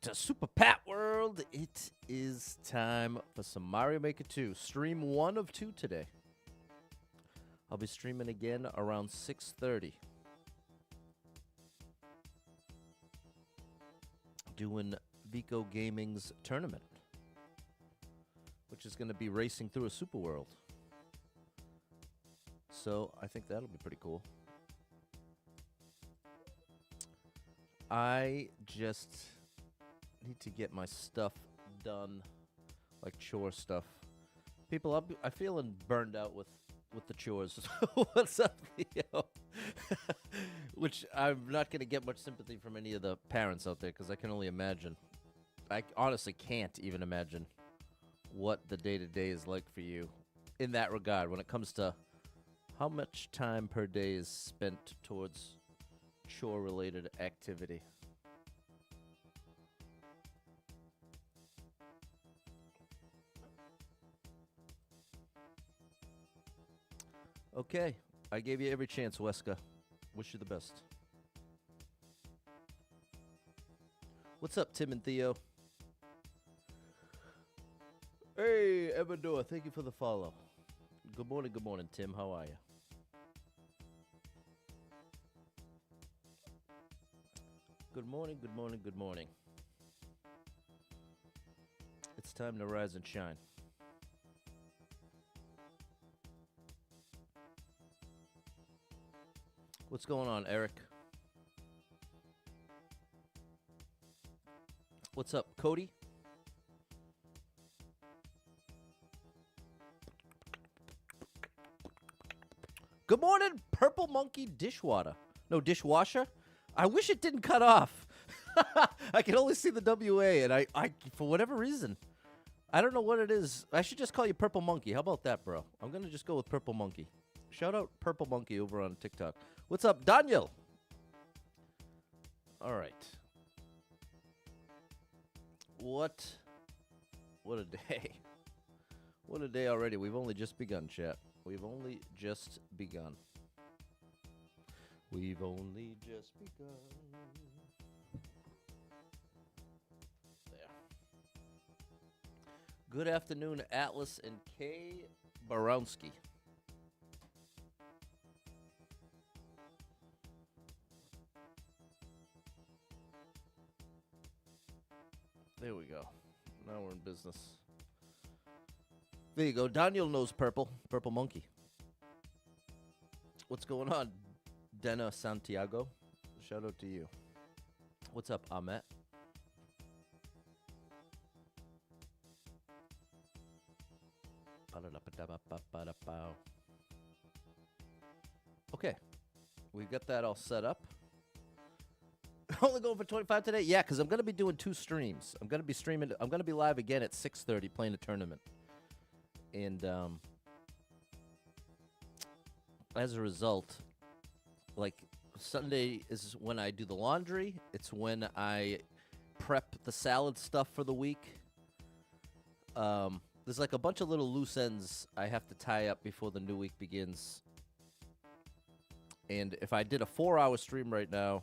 to Super Pat World. It is time for some Mario Maker 2. Stream 1 of 2 today. I'll be streaming again around 6:30. Doing Vico Gaming's tournament, which is going to be racing through a super world. So I think that'll be pretty cool. I just need to get my stuff done, like chore stuff. People, I'm feeling burned out with the chores. What's up, Theo? Which I'm not going to get much sympathy from any of the parents out there because I can only imagine. I honestly can't even imagine what the day-to-day is like for you in that regard when it comes to how much time per day is spent towards chore-related activity. Okay, I gave you every chance, Weska. Wish you the best. What's up, Tim and Theo? Hey, Evador, thank you for the follow. Good morning, Tim. How are you? Good morning. It's time to rise and shine. What's going on, Eric? What's up, Cody? Good morning, Purple Monkey Dishwater. No, dishwasher? I wish it didn't cut off. I can only see the WA, and I for whatever reason, I don't know what it is. I should just call you Purple Monkey. How about that, bro? I'm going to just go with Purple Monkey. Shout out Purple Monkey over on TikTok. What's up, Daniel? All right. What a day. What a day already. We've only just begun, chat. We've only just begun. We've only just begun. There. Good afternoon, Atlas and Kay Barowski. There we go. Now we're in business. There you go. Daniel knows Purple Monkey. What's going on, Dena Santiago? Shout out to you. What's up, Ahmet? Okay. We got that all set up. Only going for 25 today? Yeah, because I'm going to be doing 2 streams. I'm going to be streaming. I'm going to be live again at 6:30 playing a tournament. And as a result, like Sunday is when I do the laundry. It's when I prep the salad stuff for the week. There's like a bunch of little loose ends I have to tie up before the new week begins. And if I did a 4-hour stream right now,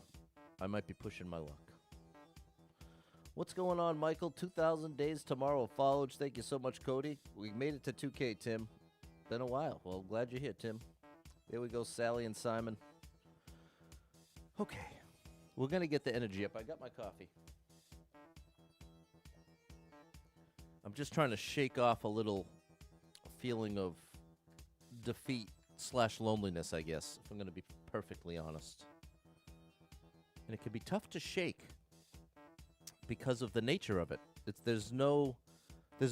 I might be pushing my luck. What's going on, Michael? 2,000 days tomorrow of followers. Thank you so much, Cody. We made it to 2K, Tim. Been a while. Well, glad you're here, Tim. There we go, Sally and Simon. Okay. We're going to get the energy up. I got my coffee. I'm just trying to shake off a little feeling of defeat/loneliness, I guess, if I'm going to be perfectly honest. And it can be tough to shake because of the nature of it. There's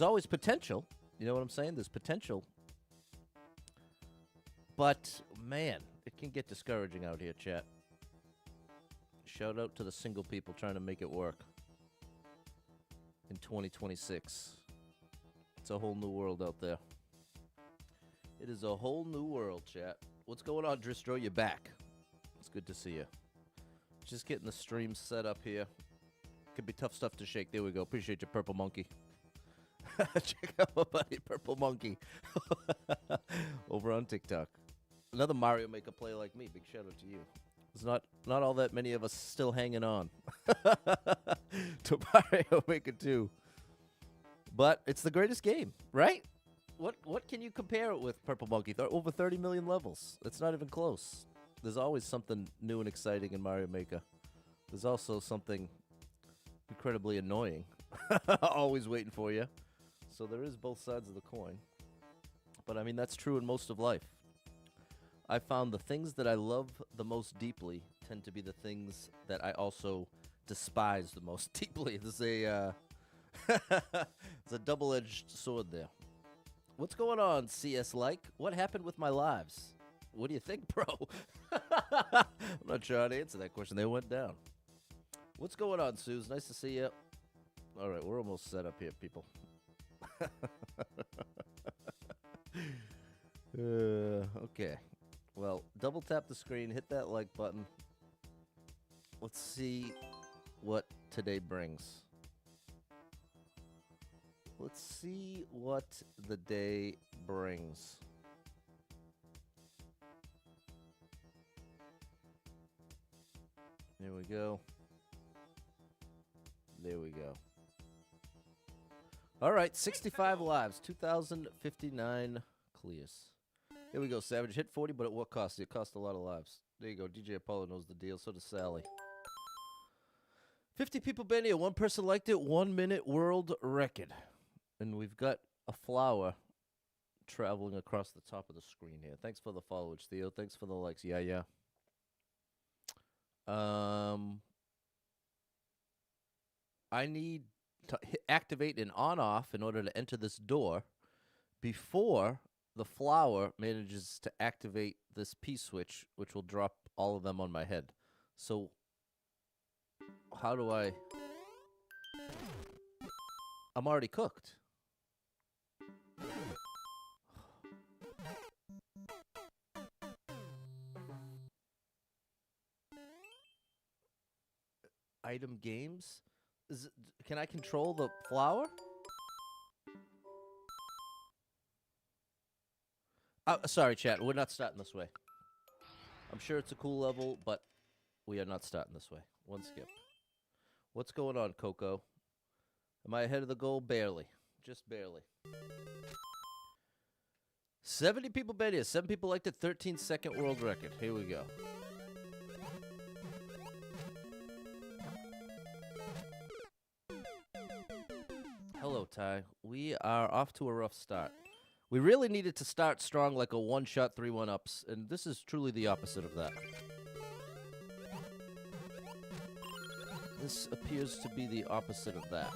always potential. You know what I'm saying? There's potential. But, man, it can get discouraging out here, chat. Shout out to the single people trying to make it work in 2026. It's a whole new world out there. It is a whole new world, chat. What's going on, Dristro? You're back. It's good to see you. Just getting the stream set up here. Could be tough stuff to shake. There we go. Appreciate you, Purple Monkey. Check out my buddy, Purple Monkey, over on TikTok. Another Mario Maker player like me. Big shout out to you. There's not all that many of us still hanging on to Mario Maker 2. But it's the greatest game, right? What can you compare it with, Purple Monkey? Over 30 million levels. It's not even close. There's always something new and exciting in Mario Maker. There's also something incredibly annoying always waiting for you. So there is both sides of the coin. But I mean, that's true in most of life. I found the things that I love the most deeply tend to be the things that I also despise the most deeply. There's a there's a double-edged sword there. What's going on, CS Like? What happened with my lives? What do you think, bro? I'm not sure how to answer that question. They went down. What's going on, Suze? Nice to see you. All right, we're almost set up here, people. Okay. Well, double tap the screen, hit that like button. Let's see what today brings. Let's see what the day brings. There we go. There we go. All right, 65 lives, 2,059 clears. Here we go, Savage. Hit 40, but at what cost? It cost a lot of lives. There you go. DJ Apollo knows the deal. So does Sally. 50 people been here. One person liked it. 1 minute world record. And we've got a flower traveling across the top of the screen here. Thanks for the followage, Theo. Thanks for the likes. Yeah. I need to activate an on-off in order to enter this door before the flower manages to activate this P-switch, which will drop all of them on my head. So, how do I... I'm already cooked. Item games? Can I control the flower? Sorry, chat. We're not starting this way. I'm sure it's a cool level, but we are not starting this way. One skip. What's going on, Coco? Am I ahead of the goal? Barely. Just barely. 70 people been here. 7 people liked it. 13-second world record. Here we go. Hello, Ty. We are off to a rough start. We really needed to start strong like a one-shot 3-1-ups, and this is truly the opposite of that. This appears to be the opposite of that.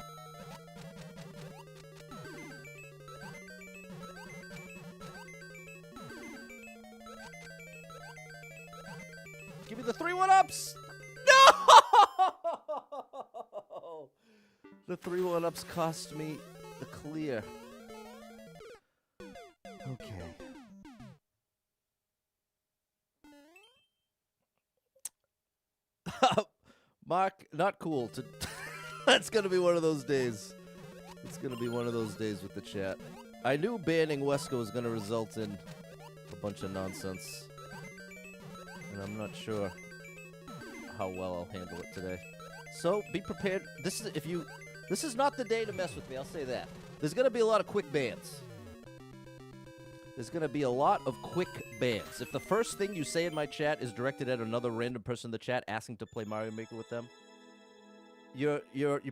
Give me the 3-1-ups! No! The 3-1-ups cost me the clear. Okay. Mark, not cool. That's going to be one of those days. It's going to be one of those days with the chat. I knew banning Wesco was going to result in a bunch of nonsense. And I'm not sure how well I'll handle it today. So, be prepared. This is not the day to mess with me, I'll say that. There's going to be a lot of quick bans. There's going to be a lot of quick bans. If the first thing you say in my chat is directed at another random person in the chat asking to play Mario Maker with them, you're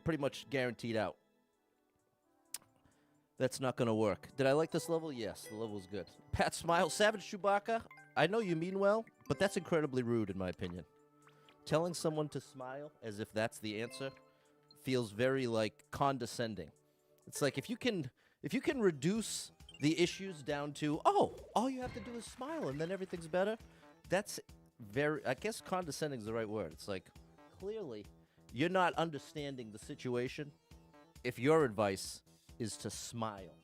pretty much guaranteed out. That's not going to work. Did I like this level? Yes, the level was good. Pat Smile, Savage Chewbacca, I know you mean well, but that's incredibly rude in my opinion. Telling someone to smile as if that's the answer feels very, like, condescending. It's like if you can reduce the issues down to, oh, all you have to do is smile and then everything's better. That's very, I guess condescending is the right word. It's like, clearly, you're not understanding the situation if your advice is to smile.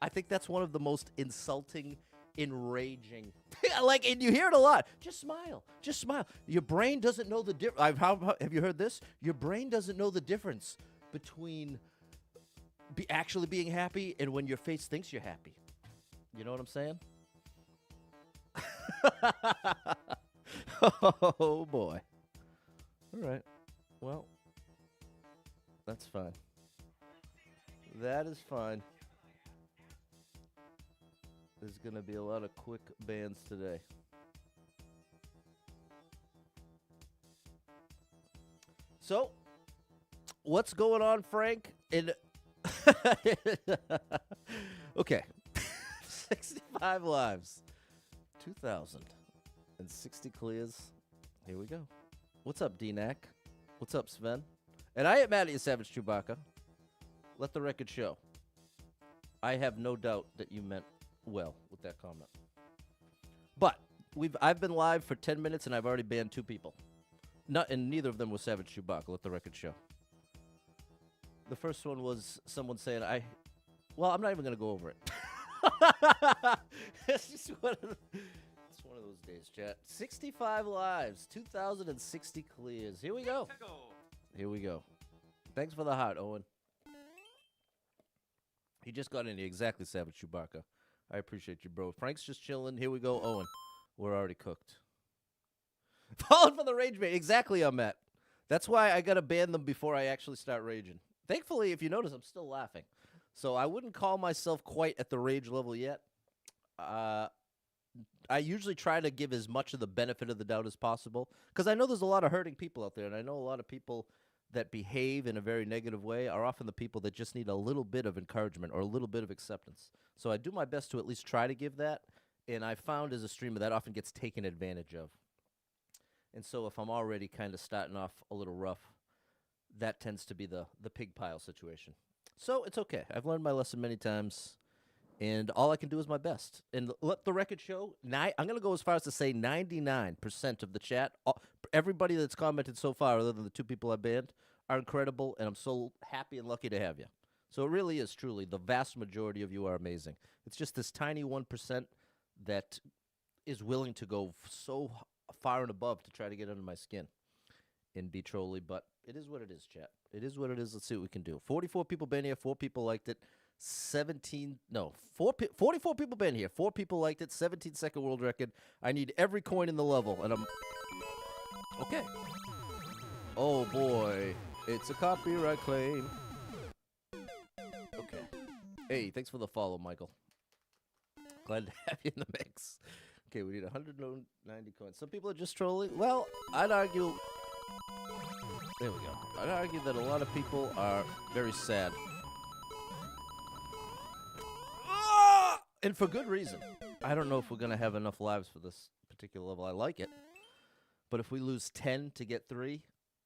I think that's one of the most insulting, enraging, like, and you hear it a lot. Just smile. Just smile. Your brain doesn't know the difference. Have you heard this? Your brain doesn't know the difference between actually being happy and when your face thinks you're happy. You know what I'm saying? Oh, boy. All right. Well, that's fine. That is fine. There's going to be a lot of quick bans today. So, what's going on, Frank? Okay. 65 lives. 2,060 clears. Here we go. What's up, DNAC? What's up, Sven? And I ain't mad at you, Savage Chewbacca. Let the record show. I have no doubt that you meant well with that comment. But I've been live for 10 minutes and I've already banned 2 people. And neither of them was Savage Chewbacca. Let the record show. The first one was someone saying, well, I'm not even going to go over it. It's just one of those days, chat. 65 lives, 2,060 clears. Here we go. Here we go. Thanks for the heart, Owen. He just got in here. Exactly, Savage Chewbacca. I appreciate you, bro. Frank's just chilling. Here we go, Owen. We're already cooked. Falling for the rage bait. Exactly, I'm at. That's why I got to ban them before I actually start raging. Thankfully, if you notice, I'm still laughing. So I wouldn't call myself quite at the rage level yet. I usually try to give as much of the benefit of the doubt as possible because I know there's a lot of hurting people out there, and I know a lot of people that behave in a very negative way are often the people that just need a little bit of encouragement or a little bit of acceptance. So I do my best to at least try to give that, and I found as a streamer that often gets taken advantage of. And so if I'm already kind of starting off a little rough, that tends to be the pig pile situation. So it's okay. I've learned my lesson many times, and all I can do is my best. And let the record show, I'm going to go as far as to say 99% of the chat, everybody that's commented so far, other than the 2 people I banned, are incredible, and I'm so happy and lucky to have you. So it really is, truly, the vast majority of you are amazing. It's just this tiny 1% that is willing to go so far and above to try to get under my skin and be trolly, but it is what it is, chat. It is what it is. Let's see what we can do. 44 people been here. 4 people liked it. 44 people been here. 4 people liked it. 17-second world record. I need every coin in the level, and I'm... Okay. Oh, boy. It's a copyright claim. Okay. Hey, thanks for the follow, Michael. Glad to have you in the mix. Okay, we need 190 coins. Some people are just trolling. Well, I'd argue... There we go. I'd argue that a lot of people are very sad. And for good reason. I don't know if we're going to have enough lives for this particular level. I like it. But if we lose 10 to get 3,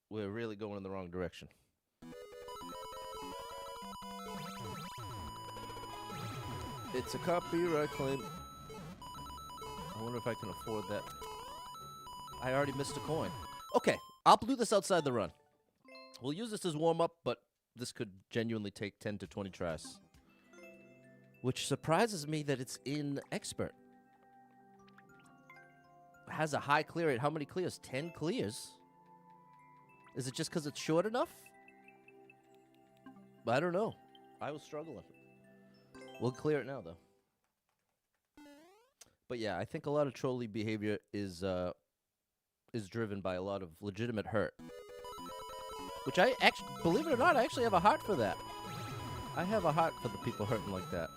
we're really going in the wrong direction. It's a copyright claim. I wonder if I can afford that. I already missed a coin. Okay, I'll do this outside the run. We'll use this as warm-up, but this could genuinely take 10 to 20 tries. Which surprises me that it's in Expert. It has a high clear rate. How many clears? 10 clears? Is it just because it's short enough? I don't know. I was struggling. We'll clear it now, though. But yeah, I think a lot of trolley behavior is driven by a lot of legitimate hurt. Which I actually, believe it or not, I actually have a heart for that. I have a heart for the people hurting like that.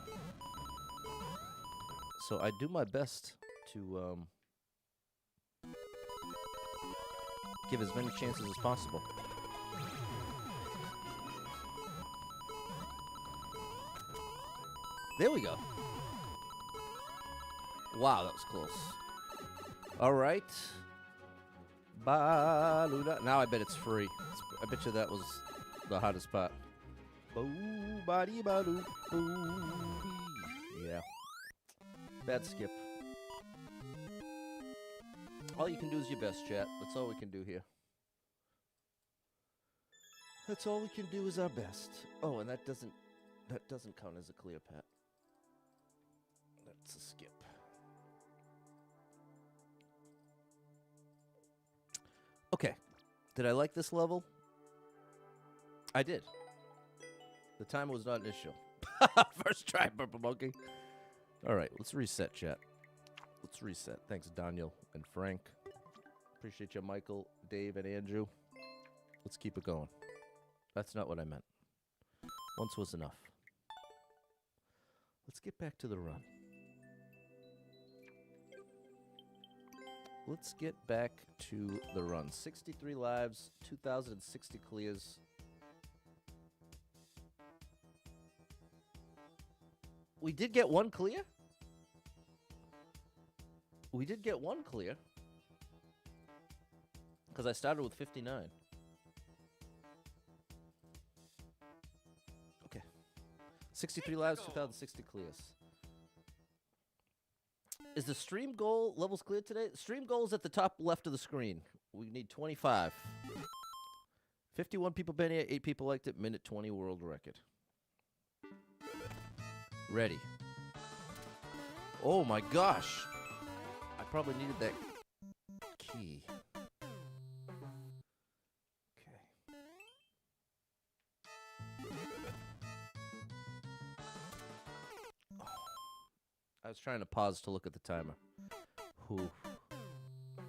So I do my best to give as many chances as possible. There we go. Wow, that was close. All right. Ba-luda. Now I bet it's free. I bet you that was the hottest part. Yeah. Bad skip. All you can do is your best, chat. That's all we can do here. That's all we can do is our best. Oh, and that doesn't count as a clear, Pat. That's a skip. Okay. Did I like this level? I did. The time was not an issue. First try, Purple Monkey. All right, let's reset, chat. Let's reset. Thanks, Daniel and Frank. Appreciate you, Michael, Dave, and Andrew. Let's keep it going. That's not what I meant. Once was enough. Let's get back to the run. Let's get back to the run. 63 lives, 2,060 clears. We did get one clear? We did get one clear. Because I started with 59. Okay. 63 lives, 2,060 clears. Is the stream goal levels cleared today? Stream goal is at the top left of the screen. We need 25. 51 people been here, 8 people liked it, minute 20 world record. Ready. Oh my gosh. I probably needed that key. Okay. Oh. I was trying to pause to look at the timer. Whew.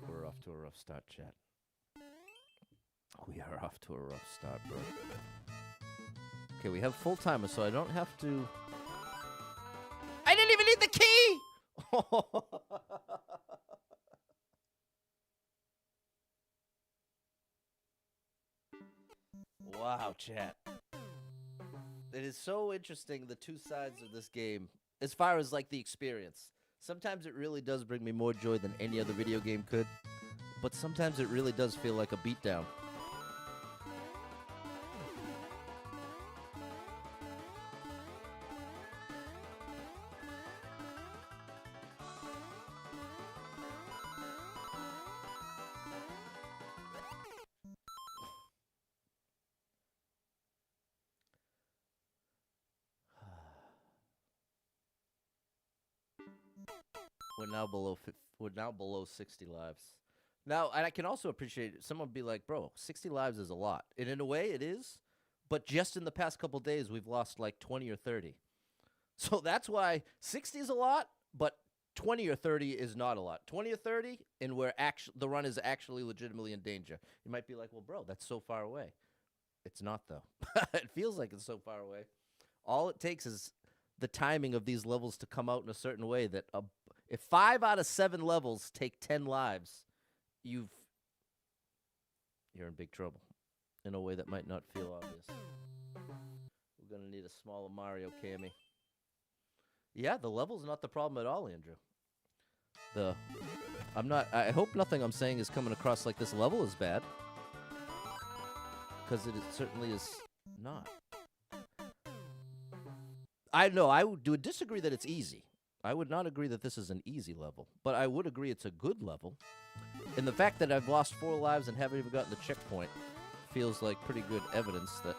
We're off to a rough start, chat. We are off to a rough start, bro. Okay, we have full timer, so I don't have to... I didn't even need the key! Wow, chat. It is so interesting, the two sides of this game, as far as, like, the experience. Sometimes it really does bring me more joy than any other video game could, but sometimes it really does feel like a beatdown. We're now below 60 lives. Now, and I can also appreciate it. Someone be like, bro, 60 lives is a lot. And in a way, it is. But just in the past couple days, we've lost like 20 or 30. So that's why 60 is a lot, but 20 or 30 is not a lot. 20 or 30, and the run is actually legitimately in danger. You might be like, well, bro, that's so far away. It's not, though. It feels like it's so far away. All it takes is the timing of these levels to come out in a certain way that if 5 out of 7 levels take 10 lives, you're in big trouble in a way that might not feel obvious. We're going to need a smaller Mario Cammy. Yeah, the level's not the problem at all, Andrew. I hope nothing I'm saying is coming across like this level is bad. Because it certainly is not. I know, I would disagree that it's easy. I would not agree that this is an easy level, but I would agree it's a good level. And the fact that I've lost 4 lives and haven't even gotten the checkpoint feels like pretty good evidence that...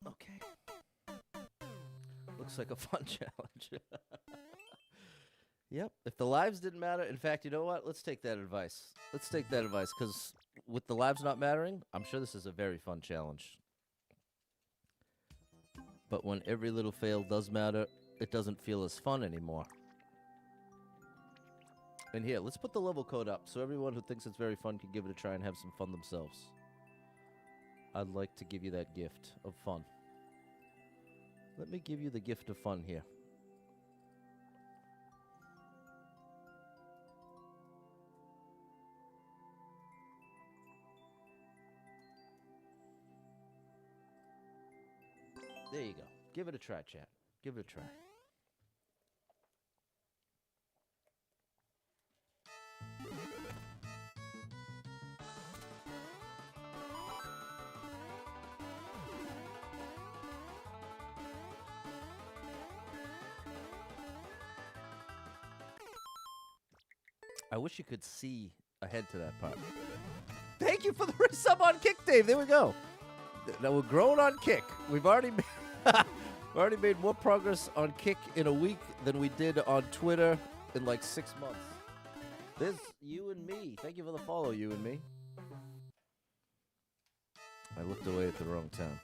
Okay. Looks like a fun challenge. Yep. If the lives didn't matter, in fact, you know what? Let's take that advice. Let's take that advice, because with the lives not mattering, I'm sure this is a very fun challenge. But when every little fail does matter, it doesn't feel as fun anymore. And here, let's put the level code up so everyone who thinks it's very fun can give it a try and have some fun themselves. I'd like to give you that gift of fun. Let me give you the gift of fun here. There you go. Give it a try, chat. Give it a try. I wish you could see ahead to that part. Thank you for the resub on Kick, Dave. There we go. Now we're growing on Kick. We've already made more progress on Kick in a week than we did on Twitter in like 6 months. There's you and me. Thank you for the follow, you and me. I looked away at the wrong time.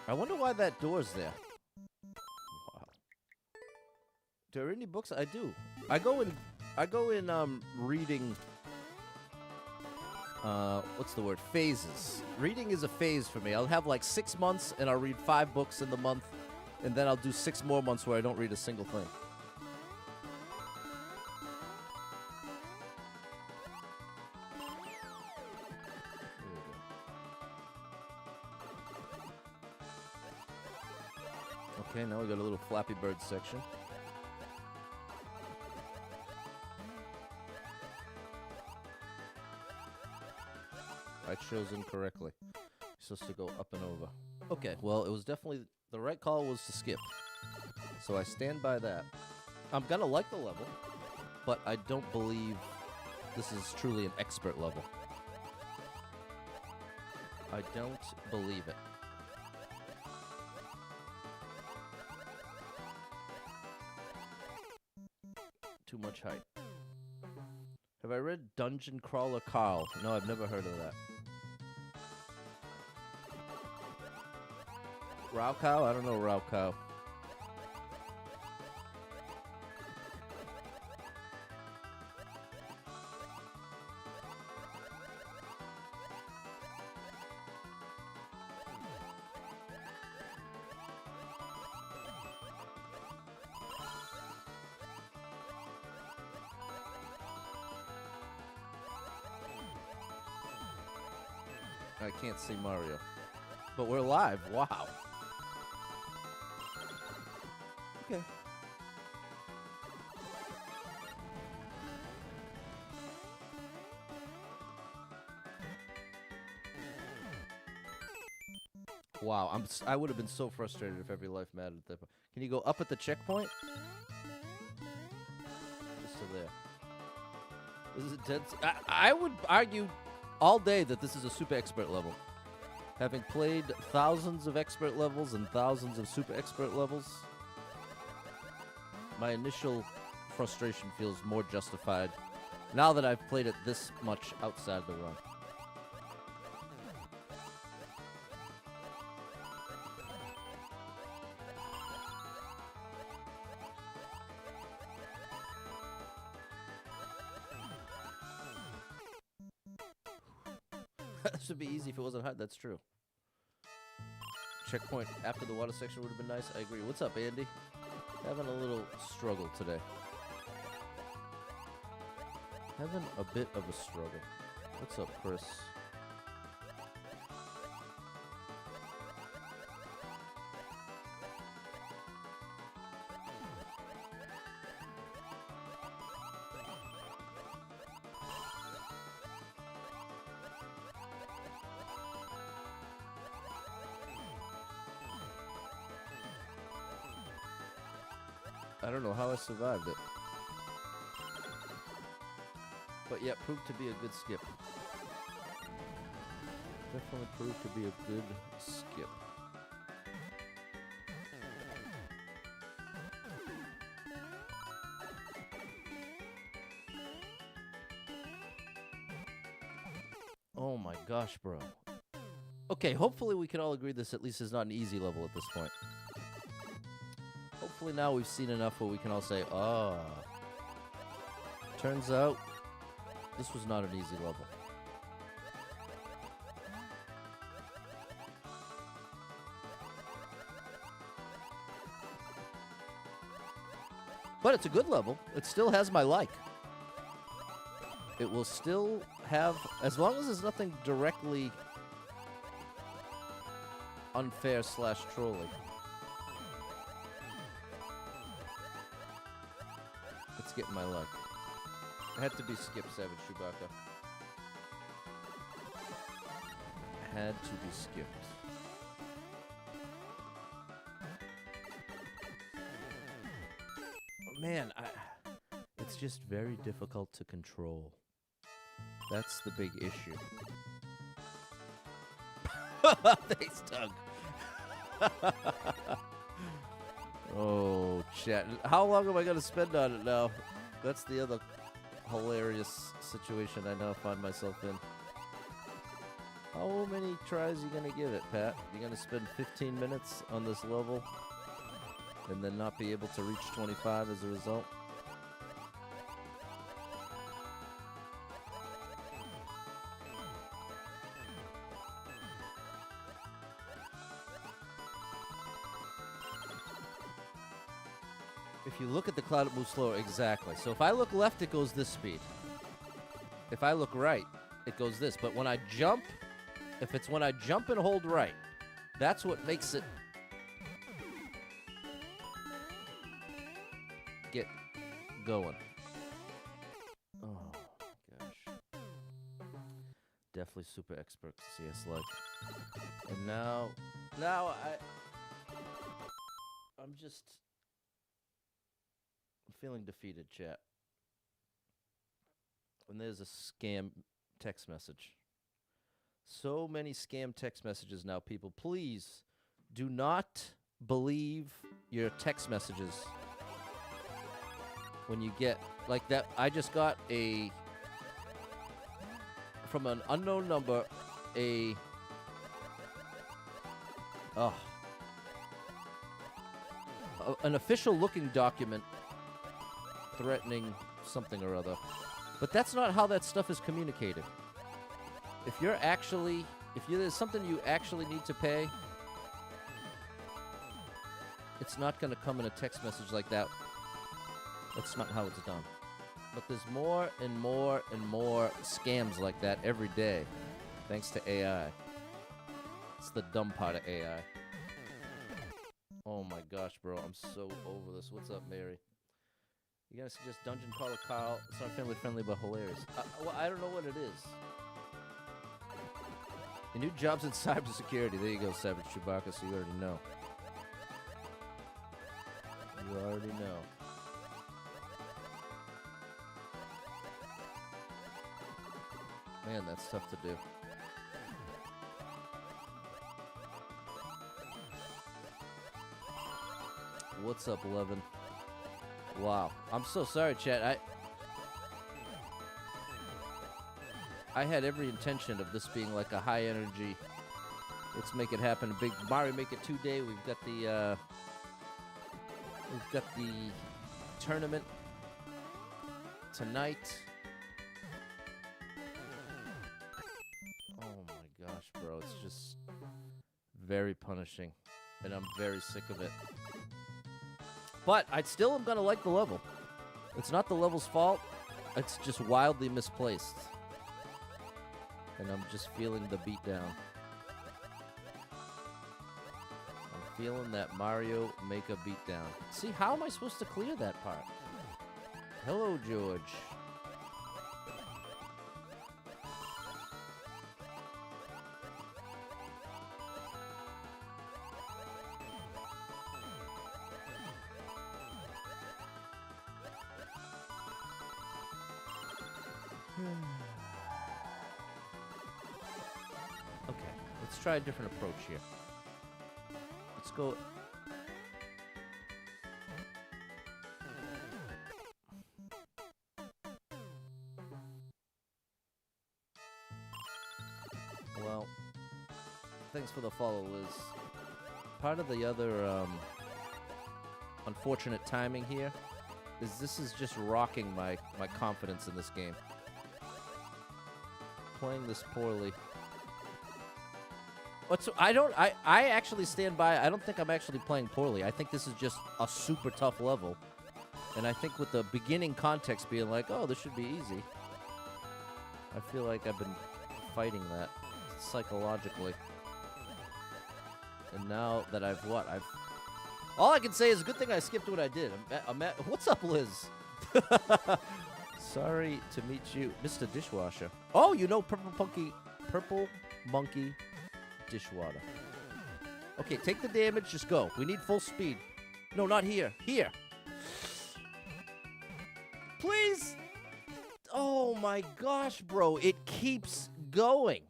I wonder why that door's there. Wow. Do there any books? I do. I go in reading what's the word? Phases. Reading is a phase for me. I'll have like 6 months and I'll read 5 books in the month, and then I'll do 6 more months where I don't read a single thing. Okay, now we got a little Flappy Bird section. I chose incorrectly. You're supposed to go up and over. Okay, well, it was definitely... The right call was to skip. So I stand by that. I'm gonna like the level, but I don't believe this is truly an expert level. I don't believe it. Too much height. Have I read Dungeon Crawler Carl? No, I've never heard of that. Raukau? I don't know Raukau. I can't see Mario. But we're live. Wow. Okay. Wow, I would have been so frustrated if every life mattered at that point. Can you go up at the checkpoint? Just to there. This is dead. I would argue all day that this is a super expert level. Having played thousands of expert levels and thousands of super expert levels, my initial frustration feels more justified now that I've played it this much outside the run. This would be easy if it wasn't hard. That's true. Checkpoint after the water section would have been nice. I agree. What's up, Andy? Having a little struggle today. Having a bit of a struggle. What's up, Chris? I don't know how I survived it. But yeah, proved to be a good skip. Definitely proved to be a good skip. Oh my gosh, bro. Okay, hopefully we can all agree this at least is not an easy level at this point. Hopefully now we've seen enough where we can all say, ah. Turns out, this was not an easy level. But it's a good level. It still has my like. It will still have, as long as there's nothing directly unfair / trolling. It's getting my luck. It had to be Skip Savage Chewbacca. Had to be skipped. Man, it's just very difficult to control. That's the big issue. Thanks, Doug. Oh, chat. How long am I going to spend on it now? That's the other hilarious situation I now find myself in. How many tries you gonna give it, Pat? You gonna spend 15 minutes on this level and then not be able to reach 25 as a result? If you look at the cloud, it moves slower. Exactly. So if I look left, it goes this speed. If I look right, it goes this. But when I jump, if it's when I jump and hold right, that's what makes it get going. Oh, gosh. Definitely super expert CS like. And now I'm feeling defeated, chat. And there's a scam text message. So many scam text messages now, people. Please do not believe your text messages when you get like that. I just got from an unknown number, an official looking document threatening something or other. But that's not how that stuff is communicated. If there's something you actually need to pay, it's not going to come in a text message like that. That's not how it's done. But there's more and more and more scams like that every day, thanks to AI. It's the dumb part of AI. Oh my gosh, bro, I'm so over this. What's up, Mary? You gotta suggest Dungeon Caller Kyle. It's not family friendly, but hilarious. Well, I don't know what it is. The new jobs in cybersecurity. There you go, Savage Chewbacca, so you already know. You already know. Man, that's tough to do. What's up, 11? Wow. I'm so sorry, chat. I had every intention of this being like a high energy. Let's make it happen. A big Mario Make It 2 day. We've got the tournament tonight. Oh my gosh, bro. It's just very punishing. And I'm very sick of it. But I still am going to like the level. It's not the level's fault. It's just wildly misplaced. And I'm just feeling the beatdown. I'm feeling that Mario make a beatdown. See, how am I supposed to clear that part? Hello, George. Okay, let's try a different approach here. Let's go. Well, thanks for the follow, Liz. Part of the other unfortunate timing here is this is just rocking my confidence in this game. Playing this poorly. I actually stand by. I don't think I'm actually playing poorly. I think this is just a super tough level. And I think with the beginning context being like, oh, this should be easy, I feel like I've been fighting that psychologically. And now that all I can say is a good thing I skipped what I did. What's up, Liz? Sorry to meet you, Mr. Dishwasher. Oh, you know Purple Monkey Dishwater. Okay, take the damage, just go. We need full speed. No, not here. Here. Please. Oh my gosh, bro. It keeps going.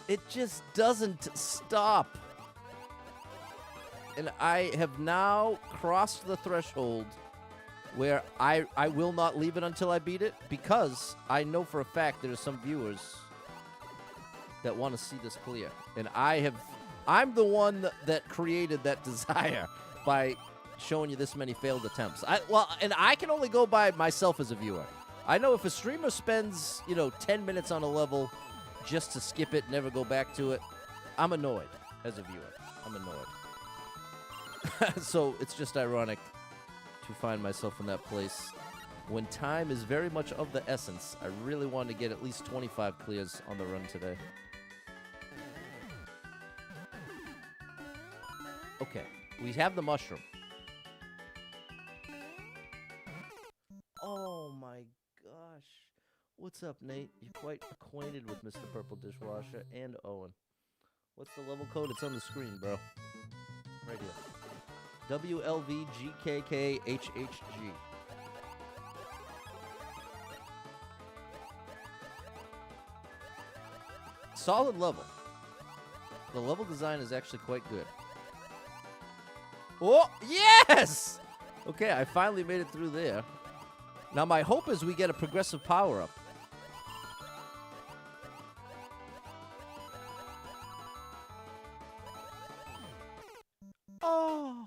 It just doesn't stop. And I have now crossed the threshold where I will not leave it until I beat it, because I know for a fact there are some viewers that want to see this clear. And I'm the one that created that desire by showing you this many failed attempts. And I can only go by myself as a viewer. I know if a streamer spends, 10 minutes on a level just to skip it, never go back to it, I'm annoyed as a viewer. I'm annoyed. So it's just ironic to find myself in that place when time is very much of the essence. I really wanted to get at least 25 clears on the run today. Okay, we have the mushroom. Oh my gosh. What's up, Nate? You're quite acquainted with Mr. Purple Dishwasher and Owen. What's the level code? It's on the screen, bro. Right here. WLVGKKHHG. Solid level. The level design is actually quite good. Oh, yes! Okay, I finally made it through there. Now my hope is we get a progressive power-up. Oh!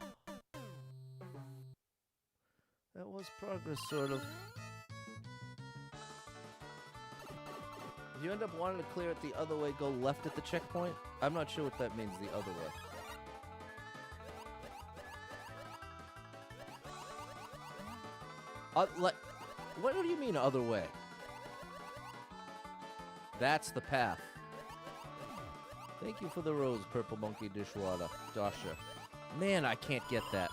That was progress, sort of. If you end up wanting to clear it the other way, go left at the checkpoint. I'm not sure what that means, the other way. What do you mean, other way? That's the path. Thank you for the rose, Purple Monkey Dishwater. Dasha. Man, I can't get that.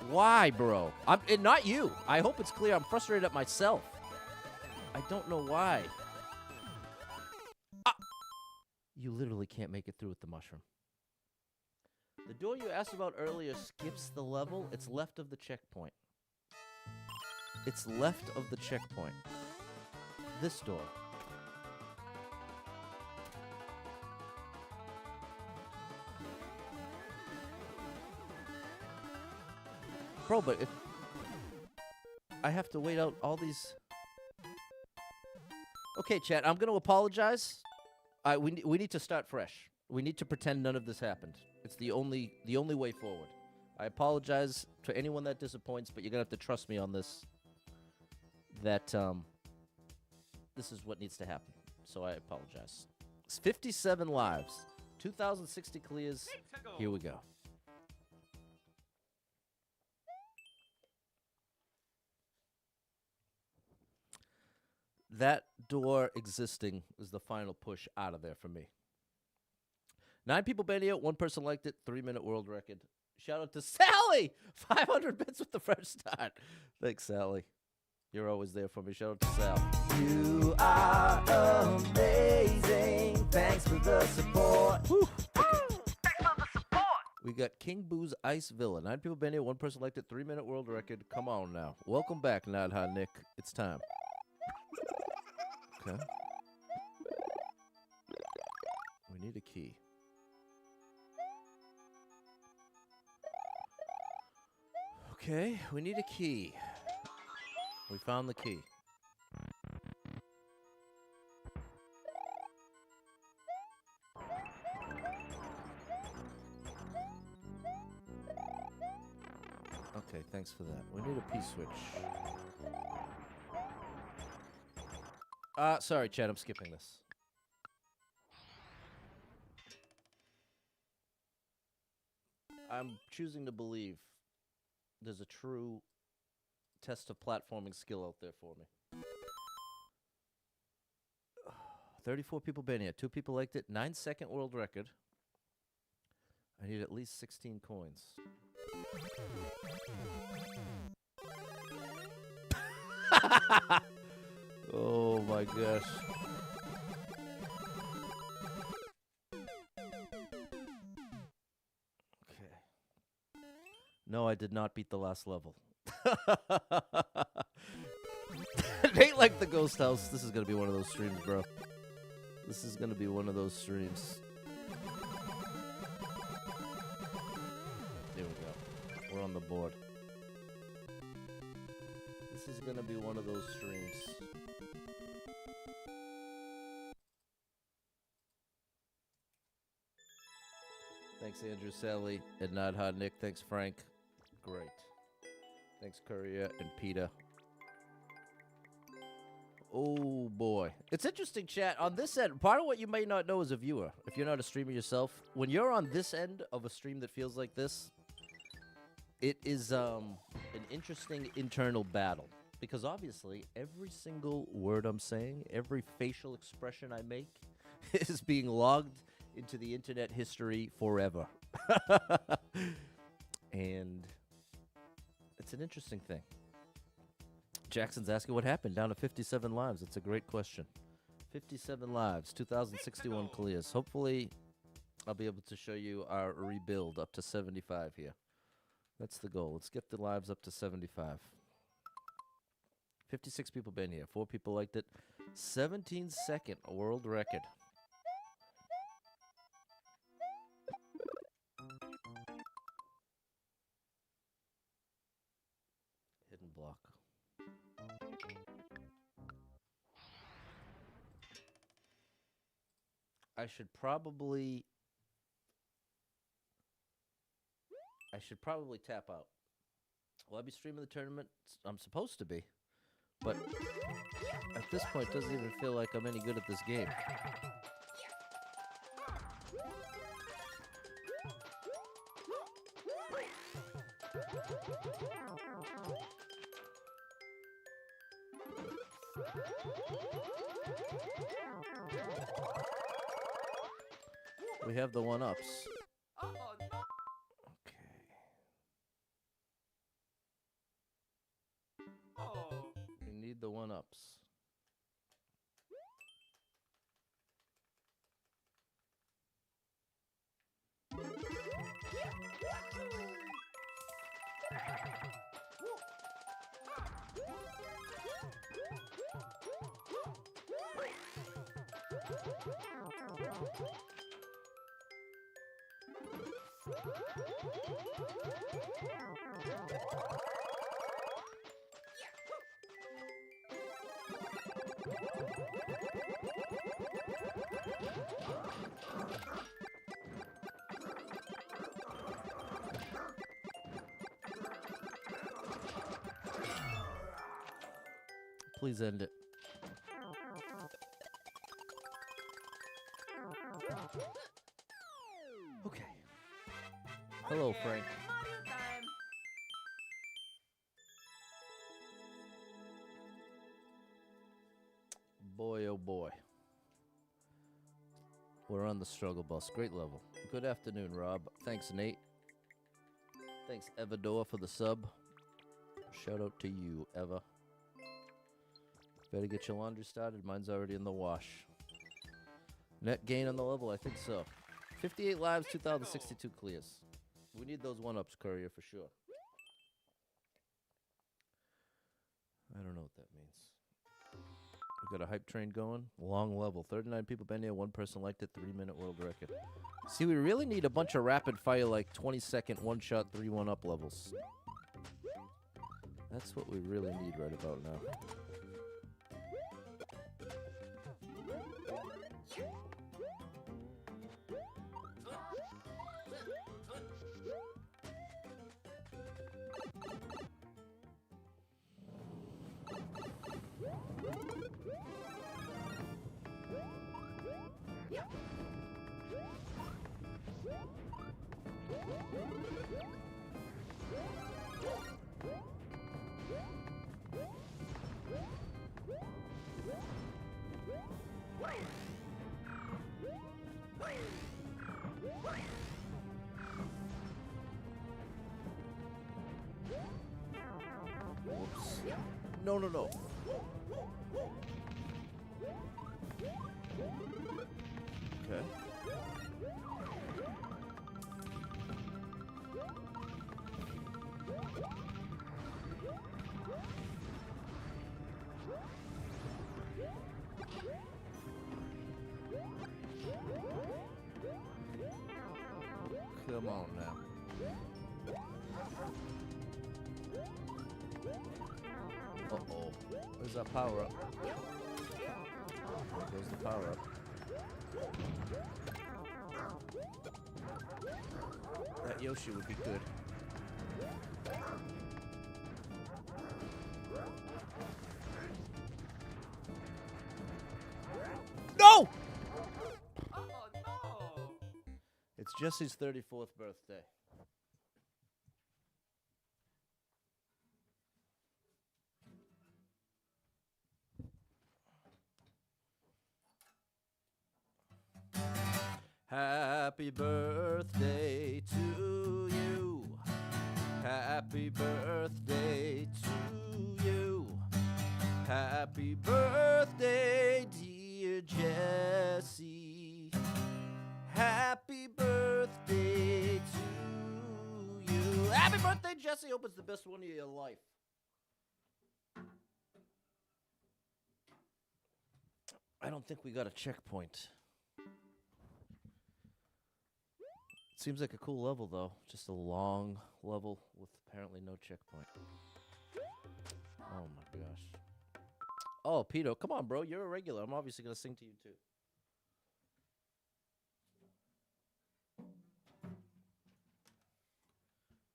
Why, bro? Not you. I hope it's clear. I'm frustrated at myself. I don't know why. You literally can't make it through with the mushroom. The door you asked about earlier skips the level. It's left of the checkpoint. It's left of the checkpoint. This door. Bro, but if I have to wait out all these... Okay, chat, I'm going to apologize. We need to start fresh. We need to pretend none of this happened. It's the only way forward. I apologize to anyone that disappoints, but you're going to have to trust me on this. That this is what needs to happen. So I apologize. It's 57 lives. 2,060 clears. Here we go. That door existing is the final push out of there for me. 9 people banned out, 1 person liked it, 3-minute world record. Shout out to Sally! 500 bits with the fresh start. Thanks, Sally. You're always there for me. Shout out to Sal. You are amazing. Thanks for the support. Woo. Okay. Thanks for the support. We got King Boo's Ice Villa. 9 people been here. 1 person liked it. 3-minute world record. Come on now. Welcome back, Nadha Nick. It's time. Okay. We need a key. Okay, we need a key. We found the key. Okay, thanks for that. We need a P-switch. Sorry, Chad, I'm skipping this. I'm choosing to believe there's a true test of platforming skill out there for me. 34 people been here. 2 people liked it. 9-second world record. I need at least 16 coins. Oh my gosh. Okay. No, I did not beat the last level. It ain't like the ghost house. This is gonna be one of those streams, bro. This is gonna be one of those streams. There we go. We're on the board. This is gonna be one of those streams. Thanks, Andrew, Sally, and Nadha, Nick. Thanks, Frank. Great. Thanks, Courier and Peter. Oh, boy. It's interesting, chat. On this end, part of what you may not know as a viewer, if you're not a streamer yourself, when you're on this end of a stream that feels like this, it is an interesting internal battle. Because obviously, every single word I'm saying, every facial expression I make is being logged into the internet history forever. And it's an interesting thing. Jackson's asking what happened, down to 57 lives. That's a great question. 57 lives, 2,061 clears. Hopefully, I'll be able to show you our rebuild up to 75 here. That's the goal. Let's get the lives up to 75. 56 people been here. 4 people liked it. 17-second world record. Hidden block. I should probably tap out. Will I be streaming the tournament? I'm supposed to be. But at this point, it doesn't even feel like I'm any good at this game. We have the one-ups. We need the one-ups. Please end it. Okay. Hello, Frank. Boy, oh boy. We're on the struggle bus. Great level. Good afternoon, Rob. Thanks, Nate. Thanks, Evador, for the sub. Shout out to you, Eva. Better get your laundry started. Mine's already in the wash. Net gain on the level? I think so. 58 lives, 2,062 clears. We need those one-ups, Courier, for sure. I don't know what that means. We got a hype train going. Long level. 39 people been here. 1 person liked it. 3-minute world record. See, we really need a bunch of rapid fire, like 20-second, one-shot, 3-1-up levels. That's what we really need right about now. Whoops. No, no, no. Okay. Come on now. Uh-oh. Where's that power up? There goes the power up. That Yoshi would be good. No! Oh no! It's Jesse's 34th birthday. Happy birthday to you. Happy birthday to you. Happy birthday, dear Jesse. Happy birthday to you. Happy birthday, Jesse. Hope it's the best one of your life. I don't think we got a checkpoint. Seems like a cool level, though. Just a long level with apparently no checkpoint. Oh, my gosh. Oh, Peter, come on, bro. You're a regular. I'm obviously going to sing to you, too.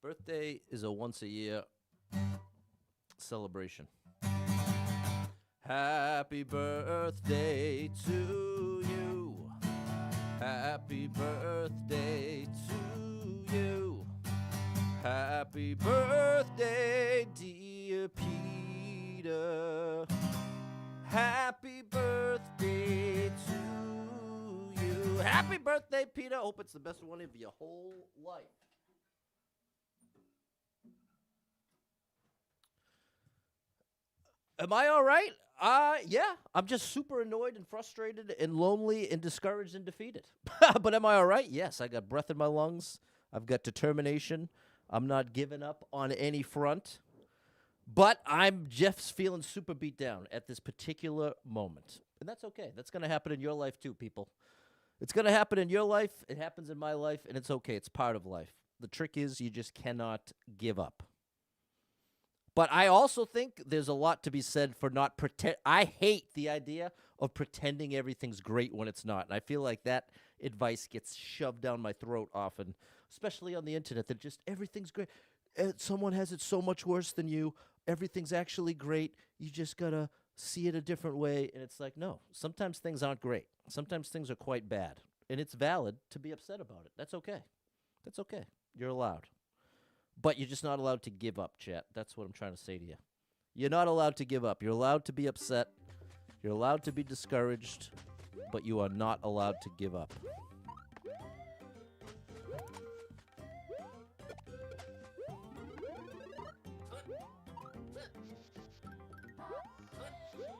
Birthday is a once-a-year celebration. Happy birthday to you. Happy birthday to you. Happy birthday, dear Peter. Happy birthday to you. Happy birthday, Peter. Hope it's the best one of your whole life. Am I all right? Yeah. I'm just super annoyed and frustrated and lonely and discouraged and defeated. But am I all right? Yes. I got breath in my lungs. I've got determination. I'm not giving up on any front. But I'm just feeling super beat down at this particular moment. And that's okay. That's going to happen in your life too, people. It's going to happen in your life. It happens in my life. And it's okay. It's part of life. The trick is you just cannot give up. But I also think there's a lot to be said for not pretend. I hate the idea of pretending everything's great when it's not. And I feel like that advice gets shoved down my throat often, especially on the internet, that just everything's great. Someone has it so much worse than you. Everything's actually great. You just got to see it a different way. And it's like, no, sometimes things aren't great. Sometimes things are quite bad. And it's valid to be upset about it. That's okay. That's okay. You're allowed. But you're just not allowed to give up, chat. That's what I'm trying to say to you. You're not allowed to give up. You're allowed to be upset. You're allowed to be discouraged. But you are not allowed to give up.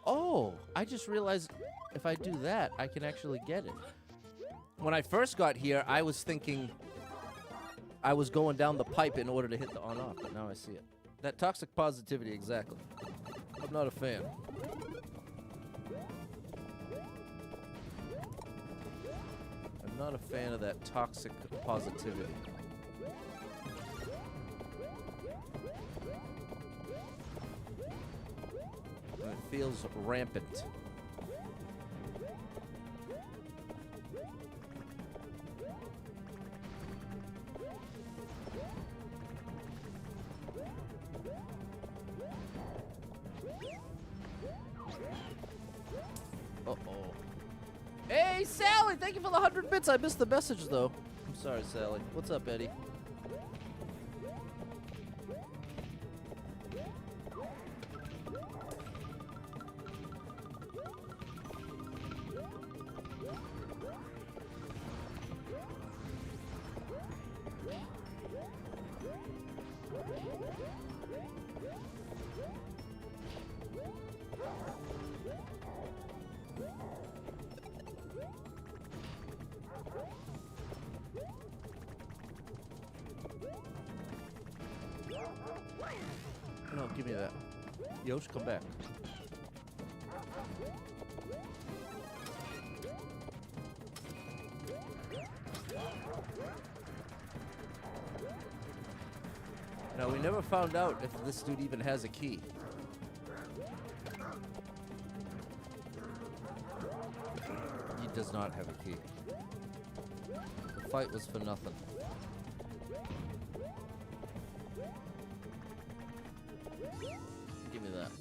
Oh, I just realized if I do that, I can actually get it. When I first got here, I was thinking I was going down the pipe in order to hit the on-off, but now I see it. That toxic positivity, exactly. I'm not a fan. I'm not a fan of that toxic positivity. And it feels rampant. Hey, Sally, thank you for the 100 bits. I missed the message, though. I'm sorry, Sally. What's up, Eddie? No, give me that. Yosh, come back. Now, we never found out if this dude even has a key. does not have a key. The fight was for nothing. Give me that.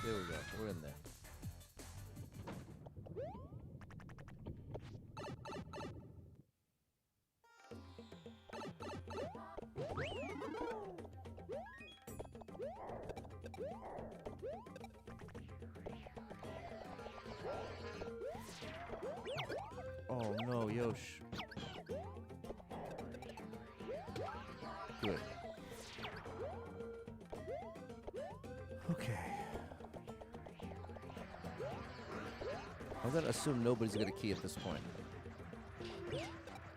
There we go. We're in there. Oh no, Yosh. Good. Okay. I'm gonna assume nobody's gonna key at this point.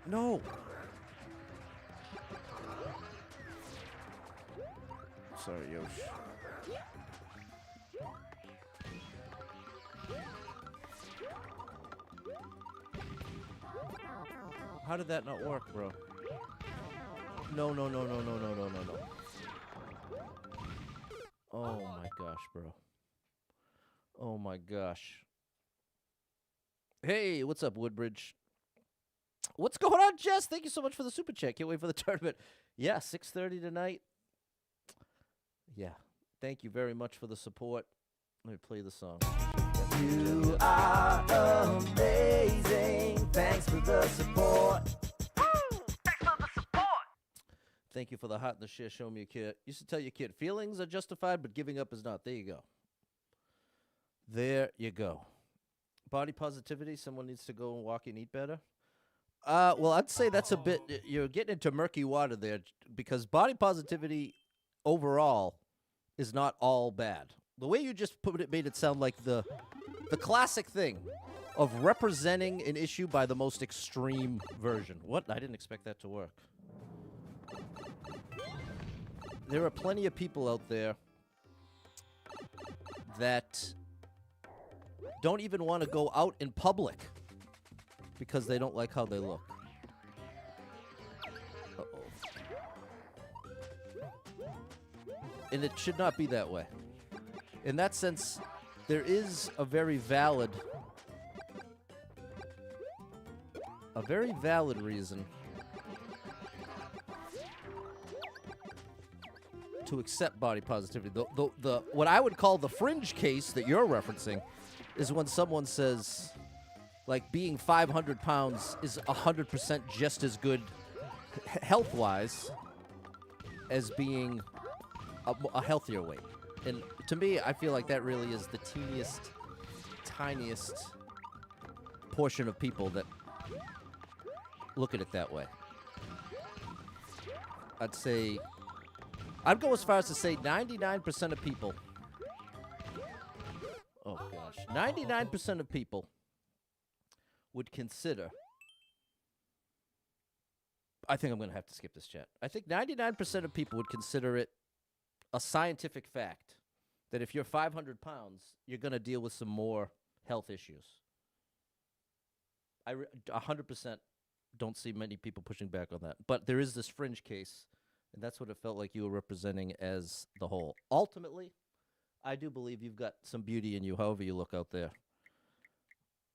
No! Sorry, Yosh. How did that not work, bro? No, no, no, no, no, no, no, no, no. Oh my gosh, bro. Oh my gosh. Hey, what's up, Woodbridge? What's going on, Jess? Thank you so much for the super chat. Can't wait for the tournament. Yeah, 6:30 tonight. Yeah. Thank you very much for the support. Let me play the song. You are amazing. Thanks for the support. Thanks for the support. Thank you for the hot and the share. Show me a kid. Used to tell your kid, feelings are justified, but giving up is not. There you go. There you go. Body positivity. Someone needs to go and walk and eat better. Well, I'd say that's a bit. You're getting into murky water there, because body positivity overall is not all bad. The way you just put it made it sound like the classic thing of representing an issue by the most extreme version. What? I didn't expect that to work. There are plenty of people out there that don't even want to go out in public because they don't like how they look. Uh-oh. And it should not be that way. In that sense, there is a very valid reason to accept body positivity. The what I would call the fringe case that you're referencing is when someone says, like, being 500 pounds is 100% just as good health-wise as being a healthier weight. And to me, I feel like that really is the teeniest, tiniest portion of people that look at it that way. I'd go as far as to say 99% of people. Oh gosh, 99% of people would consider. I think I'm going to have to skip this chat. I think 99% of people would consider it a scientific fact that if you're 500 pounds, you're going to deal with some more health issues. I 100% don't see many people pushing back on that. But there is this fringe case, and that's what it felt like you were representing as the whole. Ultimately, I do believe you've got some beauty in you, however you look out there.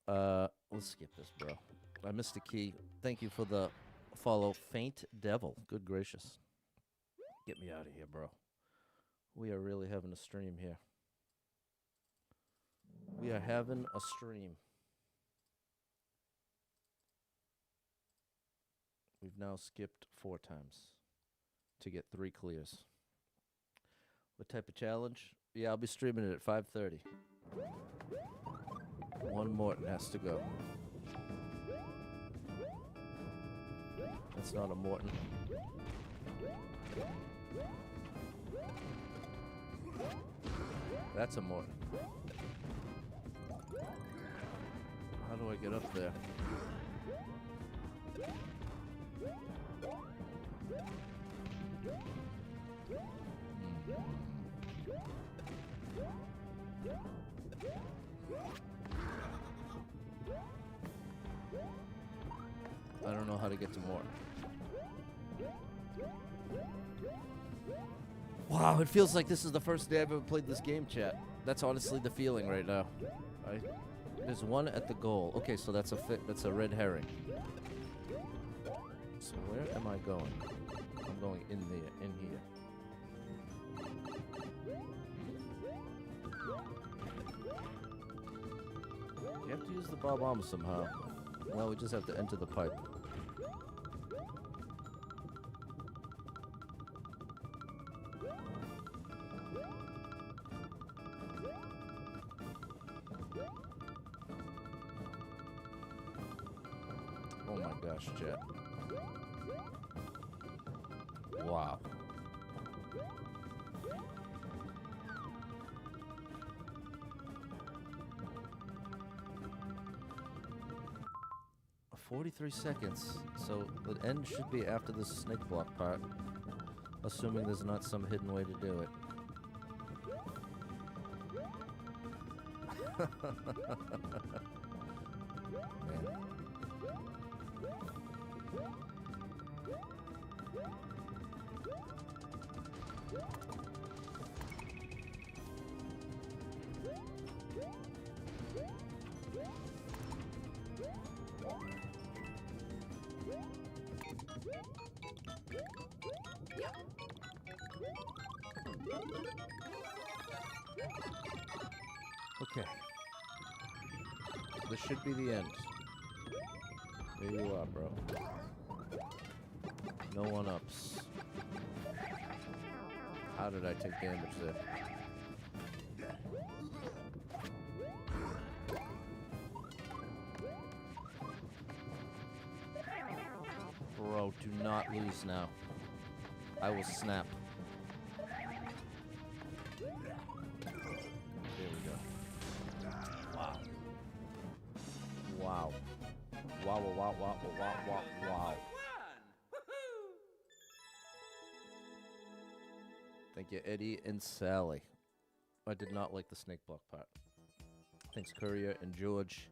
Let's skip this, bro. I missed a key. Thank you for the follow. Faint Devil. Good gracious. Get me out of here, bro. We are really having a stream here. We are having a stream. We've now skipped 4 times to get 3 clears. What type of challenge? Yeah, I'll be streaming it at 5:30. One Morton has to go. That's not a Morton. That's a Morton. How do I get up there? I don't know how to get to more. Wow, it feels like this is the first day I've ever played this game, chat. That's honestly the feeling right now. There's one at the goal. Okay, so that's a red herring. So where am I going? I'm going in here. You have to use the bomb somehow. Well, we just have to enter the pipe. Oh my gosh, chat. Wow. "43 seconds. So the end should be after the snake block part. Assuming there's not some hidden way to do it. Man. Okay. This should be the end. There you are, bro. No one-ups. How did I take damage there? Bro, do not lose now. I will snap. There we go. Wow. Wow. Wow, wow, wow, wow, wow, wow, wow. Thank you, Eddie and Sally. I did not like the snake block part. Thanks, Courier and George.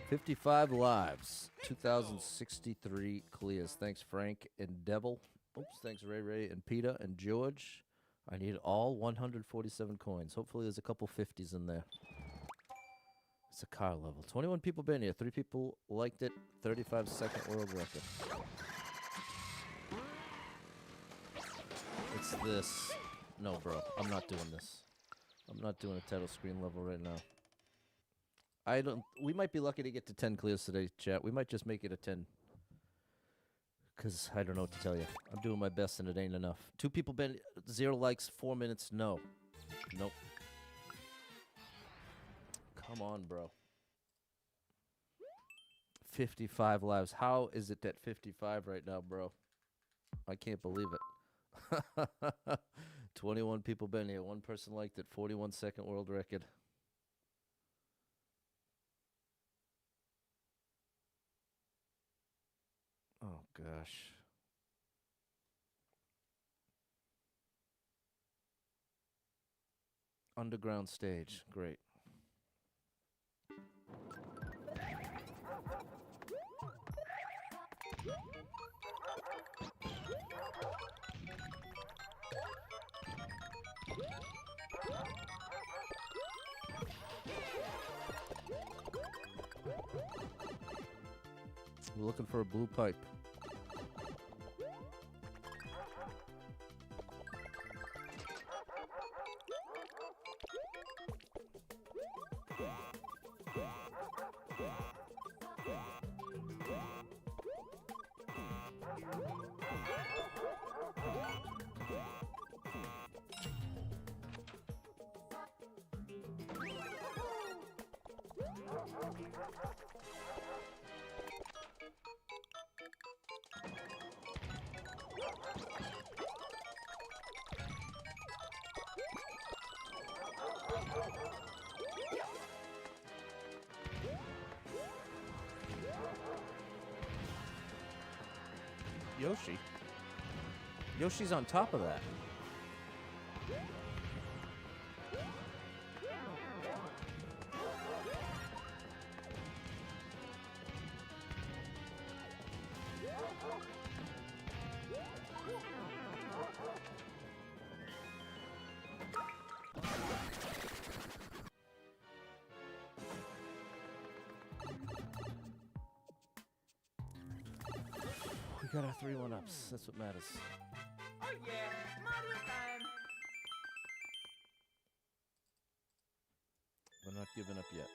55 lives. 2,063 clears. Thanks, Frank and Devil. Oops, thanks, Ray and Peter and George. I need all 147 coins. Hopefully there's a couple 50s in there. It's a car level. 21 people been here. 3 people liked it. 35-second world record. It's this. No, bro. I'm not doing this. I'm not doing a title screen level right now. We might be lucky to get to 10 clears today, chat. We might just make it a 10. Because I don't know what to tell you. I'm doing my best and it ain't enough. 2 people been 0 likes, 4 minutes. No. Nope. Come on, bro. 55 lives. How is it at 55 right now, bro? I can't believe it. 21 people been here. 1 person liked it. 41-second world record. Oh, gosh. Underground stage. Great. We're looking for a blue pipe. Yoshi. Yoshi's on top of that. got our 3 1-ups. That's what matters. Oh yeah, Mario time. We're not giving up yet.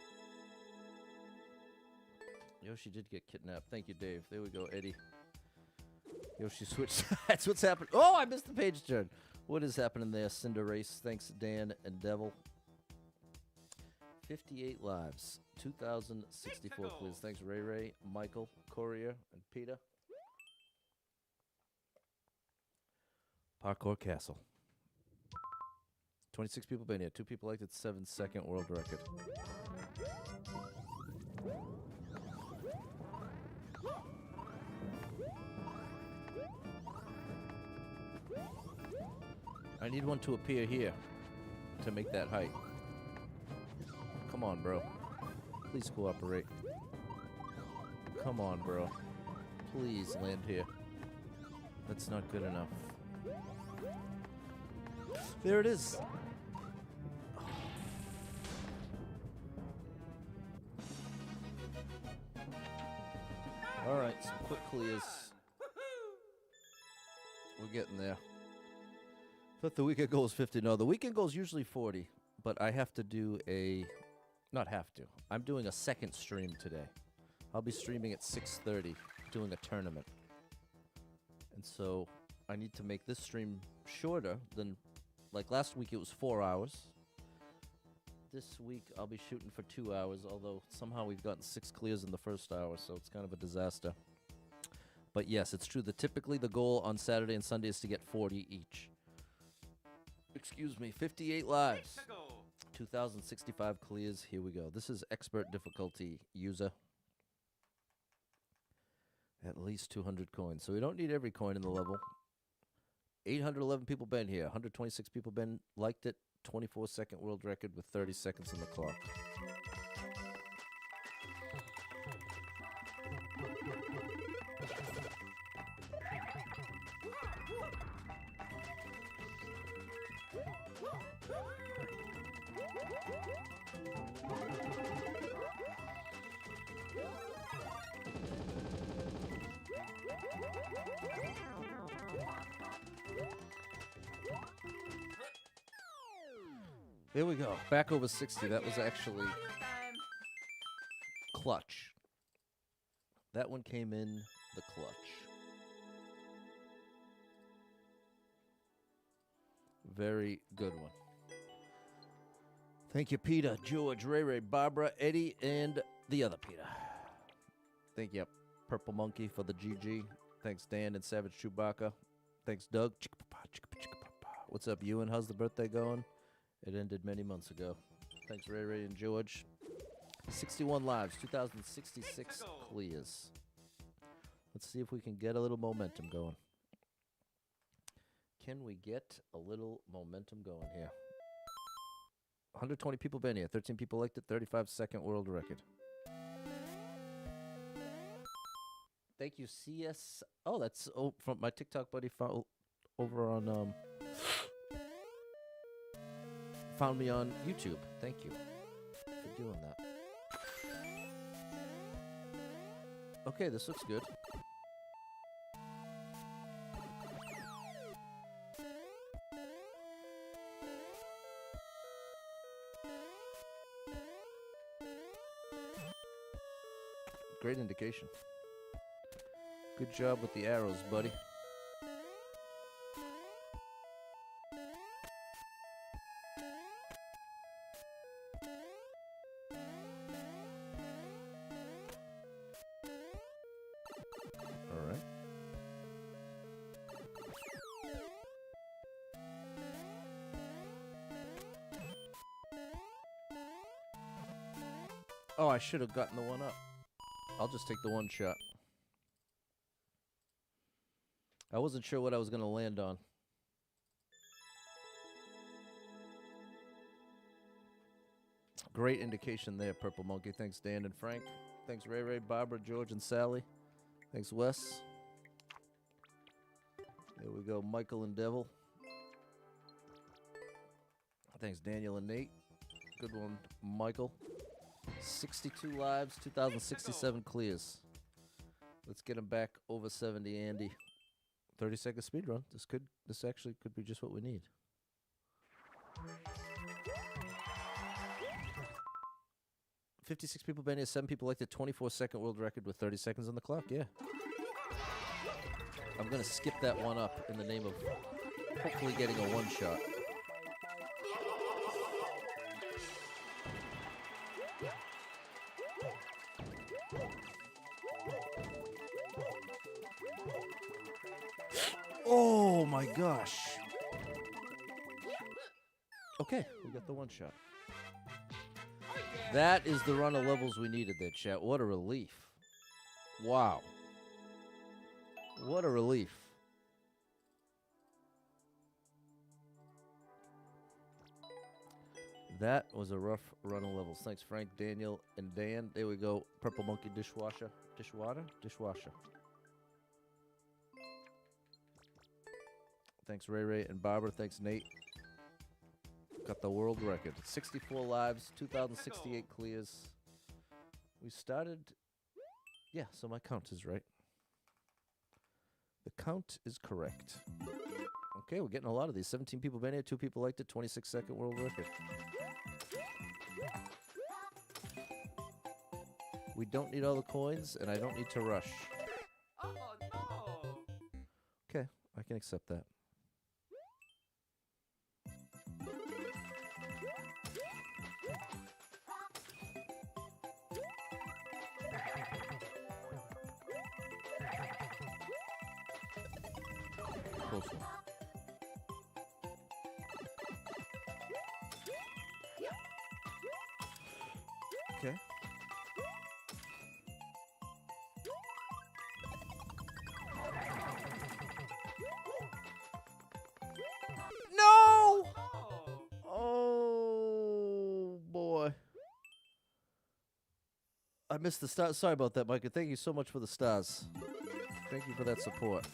Yoshi did get kidnapped. Thank you, Dave. There we go, Eddie. Yoshi switched. That's what's happening. Oh, I missed the page turn. What is happening there? Cinder Race. Thanks, Dan and Devil. 58 lives. 2,064 clues. Thanks, Ray Ray, Michael, Courier, and Peter. Parkour Castle. 26 people been here. 2 people liked it. 7-second world record. I need one to appear here to make that height. Come on, bro. Please cooperate. Come on, bro. Please land here. That's not good enough. There it is. All right, some quick clears. We're getting there. Thought the weekend goal was 50. No, the weekend goal is usually 40, but I have to do a... Not have to. I'm doing a second stream today. I'll be streaming at 6:30, doing a tournament. And so I need to make this stream shorter than... Like last week, it was 4 hours. This week, I'll be shooting for 2 hours, although somehow we've gotten 6 clears in the first hour, so it's kind of a disaster. But yes, it's true that typically the goal on Saturday and Sunday is to get 40 each. Excuse me, 58 lives. 2,065 clears. Here we go. This is expert difficulty user. At least 200 coins. So we don't need every coin in the level. 811 people been here. 126 people been liked it. 24-second world record with 30 seconds on the clock. There we go. Back over 60. That was actually clutch. That one came in the clutch. Very good one. Thank you, Peter, George, Ray Ray, Barbara, Eddie, and the other Peter. Thank you, Purple Monkey, for the GG. Thanks, Dan and Savage Chewbacca. Thanks, Doug. What's up, Ewan? How's the birthday going? It ended many months ago. Thanks, Ray Ray and George. 61 lives, 2,066 clears. Let's see if we can get a little momentum going. Can we get a little momentum going here? 120 people been here. 13 people liked it. 35-second world record. Thank you, CS. Oh, that's from my TikTok buddy over on... found me on YouTube. Thank you for doing that. Okay, this looks good. Great indication. Good job with the arrows, buddy. Oh, I should have gotten the one up. I'll just take the one shot. I wasn't sure what I was going to land on. Great indication there, Purple Monkey. Thanks, Dan and Frank. Thanks, Ray Ray, Barbara, George, and Sally. Thanks, Wes. There we go, Michael and Devil. Thanks, Daniel and Nate. Good one, Michael. 62 lives, 2,067 clears. Let's get him back over 70, Andy. 30-second speed run. This actually could be just what we need. $56 people been here. 7 people like the 24-second world record with 30 seconds on the clock. Yeah. I'm gonna skip that one up in the name of hopefully getting a one shot. Oh my gosh. Okay, we got the one shot. That is the run of levels we needed there, chat. What a relief. Wow. What a relief. That was a rough run of levels. Thanks, Frank, Daniel, and Dan. There we go. Purple Monkey Dishwasher. Dishwater? Dishwasher. Thanks, Ray Ray and Barbara. Thanks, Nate. Got the world record. 64 lives, 2,068 clears. We started... Yeah, so my count is right. The count is correct. Okay, we're getting a lot of these. 17 people been here, 2 people liked it, 26-second world record. We don't need all the coins, and I don't need to rush. Oh no! Okay, I can accept that. Close one. Okay. No! Oh, boy. I missed the stars. Sorry about that, Micah. Thank you so much for the stars. Thank you for that support.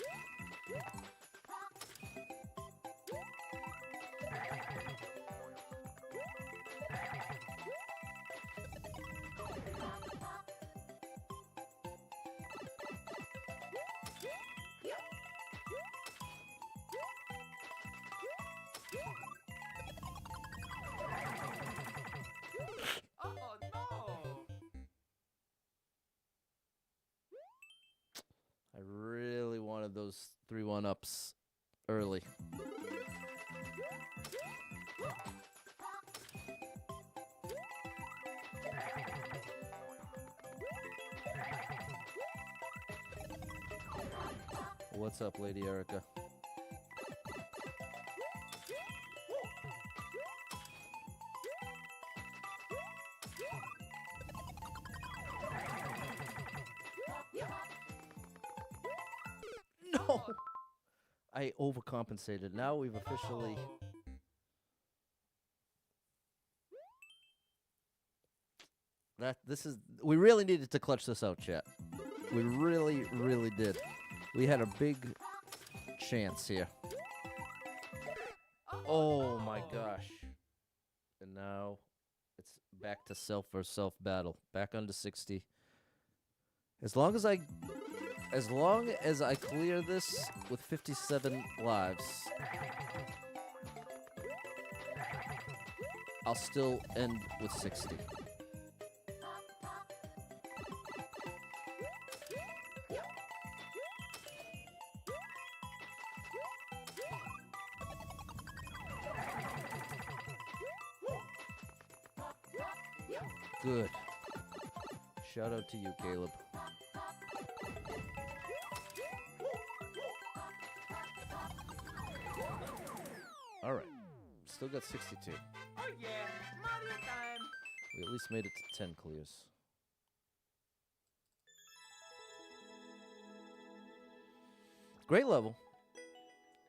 I really wanted those 3 1-ups early. What's up, Lady Erica? No! I overcompensated. Now we've officially... We really needed to clutch this out, chat. We really, really did. We had a big chance here. Oh my gosh. And now it's back to self versus self battle. Back under 60. As long as I clear this with 57 lives, I'll still end with 60. Good. Shout out to you, Caleb. All right. Still got 62. Oh yeah, Mario time! We at least made it to 10 clears. Great level.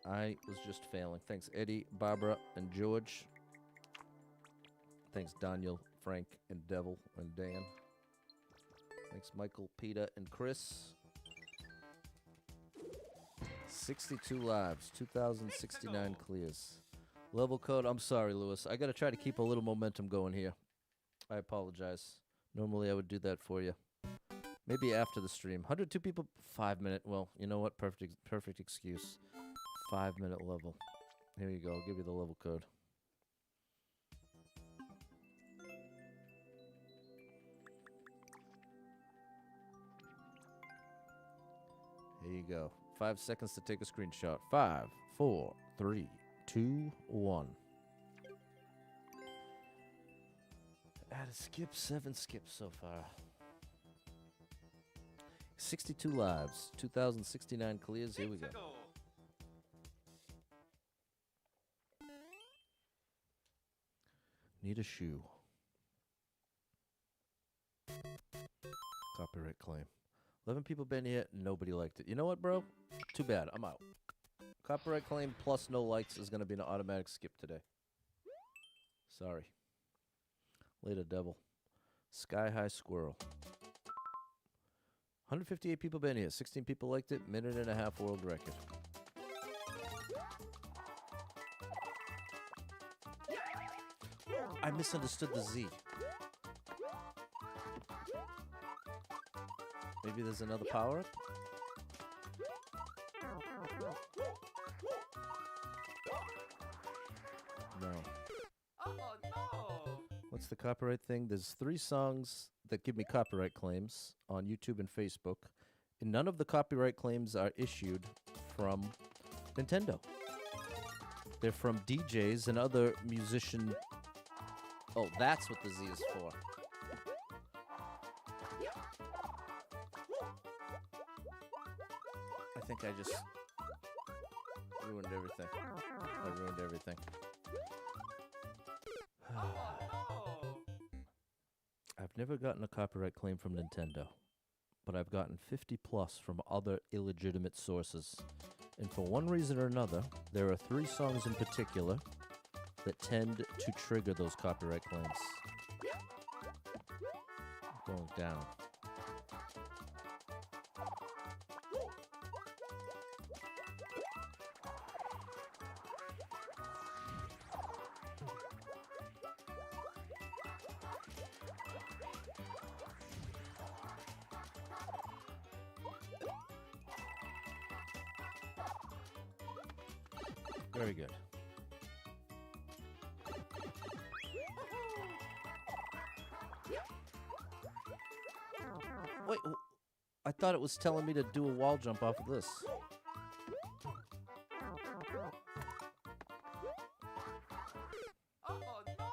I was just failing. Thanks, Eddie, Barbara, and George. Thanks, Daniel, Frank, and Devil, and Dan. Thanks, Michael, Peter, and Chris. 62 lives, 2,069 clears. Level code, I'm sorry, Lewis. I got to try to keep a little momentum going here. I apologize. Normally I would do that for you. Maybe after the stream. 102 people, 5 minute. Well, you know what? Perfect excuse. 5 minute level. Here you go. I'll give you the level code. Here you go. 5 seconds to take a screenshot. 5, 4, 3, 2, 1. Add a skip. 7 skips so far. 62 lives. 2,069 clears. Here we go. Need a shoe. Copyright claim. 11 people been here. Nobody liked it. You know what, bro? Too bad. I'm out. Copyright claim plus no likes is going to be an automatic skip today. Sorry. Later, devil. Sky High Squirrel. 158 people been here. 16 people liked it. Minute and a half world record. I misunderstood the Z. Maybe there's another power-up? No. Oh no! What's the copyright thing? There's 3 songs that give me copyright claims on YouTube and Facebook, and none of the copyright claims are issued from Nintendo. They're from DJs and other musician... Oh, that's what the Z is for. I think I just ruined everything. I ruined everything. Oh no! I've never gotten a copyright claim from Nintendo, but I've gotten 50 plus from other illegitimate sources. And for one reason or another, there are 3 songs in particular that tend to trigger those copyright claims. Going down. Very good. Wait, I thought it was telling me to do a wall jump off of this. Oh no!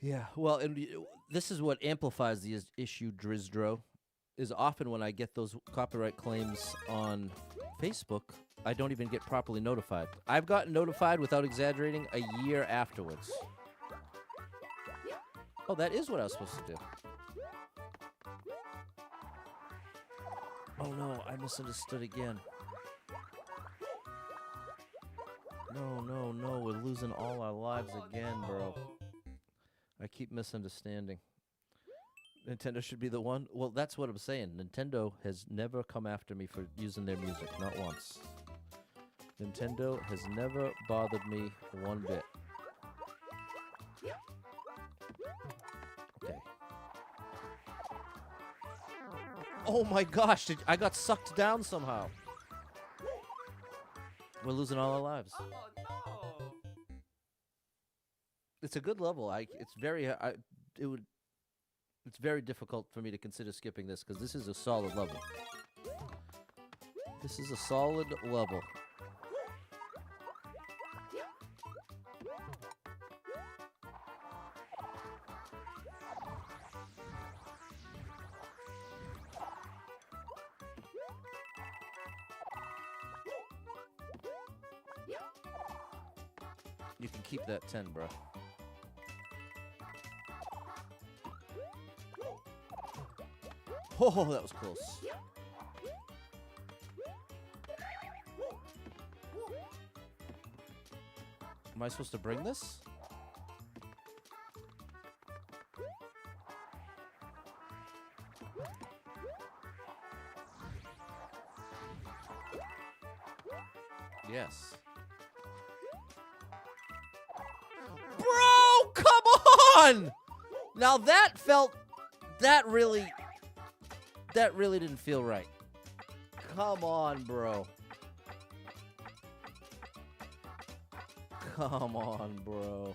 Yeah, well, and this is what amplifies the issue, Drizdro, is often when I get those copyright claims on Facebook, I don't even get properly notified. I've gotten notified, without exaggerating, a year afterwards. Oh, that is what I was supposed to do. Oh no, I misunderstood again. No, we're losing all our lives again, bro. I keep misunderstanding. Nintendo should be the one? Well, that's what I'm saying. Nintendo has never come after me for using their music, not once. Nintendo has never bothered me one bit. Okay. Oh my gosh, I got sucked down somehow. We're losing all our lives. Oh no! It's a good level. It's very difficult for me to consider skipping this because this is a solid level. This is a solid level. You can keep that 10, bro. Oh, that was close. Am I supposed to bring this? Yes. Bro, come on! Now that felt That really didn't feel right. Come on, bro. Come on, bro.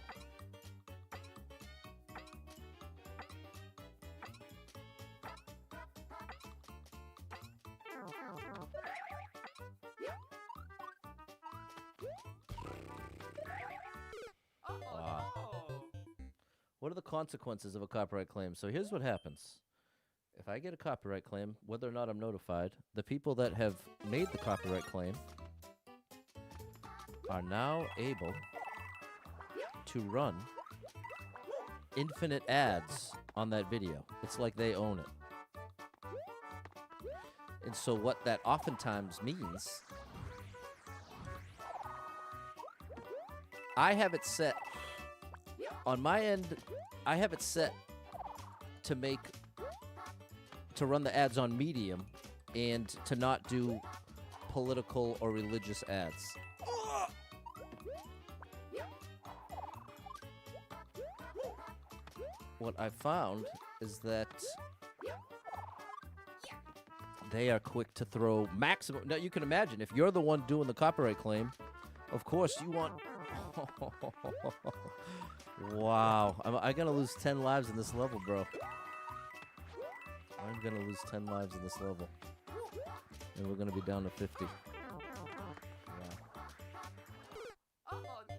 Oh Wow. no! What are the consequences of a copyright claim? So here's what happens. If I get a copyright claim, whether or not I'm notified, the people that have made the copyright claim are now able to run infinite ads on that video. It's like they own it. And so what that oftentimes means, I have it set on my end, I have it set to run the ads on Medium and to not do political or religious ads. What I found is that they are quick to throw maximum. Now, you can imagine, if you're the one doing the copyright claim, of course you want... Wow. I'm going to lose 10 lives in this level, bro. I'm going to lose 10 lives in this level. And we're going to be down to 50. Oh no!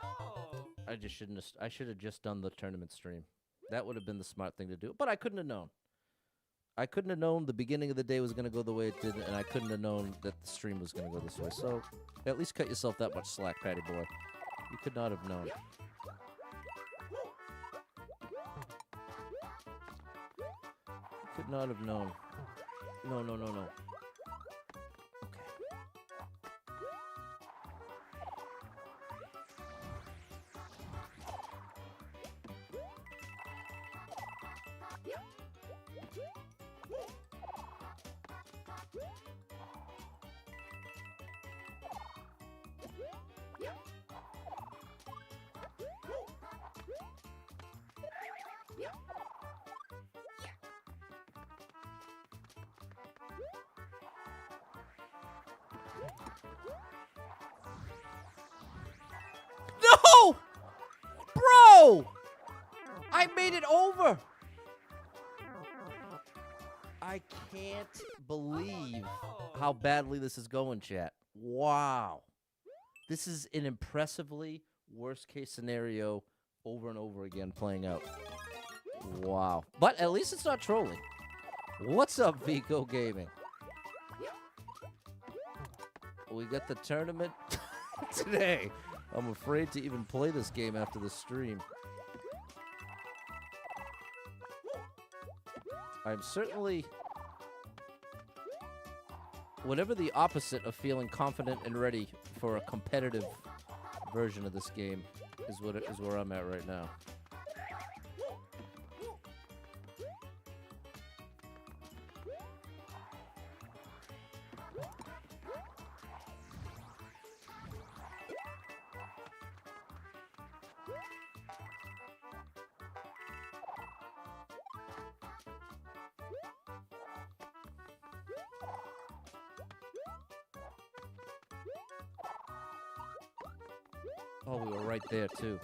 I should have just done the tournament stream. That would have been the smart thing to do. But I couldn't have known. I couldn't have known the beginning of the day was going to go the way it did, and I couldn't have known that the stream was going to go this way. So at least cut yourself that much slack, Patty boy. You could not have known. You could not have known. No, no, no, no. No! Bro! I made it over! I can't believe how badly this is going, chat. Wow. This is an impressively worst case scenario over and over again playing out. Wow. But at least it's not trolling. What's up, Vico Gaming? We got the tournament today. I'm afraid to even play this game after the stream. I'm certainly... whatever the opposite of feeling confident and ready for a competitive version of this game is where I'm at right now. Oh, we were right there too.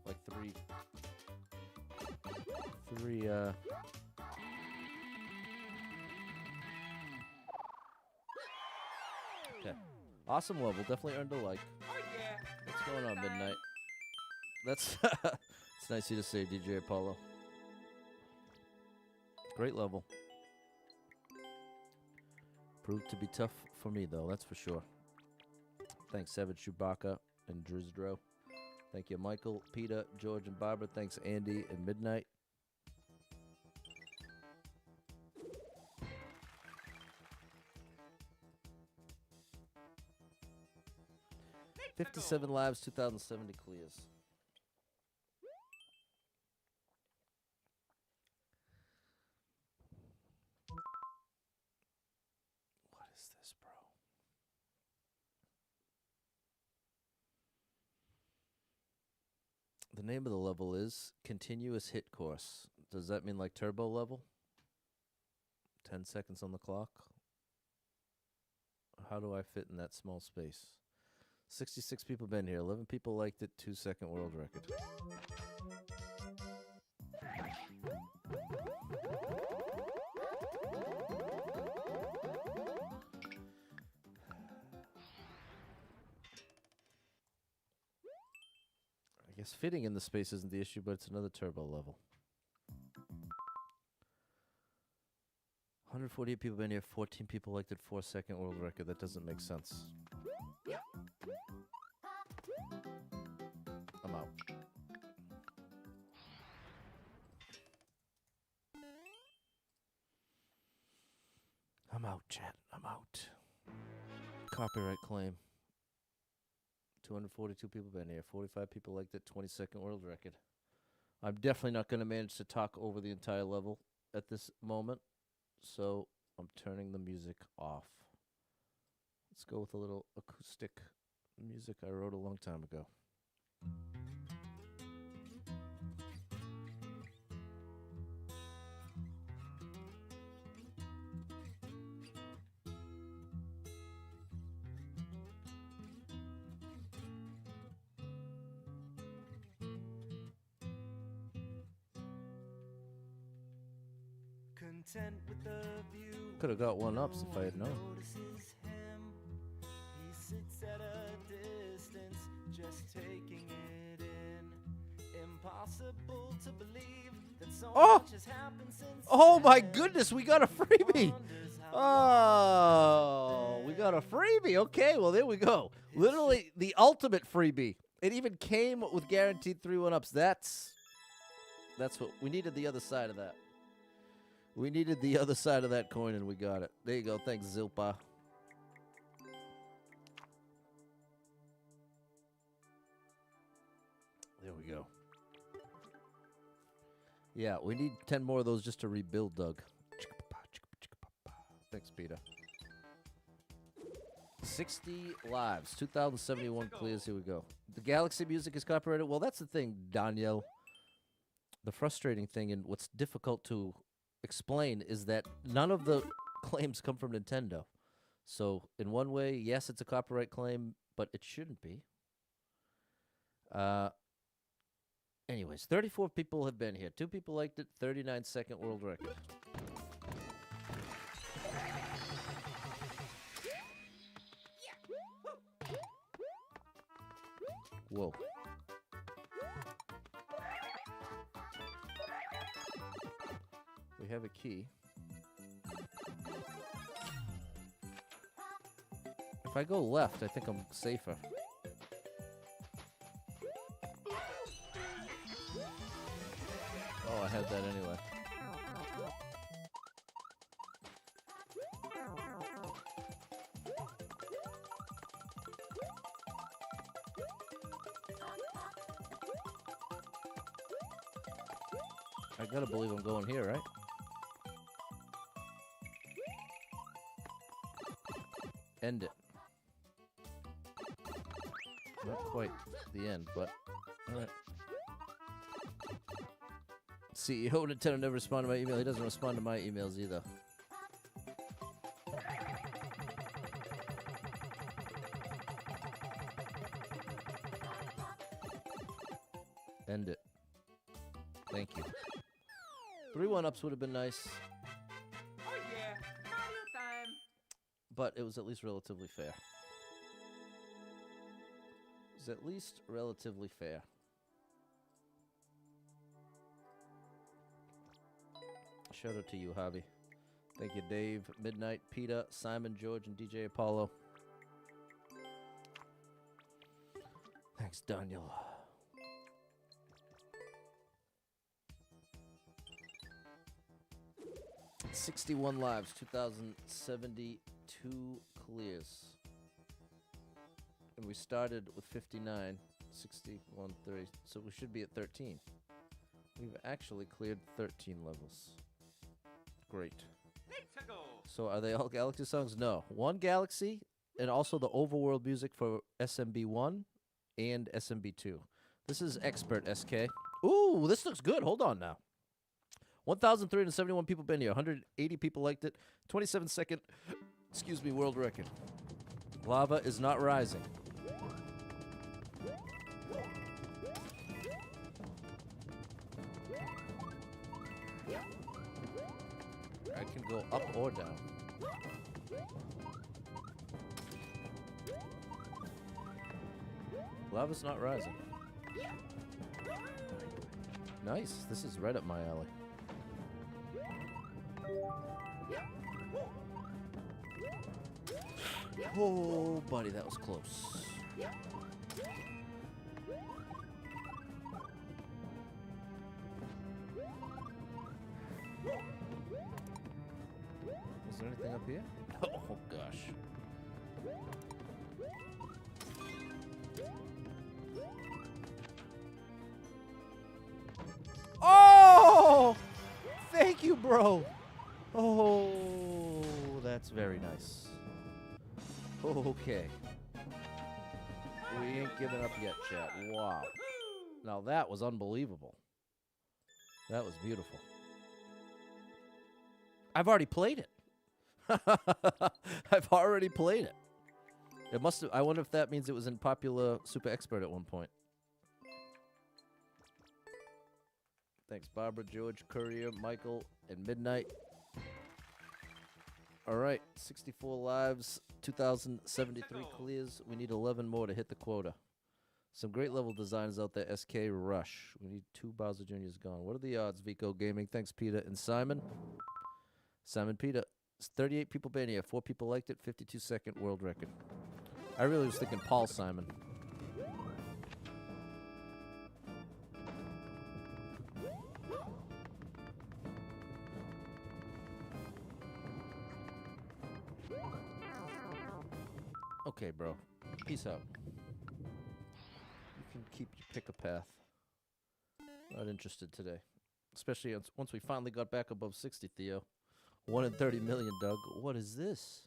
Like three, okay. Awesome level. Definitely earned a like. Oh yeah! What's going on, Midnight? That's it's nice of you to say, DJ Apollo. Great level. Proved to be tough for me, though, that's for sure. Thanks, Savage Chewbacca and Drizdro. Thank you, Michael, Peter, George, and Barbara. Thanks, Andy and Midnight. $57 lives, 2,070 clears. What is this, bro? The name of the level is Continuous Hit Course. Does that mean like turbo level? 10 seconds on the clock. How do I fit in that small space? 66 people been here. 11 people liked it. 2-second world record. I guess fitting in the space isn't the issue, but it's another turbo level. 148 people been here. 14 people liked it. 4-second world record. That doesn't make sense. I'm out. I'm out, chat. I'm out. Copyright claim. 242 people been here. 45 people liked it. 22nd world record. I'm definitely not going to manage to talk over the entire level at this moment, so I'm turning the music off. Let's go with a little acoustic music I wrote a long time ago. Could have got one ups if I had known. He sits at a distance, just taking it in. Impossible to believe that so much has happened since. Oh my goodness, we got a freebie. Oh, we got a freebie. Okay, well, there we go. Literally the ultimate freebie. It even came with guaranteed 3 1-ups. That's what we needed, the other side of that. We needed the other side of that coin, and we got it. There you go. Thanks, Zilpa. There we go. Yeah, we need 10 more of those just to rebuild, Doug. Thanks, Peter. 60 lives. 2,071 clears. Here we go. The Galaxy music is copyrighted. Well, that's the thing, Daniel. The frustrating thing and what's difficult to explain is that none of the claims come from Nintendo. So in one way, yes, it's a copyright claim, but it shouldn't be. Anyways, 34 people have been here. 2 people liked it. 39-second world record. Whoa. We have a key. If I go left, I think I'm safer. Oh, I had that anyway. I gotta believe I'm going here, right? End it. Not quite the end, but alright. CEO Nintendo never responded to my email. He doesn't respond to my emails either. End it. Thank you. 3 1-ups would have been nice. Oh yeah, Mario time. But it was at least relatively fair. It was at least relatively fair. Shout out to you, Hobby. Thank you, Dave, Midnight, Peter, Simon, George, and DJ Apollo. Thanks, Daniel. $61 lives, 2,072 clears. And we started with 59, 61, 30, so we should be at 13. We've actually cleared 13 levels. Great. Let's go. So are they all Galaxy songs? No. One Galaxy, and also the overworld music for SMB1 and SMB2. This is Expert SK. Ooh, this looks good. Hold on now. 1,371 people been here. 180 people liked it. 27-second, excuse me, world record. Lava is not rising. I can go up or down. Lava's not rising. Nice. This is right up my alley. Oh, buddy, that was close. Is there anything up here? Oh, gosh. Oh! Thank you, bro. Oh, that's very nice. Okay. We ain't giving up yet, chat. Wow. Now that was unbelievable. That was beautiful. I've already played it. I've already played it. It must have. I wonder if that means it was in Popular Super Expert at one point. Thanks, Barbara, George, Courier, Michael, and Midnight. All right, 64 lives, 2,073 clears. We need 11 more to hit the quota. Some great level designers out there. SK Rush. We need 2 Bowser Juniors gone. What are the odds, Vico Gaming? Thanks, Peter and Simon. Simon Peter. 38 people been here. 4 people liked it. 52-second world record. I really was thinking Paul Simon. Okay, bro. Peace out. You can pick a path. Not interested today. Especially once we finally got back above 60, Theo. 1 in 30 million, Doug. What is this?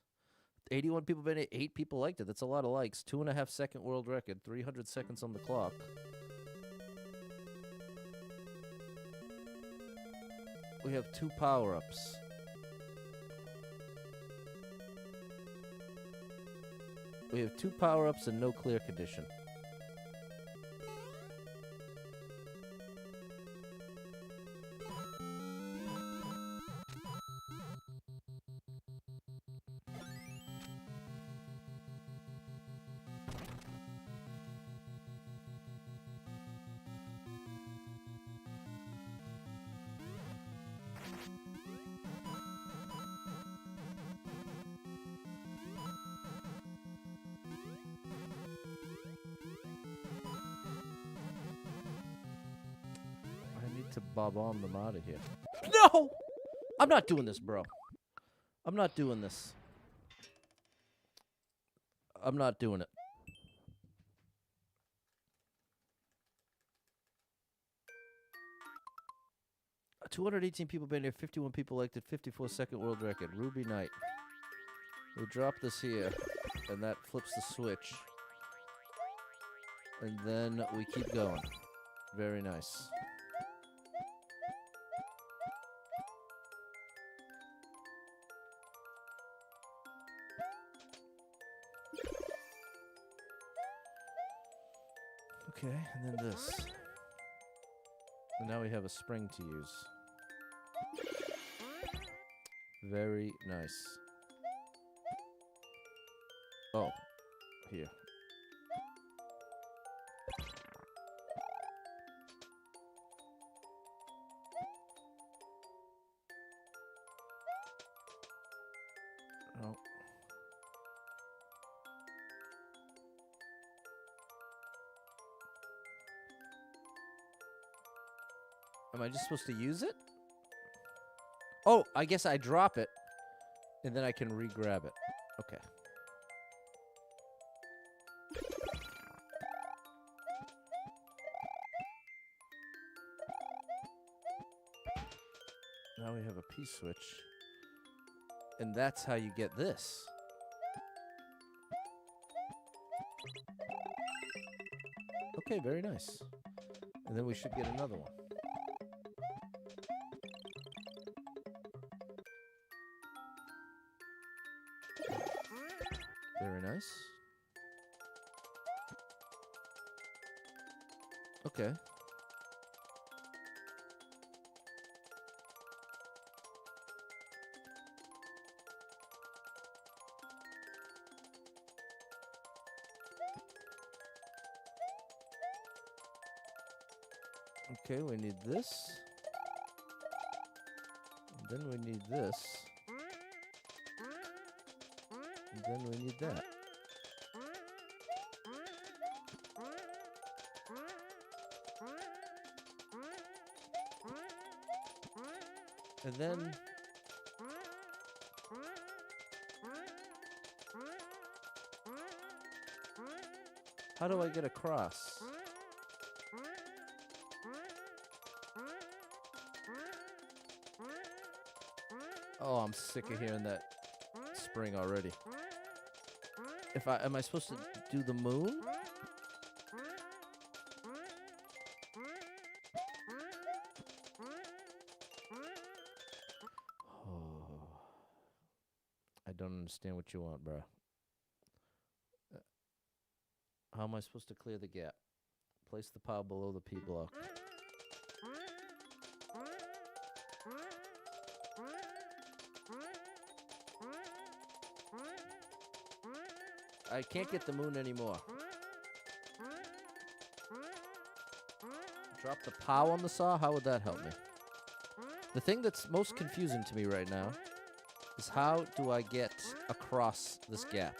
81 people been here. 8 people liked it. That's a lot of likes. 2.5 second world record. 300 seconds on the clock. We have 2 power-ups. We have 2 power-ups and no clear condition. To bob-omb them out of here. No! I'm not doing this, bro. I'm not doing this. I'm not doing it. Uh, 218 people been here. 51 people liked it. 54-second world record. Ruby Knight. We drop this here, and that flips the switch. And then we keep going. Very nice. Okay, and then this. And now we have a spring to use. Very nice. Oh, here. Oh. Am I just supposed to use it? Oh, I guess I drop it, and then I can re-grab it. Okay. Now we have a P-switch. And that's how you get this. Okay, very nice. And then we should get another one. Very nice. Okay. Okay, we need this. And then we need this. And then we need that. And then how do I get across? Oh, I'm sick of hearing that spring already. Am I supposed to do the moon? Oh, I don't understand what you want, bro. How am I supposed to clear the gap? Place the pile below the P block. I can't get the moon anymore. Drop the POW on the saw? How would that help me? The thing that's most confusing to me right now is how do I get across this gap?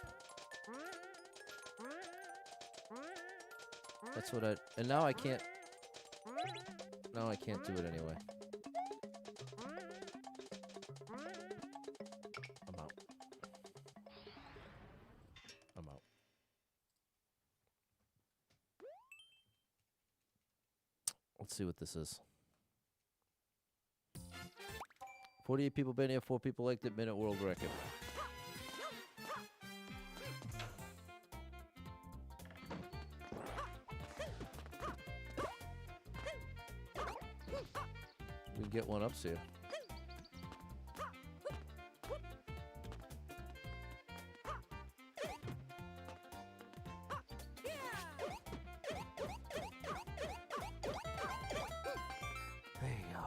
That's what and now I can't do it anyway. I'm out. I'm out. Let's see what this is. 48 people been here, 4 people liked it, minute world record. We can get one ups here. There you go.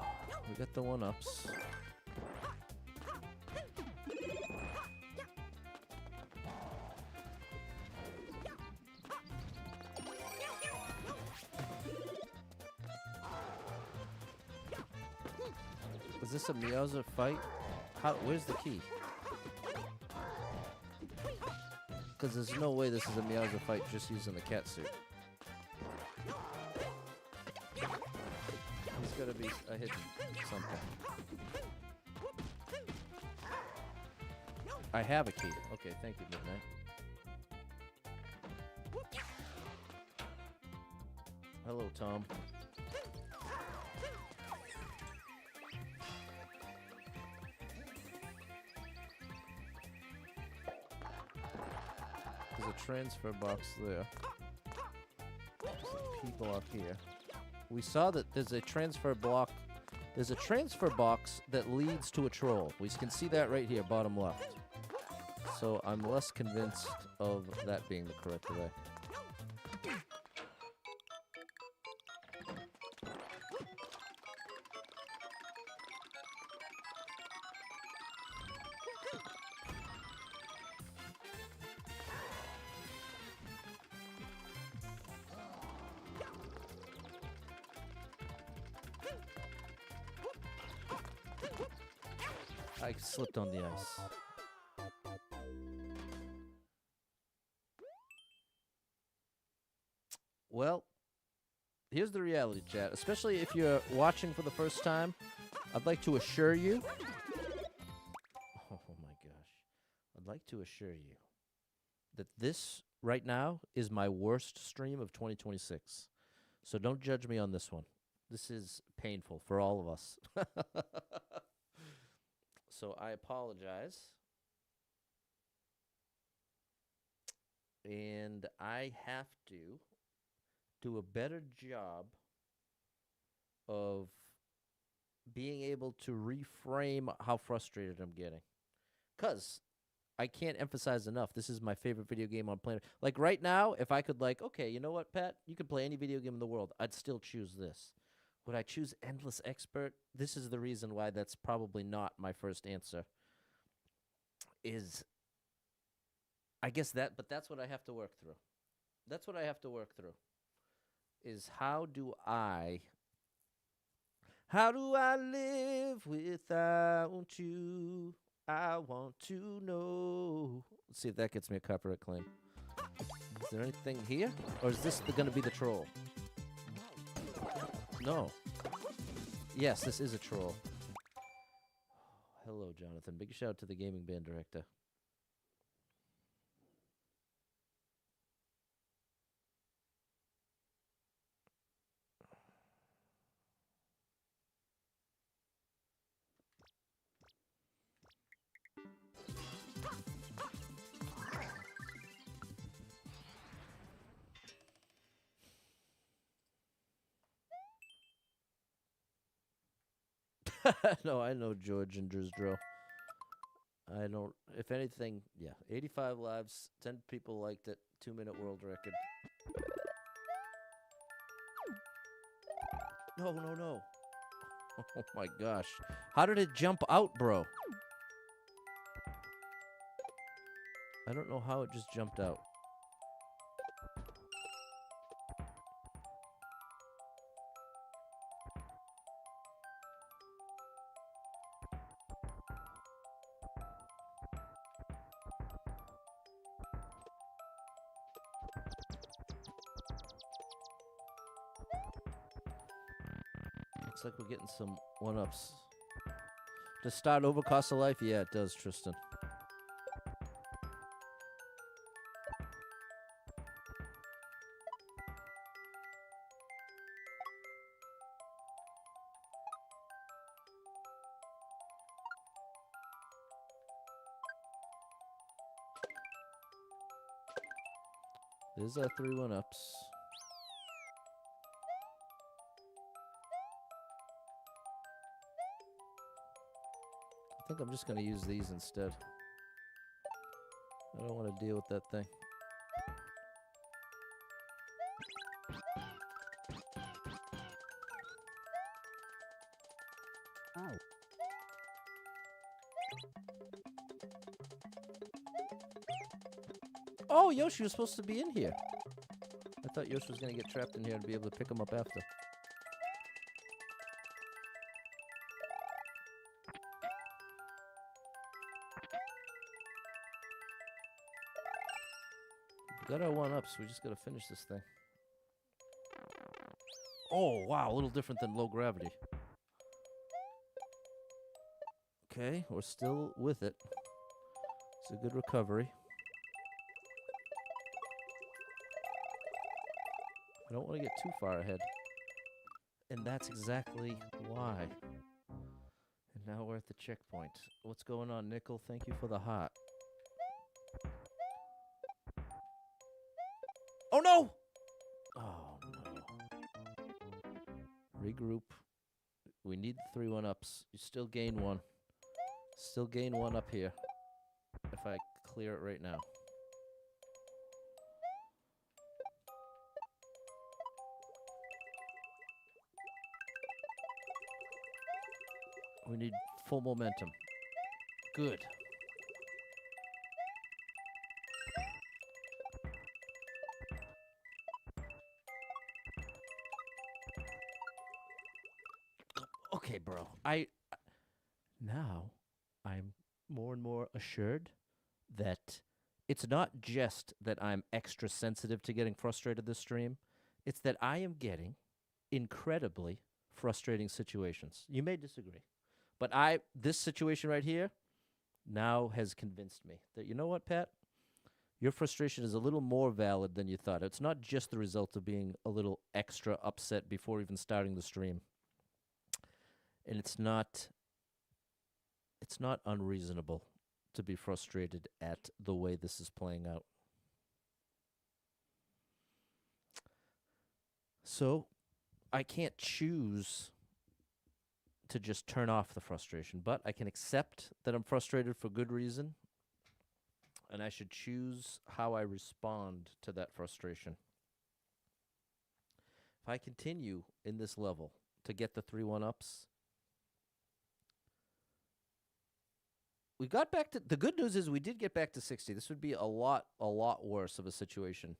We got the one ups. Is this a Meowser fight? Where's the key? Because there's no way this is a Meowser fight just using the cat suit. There's gotta be a hidden something. I have a key. Okay, thank you, Midnight. Hello, Tom. There's a transfer box there. There's a P block here. We saw that there's a transfer block. There's a transfer box that leads to a troll. We can see that right here, bottom left. So I'm less convinced of that being the correct way. I slipped on the ice. Well, here's the reality, chat. Especially if you're watching for the first time, I'd like to assure you... Oh my gosh. I'd like to assure you that this, right now, is my worst stream of 2026. So don't judge me on this one. This is painful for all of us. So I apologize. And I have to do a better job of being able to reframe how frustrated I'm getting. 'Cause I can't emphasize enough. This is my favorite video game on planet. Like right now, if I could like, okay, you know what, Pat? You could play any video game in the world. I'd still choose this. Would I choose Endless Expert? This is the reason why that's probably not my first answer. Is I guess but that's what I have to work through. That's what I have to work through. Is how do I live without you? I want to know. Let's see if that gets me a copyright claim. Is there anything here? Or is this going to be the troll? No. Yes, this is a troll. Hello, Jonathan. Big shout out to the gaming band director. No, I know George and Drew's drill. I don't. If anything, yeah, 85 lives, 10 people liked it, 2-minute world record. No, no, no. Oh my gosh. How did it jump out, bro? I don't know how it just jumped out. Looks like we're getting some one-ups. Does start over cost of life? Yeah, it does, Tristan. There's our 3 one-ups. I think I'm just going to use these instead. I don't want to deal with that thing. Oh, Yoshi was supposed to be in here. I thought Yoshi was going to get trapped in here and be able to pick him up after. Got our one-ups. We just got to finish this thing. Oh, wow. A little different than low gravity. Okay, we're still with it. It's a good recovery. I don't want to get too far ahead. And that's exactly why. And now we're at the checkpoint. What's going on, Nickel? Thank you for the heart. Oh, no! Oh, no. Regroup. We need 3 one-ups. You still gain 1. Still gain 1 up here. If I clear it right now. We need full momentum. Good. Okay, bro. Now I'm more and more assured that it's not just that I'm extra sensitive to getting frustrated this stream. It's that I am getting incredibly frustrating situations. You may disagree. But this situation right here now has convinced me that, you know what, Pat? Your frustration is a little more valid than you thought. It's not just the result of being a little extra upset before even starting the stream. And it's not unreasonable to be frustrated at the way this is playing out. So I can't choose to just turn off the frustration, but I can accept that I'm frustrated for good reason And I should choose how I respond to that frustration. If I continue in this level to get the 3 1-ups, we got back to, the good news is we did get back to 60. This would be a lot worse of a situation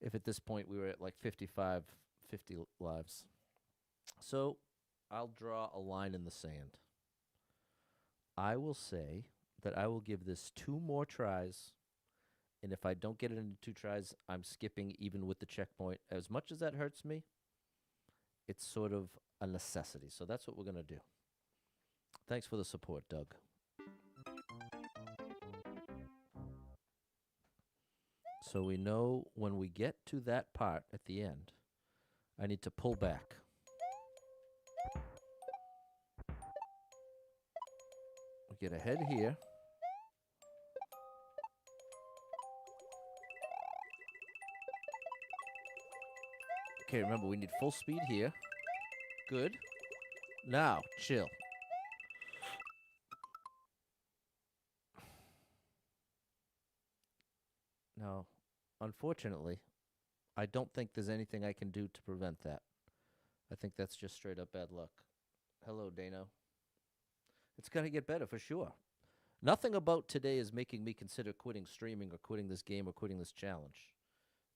if at this point we were at like 55, 50 lives. So I'll draw a line in the sand. I will say that I will give this 2 more tries, and if I don't get it into 2 tries, I'm skipping even with the checkpoint. As much as that hurts me, it's sort of a necessity. So that's what we're going to do. Thanks for the support, Doug. So we know when we get to that part at the end, I need to pull back. We get ahead here. Okay, remember, we need full speed here. Good. Now, chill. Now, unfortunately, I don't think there's anything I can do to prevent that. I think that's just straight up bad luck. Hello, Dano. It's going to get better for sure. Nothing about today is making me consider quitting streaming or quitting this game or quitting this challenge.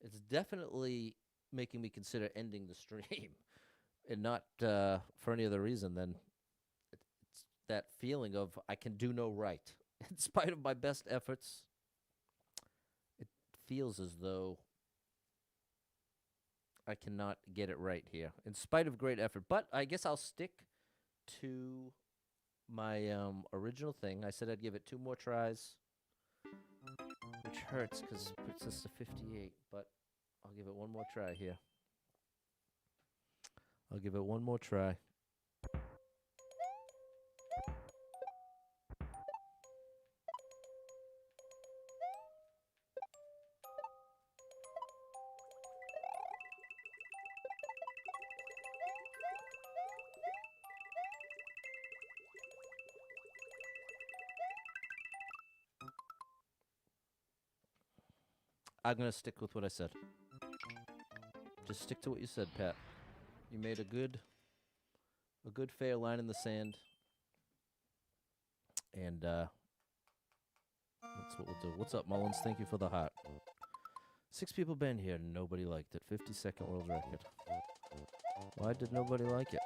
It's definitely making me consider ending the stream, and not for any other reason than it's that feeling of I can do no right. In spite of my best efforts, it feels as though I cannot get it right here, in spite of great effort. But I guess I'll stick to my original thing. I said I'd give it 2 more tries, which hurts because it puts us to 58, but I'll give it 1 more try here. I'll give it 1 more try. I'm going to stick with what I said. Just stick to what you said, Pat. You made a good fair line in the sand. And that's what we'll do. What's up, Mullins? Thank you for the heart. 6 people been here. Nobody liked it. 52nd world record. Why did nobody like it?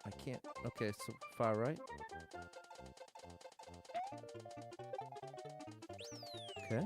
I can't. Okay, so far right. Okay.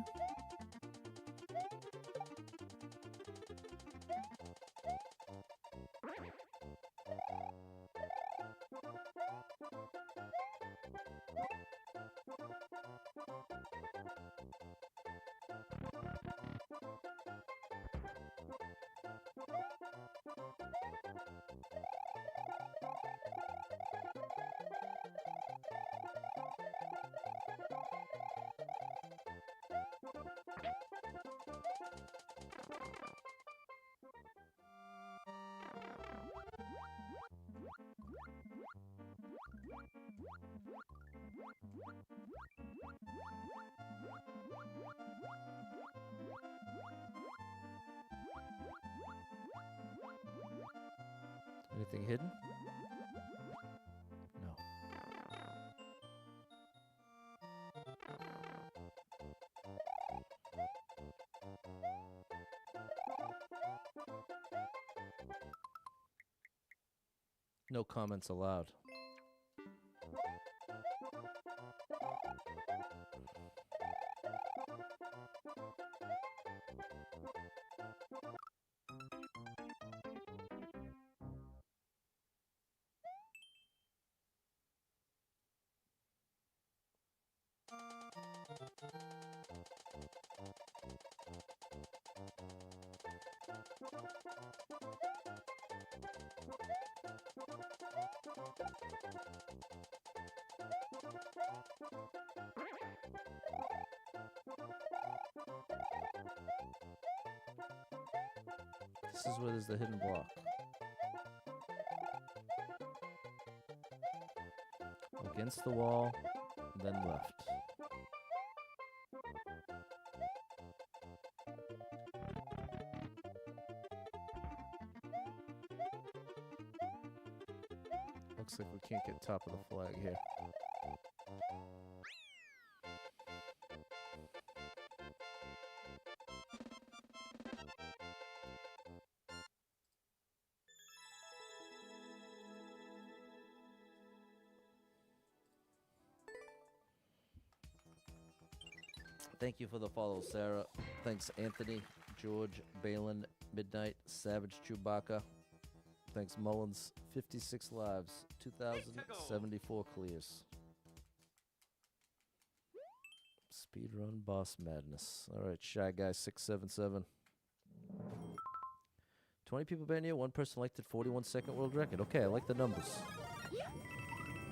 Anything hidden? No. No comments allowed. This is where there's the hidden block. Against the wall, then left. Looks like we can't get top of the flag here. Thank you for the follow, Sarah. Thanks, Anthony, George, Balin, Midnight, Savage, Chewbacca. Thanks, Mullins. 56 lives, 2,074 clears. Speedrun boss madness. All right, Shy Guy 677. 20 people been here. One person liked it. 41-second world record. Okay, I like the numbers.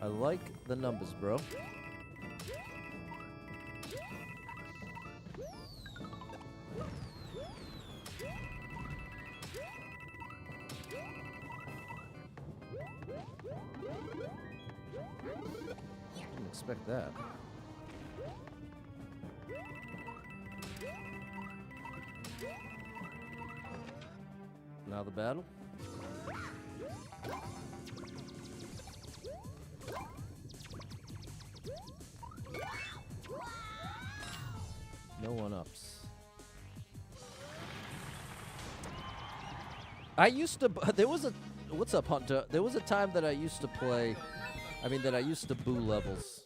I like the numbers, bro. Didn't expect that. Now the battle. No one-ups. I used to. There was a. What's up, Hunter? There was a time that I used to play. I mean, that I used to boo levels.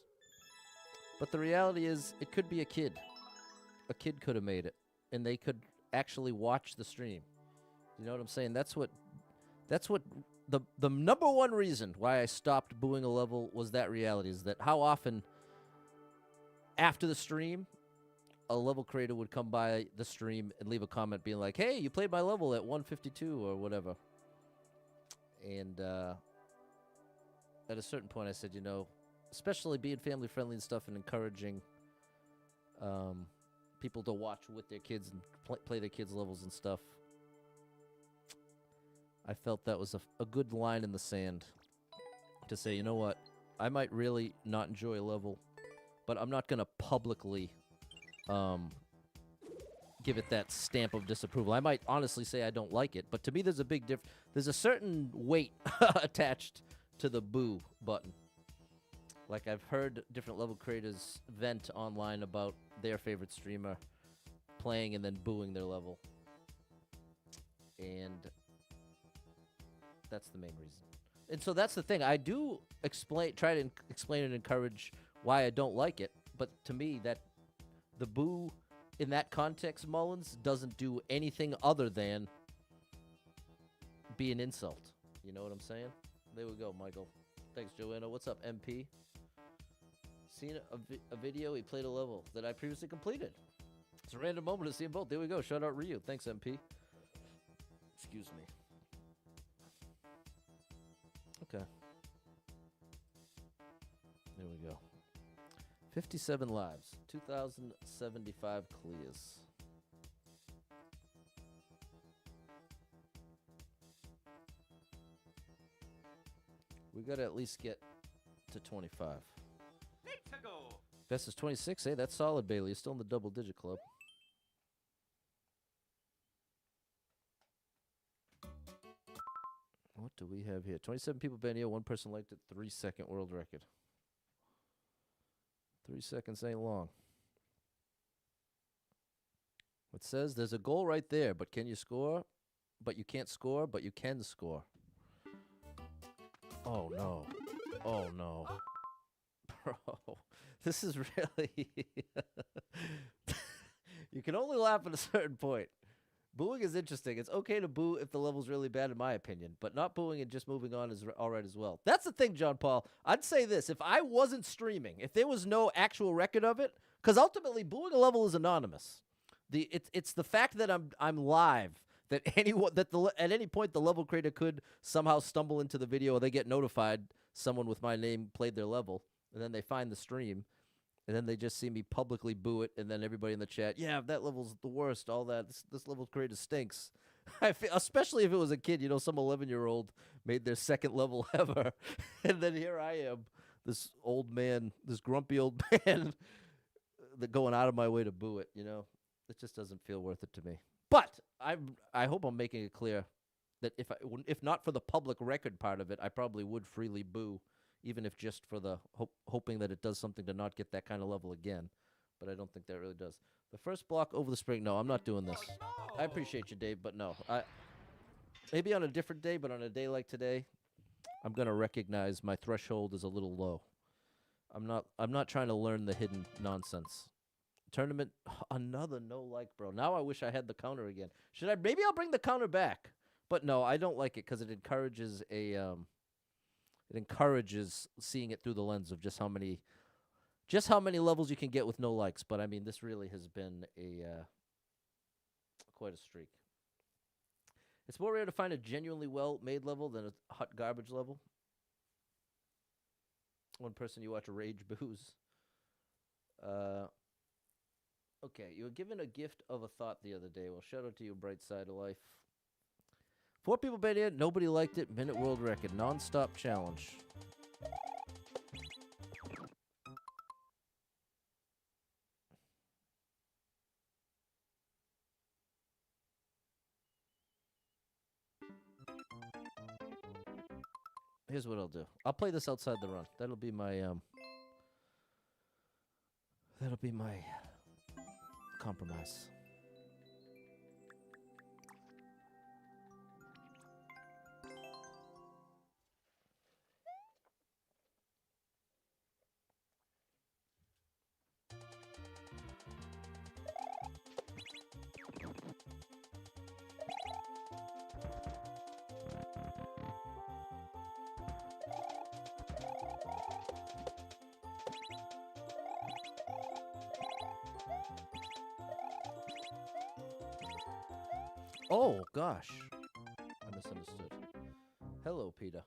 But the reality is, it could be a kid. A kid could have made it, and they could actually watch the stream. You know what I'm saying? That's what the number one reason why I stopped booing a level was that reality, is that how often after the stream a level creator would come by the stream and leave a comment being like, hey, you played my level at 152 or whatever. And at a certain point I said, you know, especially being family friendly and stuff and encouraging people to watch with their kids and play their kids' levels and stuff, I felt that was a good line in the sand to say, you know what, I might really not enjoy a level, but I'm not going to publicly give it that stamp of disapproval. I might honestly say I don't like it, but to me there's a big difference. There's a certain weight attached to the boo button. Like, I've heard different level creators vent online about their favorite streamer playing and then booing their level. And that's the main reason. And so that's the thing. I do try to explain and encourage why I don't like it, but to me, that the boo in that context, Mullins, doesn't do anything other than be an insult. You know what I'm saying? There we go, Michael. Thanks, Joanna. What's up, MP? Seen a video, he played a level that I previously completed. It's a random moment to see them both. There we go. Shout out Ryu. Thanks, MP. Excuse me. Okay. There we go. 57 lives. 2,075 clears. We got to at least get to 25. Let's go. Best is 26. Hey, that's solid, Bailey. You're still in the double-digit club. What do we have here? 27 people been here. One person liked it. 3-second world record. 3 seconds ain't long. It says there's a goal right there, but can you score? But you can't score, but you can score. Oh, no. Oh, no. Bro, this is really... You can only laugh at a certain point. Booing is interesting. It's okay to boo if the level's really bad, in my opinion, but not booing and just moving on is all right as well. That's the thing, John Paul. I'd say this. If I wasn't streaming, if there was no actual record of it, because ultimately booing a level is anonymous. It's the fact that I'm live, that at any point the level creator could somehow stumble into the video or they get notified someone with my name played their level, and then they find the stream, and then they just see me publicly boo it, and then everybody in the chat, yeah, that level's the worst. All that this level creator stinks. I feel, especially if it was a kid, some 11-year-old made their second level ever, and then here I am, this old man, this grumpy old man, that going out of my way to boo it. It just doesn't feel worth it to me. But I hope I'm making it clear that if not for the public record part of it, I probably would freely boo, even if just for the hoping that it does something to not get that kind of level again. But I don't think that really does. The first block over the spring. No, I'm not doing this. I appreciate you, Dave, but no. Maybe on a different day, but on a day like today, I'm gonna recognize my threshold is a little low. I'm not trying to learn the hidden nonsense. Tournament, another no like, bro. Now I wish I had the counter again. Maybe I'll bring the counter back. But no, I don't like it because it encourages seeing it through the lens of just how many levels you can get with no likes. But I mean, this really has been quite a streak. It's more rare to find a genuinely well-made level than a hot garbage level. One person you watch rage booze. Okay, you were given a gift of a thought the other day. Well, shout out to you, Bright Side of Life. 4 people bet it. Nobody liked it. Minute world record. Non-stop challenge. Here's what I'll do. I'll play this outside the run. That'll be my compromise. Oh, gosh. I misunderstood. Hello, Peter.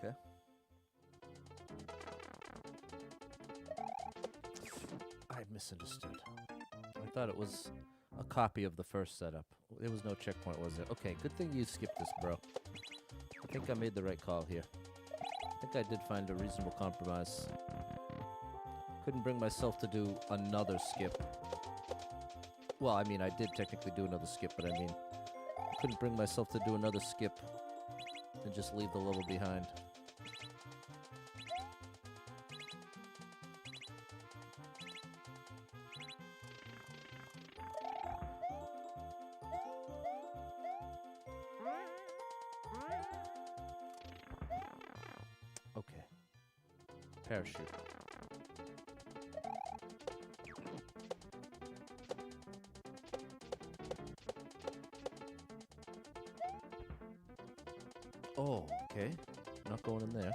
Okay. I misunderstood. I thought it was a copy of the first setup. There was no checkpoint, was there? Okay, good thing you skipped this, bro. I think I made the right call here. I think I did find a reasonable compromise. Couldn't bring myself to do another skip. Well, I mean, I did technically do another skip, but I mean, I couldn't bring myself to do another skip and just leave the level behind. Okay. Parachute. Oh, okay. Not going in there.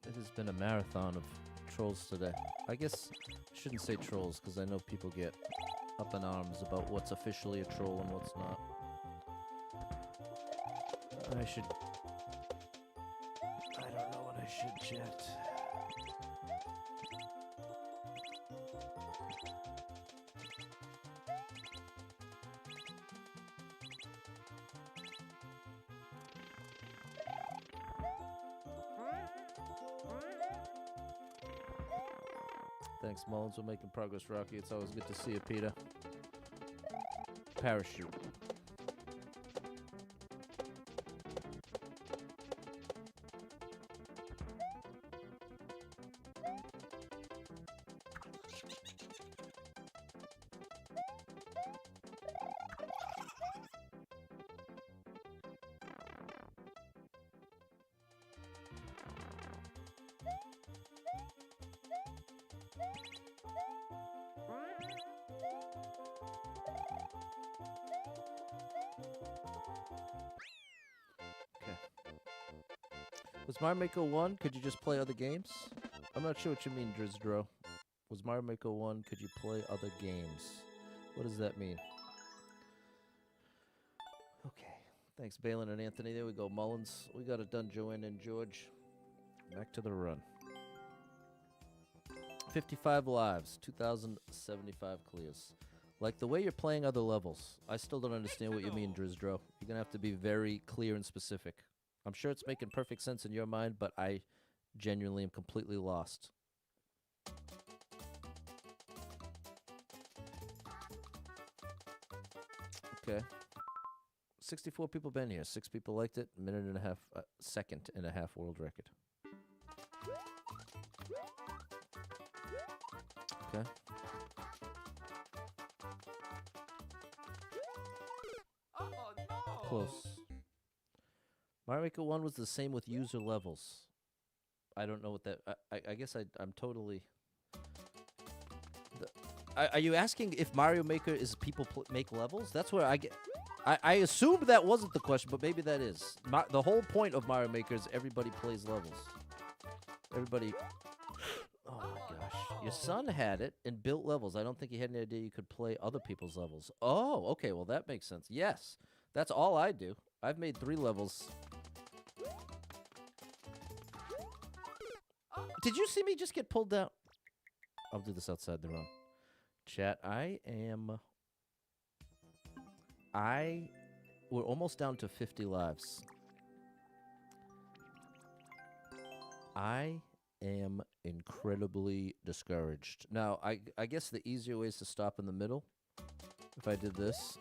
It has been a marathon of trolls today. I guess I shouldn't say trolls because I know people get up in arms about what's officially a troll and what's not. I don't know what I should chat. Thanks, Mullins. We're making progress, Rocky. It's always good to see you, Peter. Parachute. Was Mario Maker 1? Could you just play other games? I'm not sure what you mean, Drizdro. Was Mario Maker 1? Could you play other games? What does that mean? Okay. Thanks, Balin and Anthony. There we go. Mullins. We got it done, Joanne and George. Back to the run. 55 lives, 2,075 clears. Like the way you're playing other levels. I still don't understand what you mean, Drizdro. You're going to have to be very clear and specific. I'm sure it's making perfect sense in your mind, but I genuinely am completely lost. Okay. 64 people been here. 6 people liked it. Minute and a half, second and a half world record. Okay. Oh no! Close. Mario Maker 1 was the same with user levels. I don't know what that... I guess I'm totally... Are you asking if Mario Maker is people make levels? That's where I get... I assumed that wasn't the question, but maybe that is. The whole point of Mario Maker is everybody plays levels. Everybody... Oh my gosh. Your son had it and built levels. I don't think he had any idea you could play other people's levels. Oh, okay. Well, that makes sense. Yes. That's all I do. I've made 3 levels. Did you see me just get pulled down? I'll do this outside the room. Chat, we're almost down to 50 lives. I am incredibly discouraged. Now, I guess the easier way is to stop in the middle. If I did this.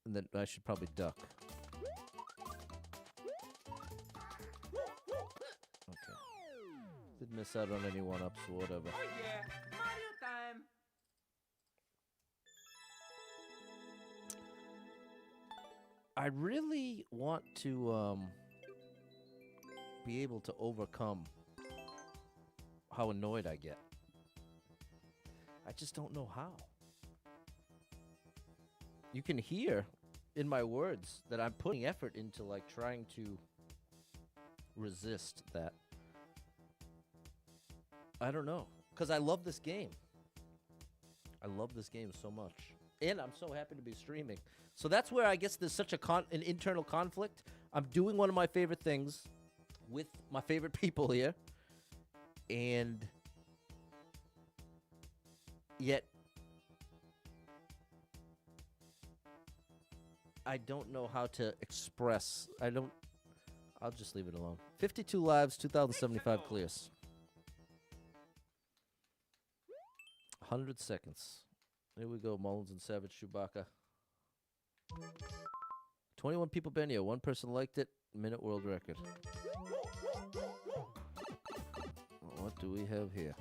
And then I should probably duck. Okay. Didn't miss out on any one-ups or whatever. Oh yeah, Mario time! I really want to be able to overcome how annoyed I get. I just don't know how. You can hear in my words that I'm putting effort into like trying to resist that. I don't know, because I love this game. I love this game so much. And I'm so happy to be streaming. So that's where I guess there's such an internal conflict. I'm doing one of my favorite things with my favorite people here. And yet I don't know how to express. I'll just leave it alone. 52 lives, 2,075 clears. 100 seconds. Here we go, Mullins and Savage Chewbacca. 21 people been here. 1 person liked it. Minute world record. What do we have here?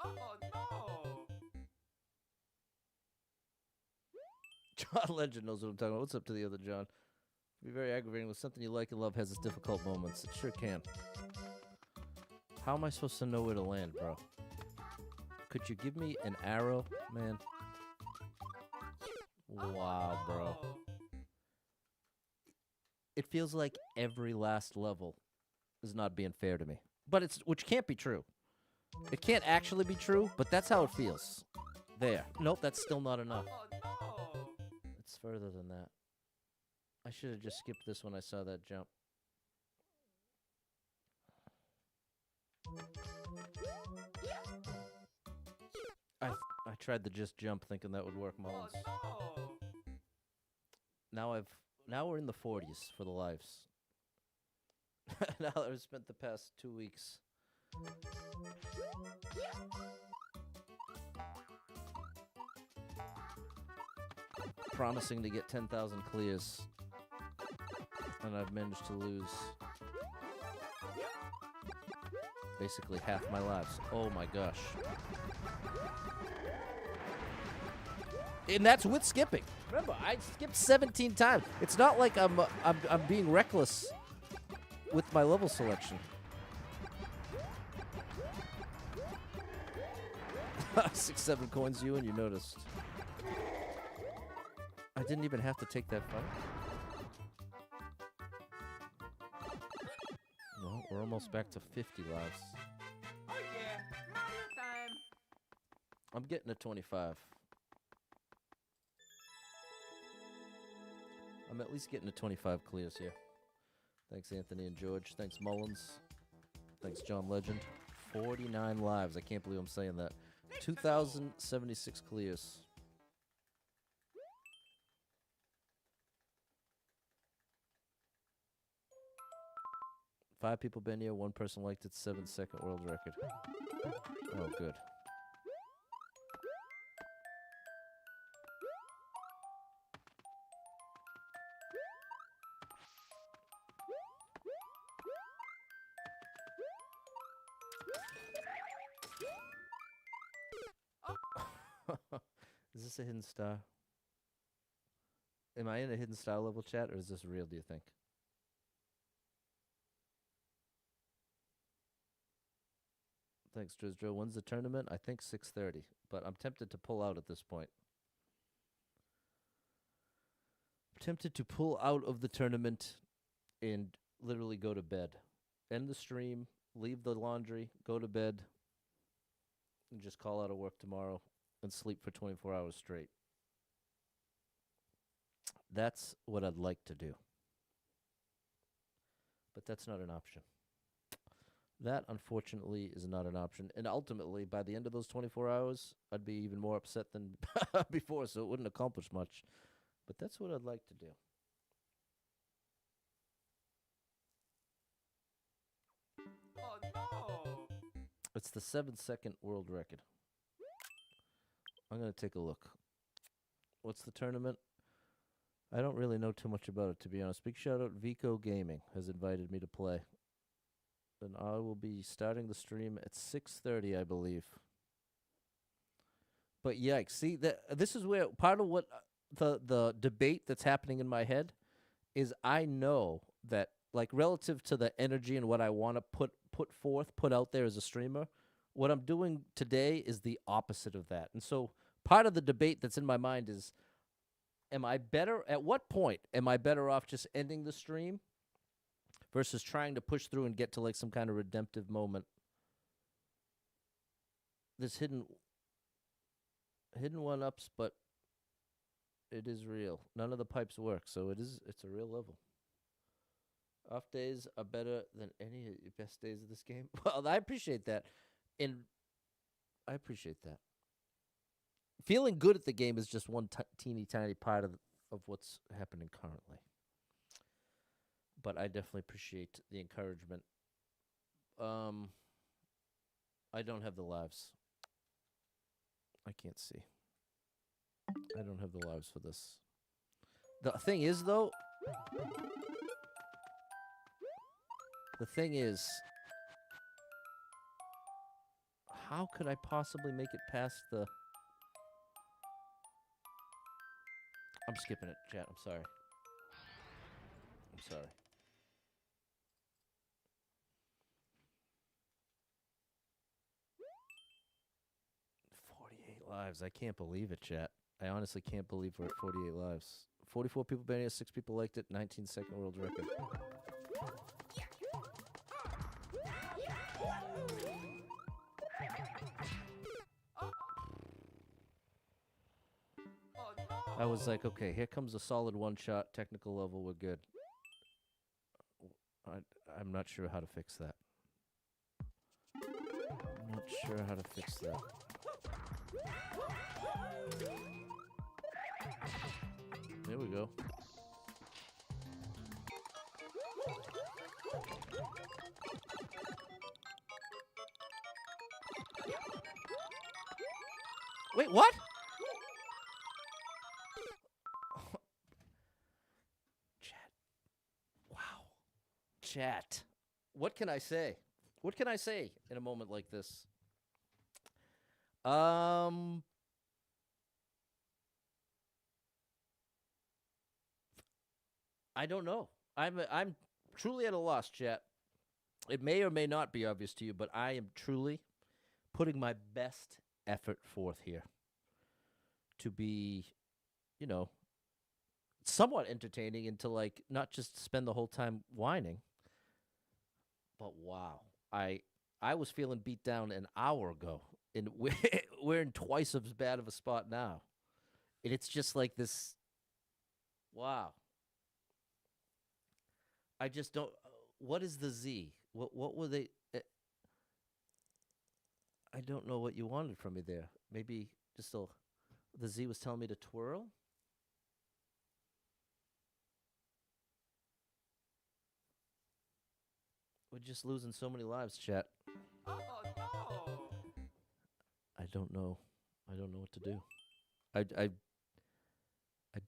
Oh no! John Legend knows what I'm talking about. What's up to the other John? Be very aggravating when something you like and love has its difficult moments. It sure can. How am I supposed to know where to land, bro? Could you give me an arrow, man? Wow, bro. It feels like every last level is not being fair to me. But which can't be true. It can't actually be true, but that's how it feels. There. Nope, that's still not enough. Oh no! It's further than that. I should have just skipped this when I saw that jump. I tried to just jump thinking that would work, Oh Mullins. no! Now we're in the 40s for the lives. Now that I've spent the past 2 weeks promising to get 10,000 clears, and I've managed to lose basically half my lives. Oh my gosh. And that's with skipping. Remember, I skipped 17 times. It's not like I'm being reckless with my level selection. 6, 7 coins, you, and you noticed. I didn't even have to take that fight. Well, we're almost back to 50 lives. Oh yeah! Mario time! I'm getting a 25. I'm at least getting to 25 clears here. Thanks, Anthony and George. Thanks, Mullins. Thanks, John Legend. 49 lives. I can't believe I'm saying that. 2,076 clears. Five people been here. One person liked it. 7-second world record. Oh, good. Is this a hidden star? Am I in a hidden star level chat, or is this real, do you think? Thanks, Drizdro. When's the tournament? I think 6:30, but I'm tempted to pull out at this point. I'm tempted to pull out of the tournament and literally go to bed. End the stream, leave the laundry, go to bed, and just call out of work tomorrow and sleep for 24 hours straight. That's what I'd like to do. But that's not an option. That, unfortunately, is not an option. And ultimately, by the end of those 24 hours, I'd be even more upset than before, so it wouldn't accomplish much. But that's what I'd like to do. Oh no! It's the 7-second world record. I'm going to take a look. What's the tournament? I don't really know too much about it, to be honest. Big shout out, Vico Gaming has invited me to play. And I will be starting the stream at 6:30, I believe. But yikes, see, this is where part of what the debate that's happening in my head is I know that, like, relative to the energy and what I want to put out there as a streamer, what I'm doing today is the opposite of that. And so part of the debate that's in my mind is, at what point am I better off just ending the stream versus trying to push through and get to, like, some kind of redemptive moment? There's hidden one-ups, but it is real. None of the pipes work, so it's a real level. Off days are better than any of your best days of this game. Well, I appreciate that. And I appreciate that. Feeling good at the game is just one teeny tiny part of what's happening currently. But I definitely appreciate the encouragement. I don't have the lives. I can't see. I don't have the lives for this. The thing is, though, how could I possibly make it past the... I'm skipping it, chat. I'm sorry. 48 lives. I can't believe it, chat. I honestly can't believe we're at 48 lives. 44 people been here, 6 people liked it, 19-second world record. I was like, okay, here comes a solid one-shot technical level. We're good. I'm not sure how to fix that. I'm not sure how to fix that. There we go. Wait, what? Chat. Wow. Chat. What can I say? What can I say in a moment like this? I don't know. I'm truly at a loss, chat. It may or may not be obvious to you, but I am truly putting my best effort forth here to be, you know, somewhat entertaining and to like not just spend the whole time whining. But wow, I was feeling beat down an hour ago, and we're in twice as bad of a spot now, and it's just like this. Wow. I just don't. What is the Z? What were they? I don't know what you wanted from me there. Maybe just the Z was telling me to twirl. We're just losing so many lives, chat. Oh no! I don't know. I don't know what to do. I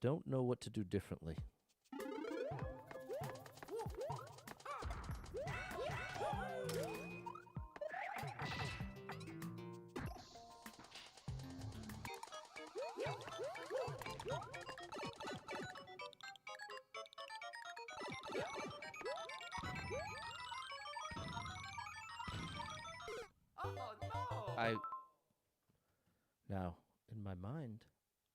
don't know what to do differently. Oh no! Now, in my mind,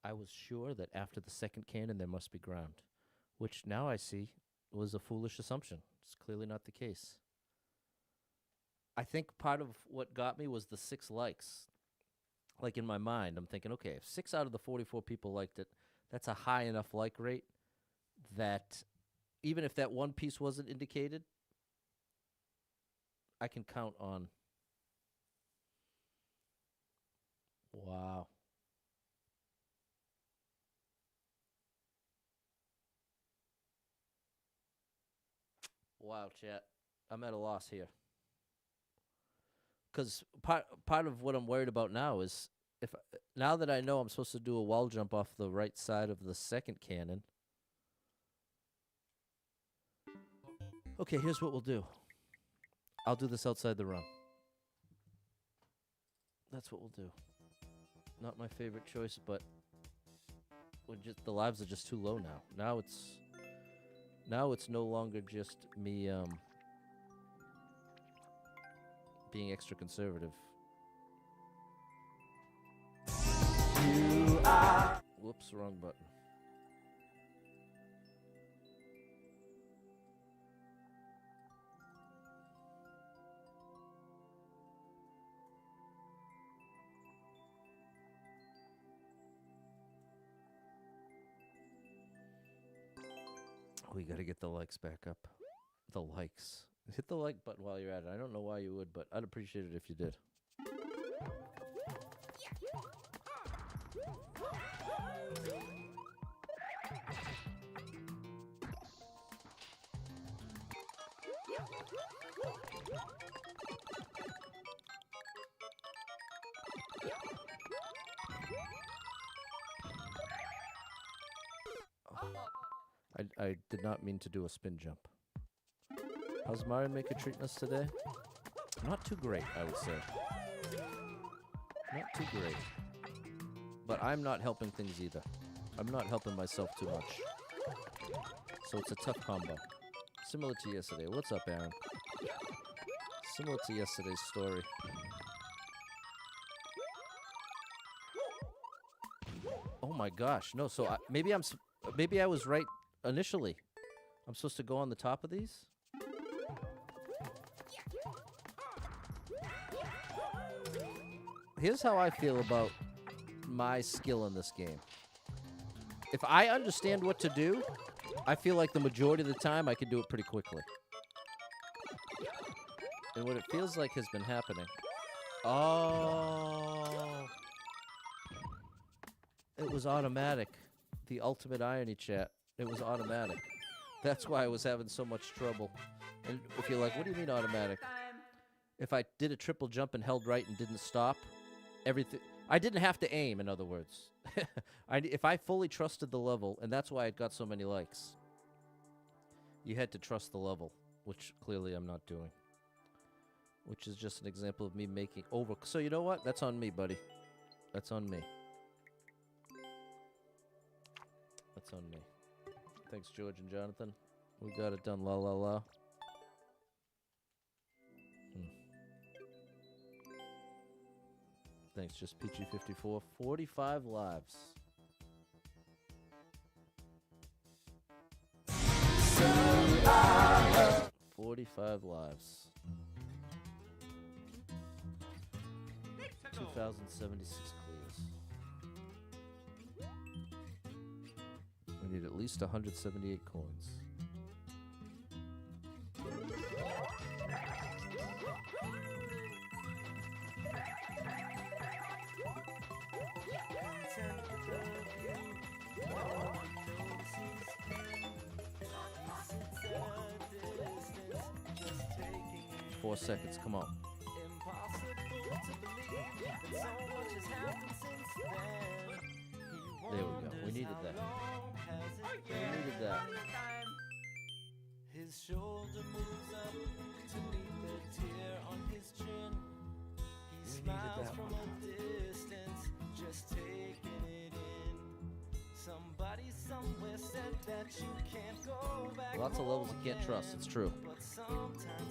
I was sure that after the second cannon there must be ground, which now I see was a foolish assumption. It's clearly not the case. I think part of what got me was the 6 likes. Like in my mind, I'm thinking, okay, if 6 out of the 44 people liked it, that's a high enough like rate that even if that one piece wasn't indicated, I can count on. Wow. Wow, chat. I'm at a loss here. Because part of what I'm worried about now is if now that I know I'm supposed to do a wall jump off the right side of the second cannon. Okay, here's what we'll do. I'll do this outside the run. That's what we'll do. Not my favorite choice, but the lives are just too low now. Now it's no longer just me being extra conservative. Whoops, wrong button. We gotta get the likes back up. The likes. Hit the like button while you're at it. I don't know why you would, but I'd appreciate it if you did. I did not mean to do a spin jump. How's Mario Maker treating us today? Not too great, I would say. Not too great. But I'm not helping things either. I'm not helping myself too much. So it's a tough combo. Similar to yesterday. What's up, Aaron? Similar to yesterday's story. Oh my gosh. No, so maybe I was right initially. I'm supposed to go on the top of these? Here's how I feel about my skill in this game. If I understand what to do, I feel like the majority of the time I can do it pretty quickly. And what it feels like has been happening. Oh. It was automatic. The ultimate irony, chat. It was automatic. That's why I was having so much trouble. And if you're like, what do you mean automatic? If I did a triple jump and held right and didn't stop, everything... I didn't have to aim, in other words. If I fully trusted the level, and that's why it got so many likes, you had to trust the level, which clearly I'm not doing. Which is just an example of me making over... So you know what? That's on me, buddy. That's on me. That's on me. Thanks, George and Jonathan. We got it done. La la la. Thanks, just Peachy54. 45 lives. So 45 lives. 2076 clears. We need at least 178 coins. Four seconds, come on. There we go. We needed that. We needed that. His shoulder moves up to meet the tear on his chin. He smiles from a distance, just taking it in. Somebody somewhere said that you can't go back. Lots of levels you can't trust. It's true.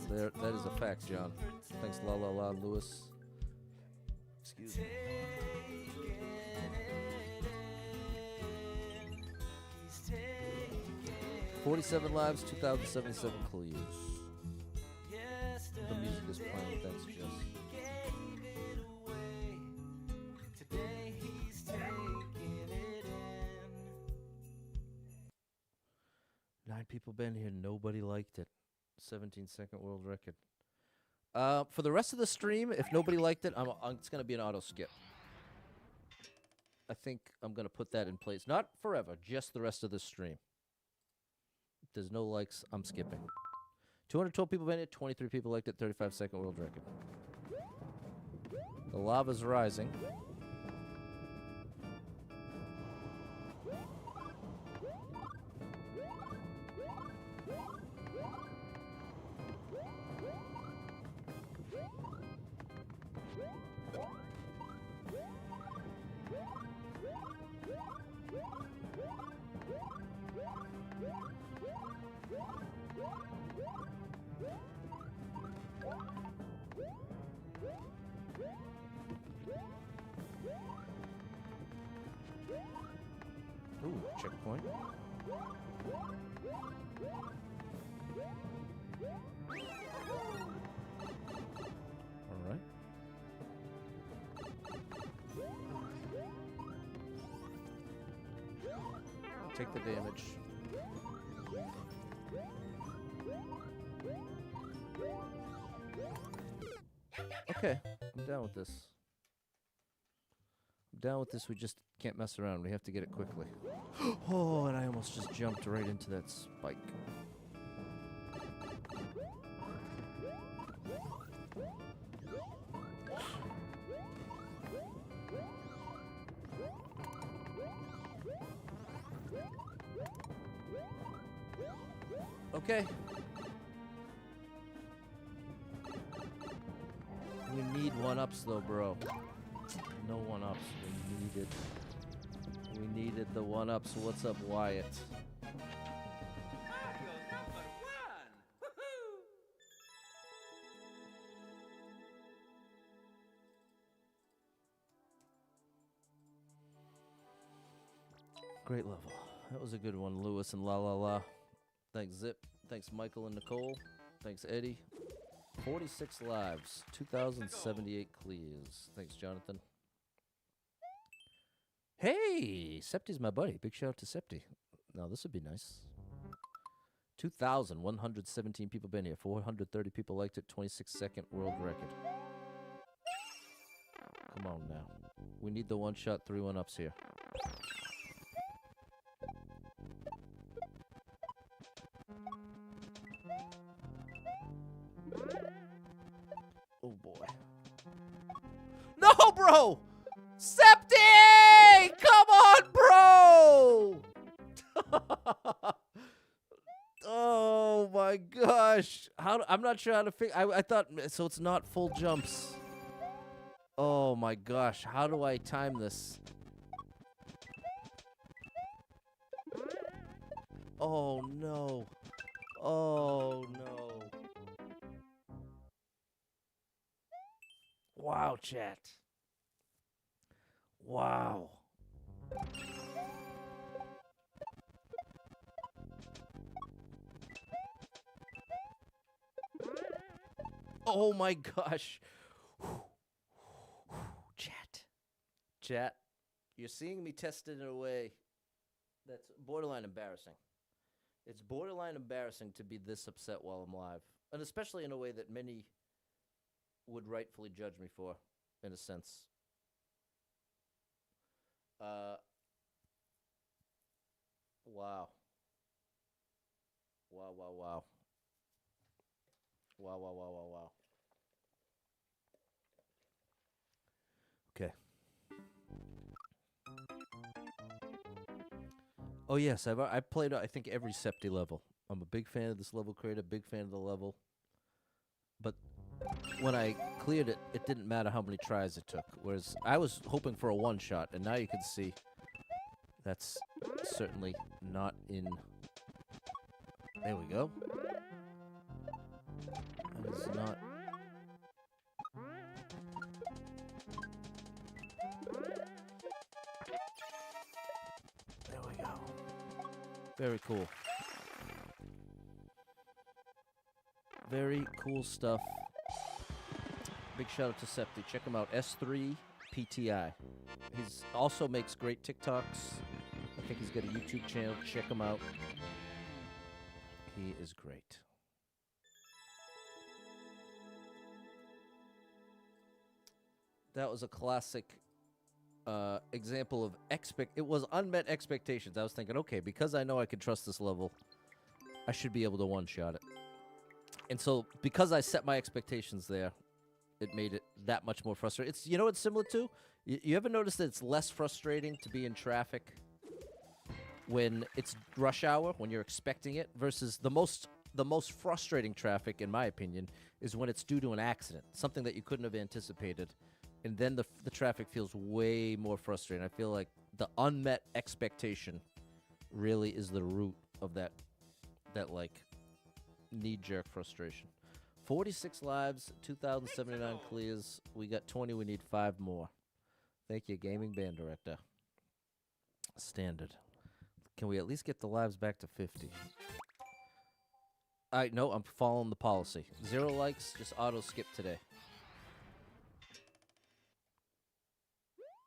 There, that is a fact, John. Thanks, la la la, Lewis. Excuse me. 47 lives, 2077 clears. The music is playing. Thanks, Jess. Today he's taking it in. 9 people been here. Nobody liked it. 17-second world record. For the rest of the stream, if nobody liked it, it's going to be an auto skip. I think I'm going to put that in place. Not forever, just the rest of the stream. If there's no likes, I'm skipping. 212 people been here. 23 people liked it. 35-second world record. The lava's rising. Ooh, checkpoint. All right. Take the damage. Okay, I'm down with this. I'm down with this. We just can't mess around. We have to get it quickly. Oh, and I almost just jumped right into that spike. Okay. We need one-ups though, bro. No one-ups. We needed the one-ups. What's up, Wyatt? Mario number 1! Woohoo! Great level. That was a good one, Lewis and La La La. Thanks, Zip. Thanks, Michael and Nicole. Thanks, Eddie. 46 lives. 2078 clears. Thanks, Jonathan. Hey! Septi's my buddy. Big shout out to Septi. Now, this would be nice. 2,117 people been here. 430 people liked it. 26-second world record. Come on now. We need the one-shot 3-1-ups here. Oh, boy. No, bro! Septi! Come on, bro! Oh, my gosh. I'm not sure how to figure... I thought... So it's not full jumps. Oh, my gosh. How do I time this? Oh, no. Oh, no. Wow, chat. Wow. Oh my gosh. Chat. Chat. You're seeing me test it in a way that's borderline embarrassing. It's borderline embarrassing to be this upset while I'm live. And especially in a way that many would rightfully judge me for, in a sense. Wow. Wow, wow, wow. Wow, wow, wow, wow, wow. Okay. Oh, yes, I've played, I think, every Septi level. I'm a big fan of this level creator, big fan of the level. But when I cleared it, it didn't matter how many tries it took. Whereas I was hoping for a one-shot, and now you can see that's certainly not in... There we go. That is not... There we go. Very cool. Very cool stuff. Big shout out to Septi. Check him out. S3 PTI. He's also makes great TikToks. I think he's got a YouTube channel. Check him out. He is great. That was a classic example of it was unmet expectations. I was thinking, okay, because I know I can trust this level, I should be able to one-shot it. And so, because I set my expectations there, it made it that much more frustrating. It's, you know what it's similar to? You ever notice that it's less frustrating to be in traffic when it's rush hour, when you're expecting it, versus the most frustrating traffic, in my opinion, is when it's due to an accident, something that you couldn't have anticipated, and then the traffic feels way more frustrating. I feel like the unmet expectation really is the root of that like knee-jerk frustration. 46 lives, 2,079 clears. We got 20. We need 5 more. Thank you, gaming band director. Standard. Can we at least get the lives back to 50? No, I'm following the policy. 0 likes, just auto-skip today.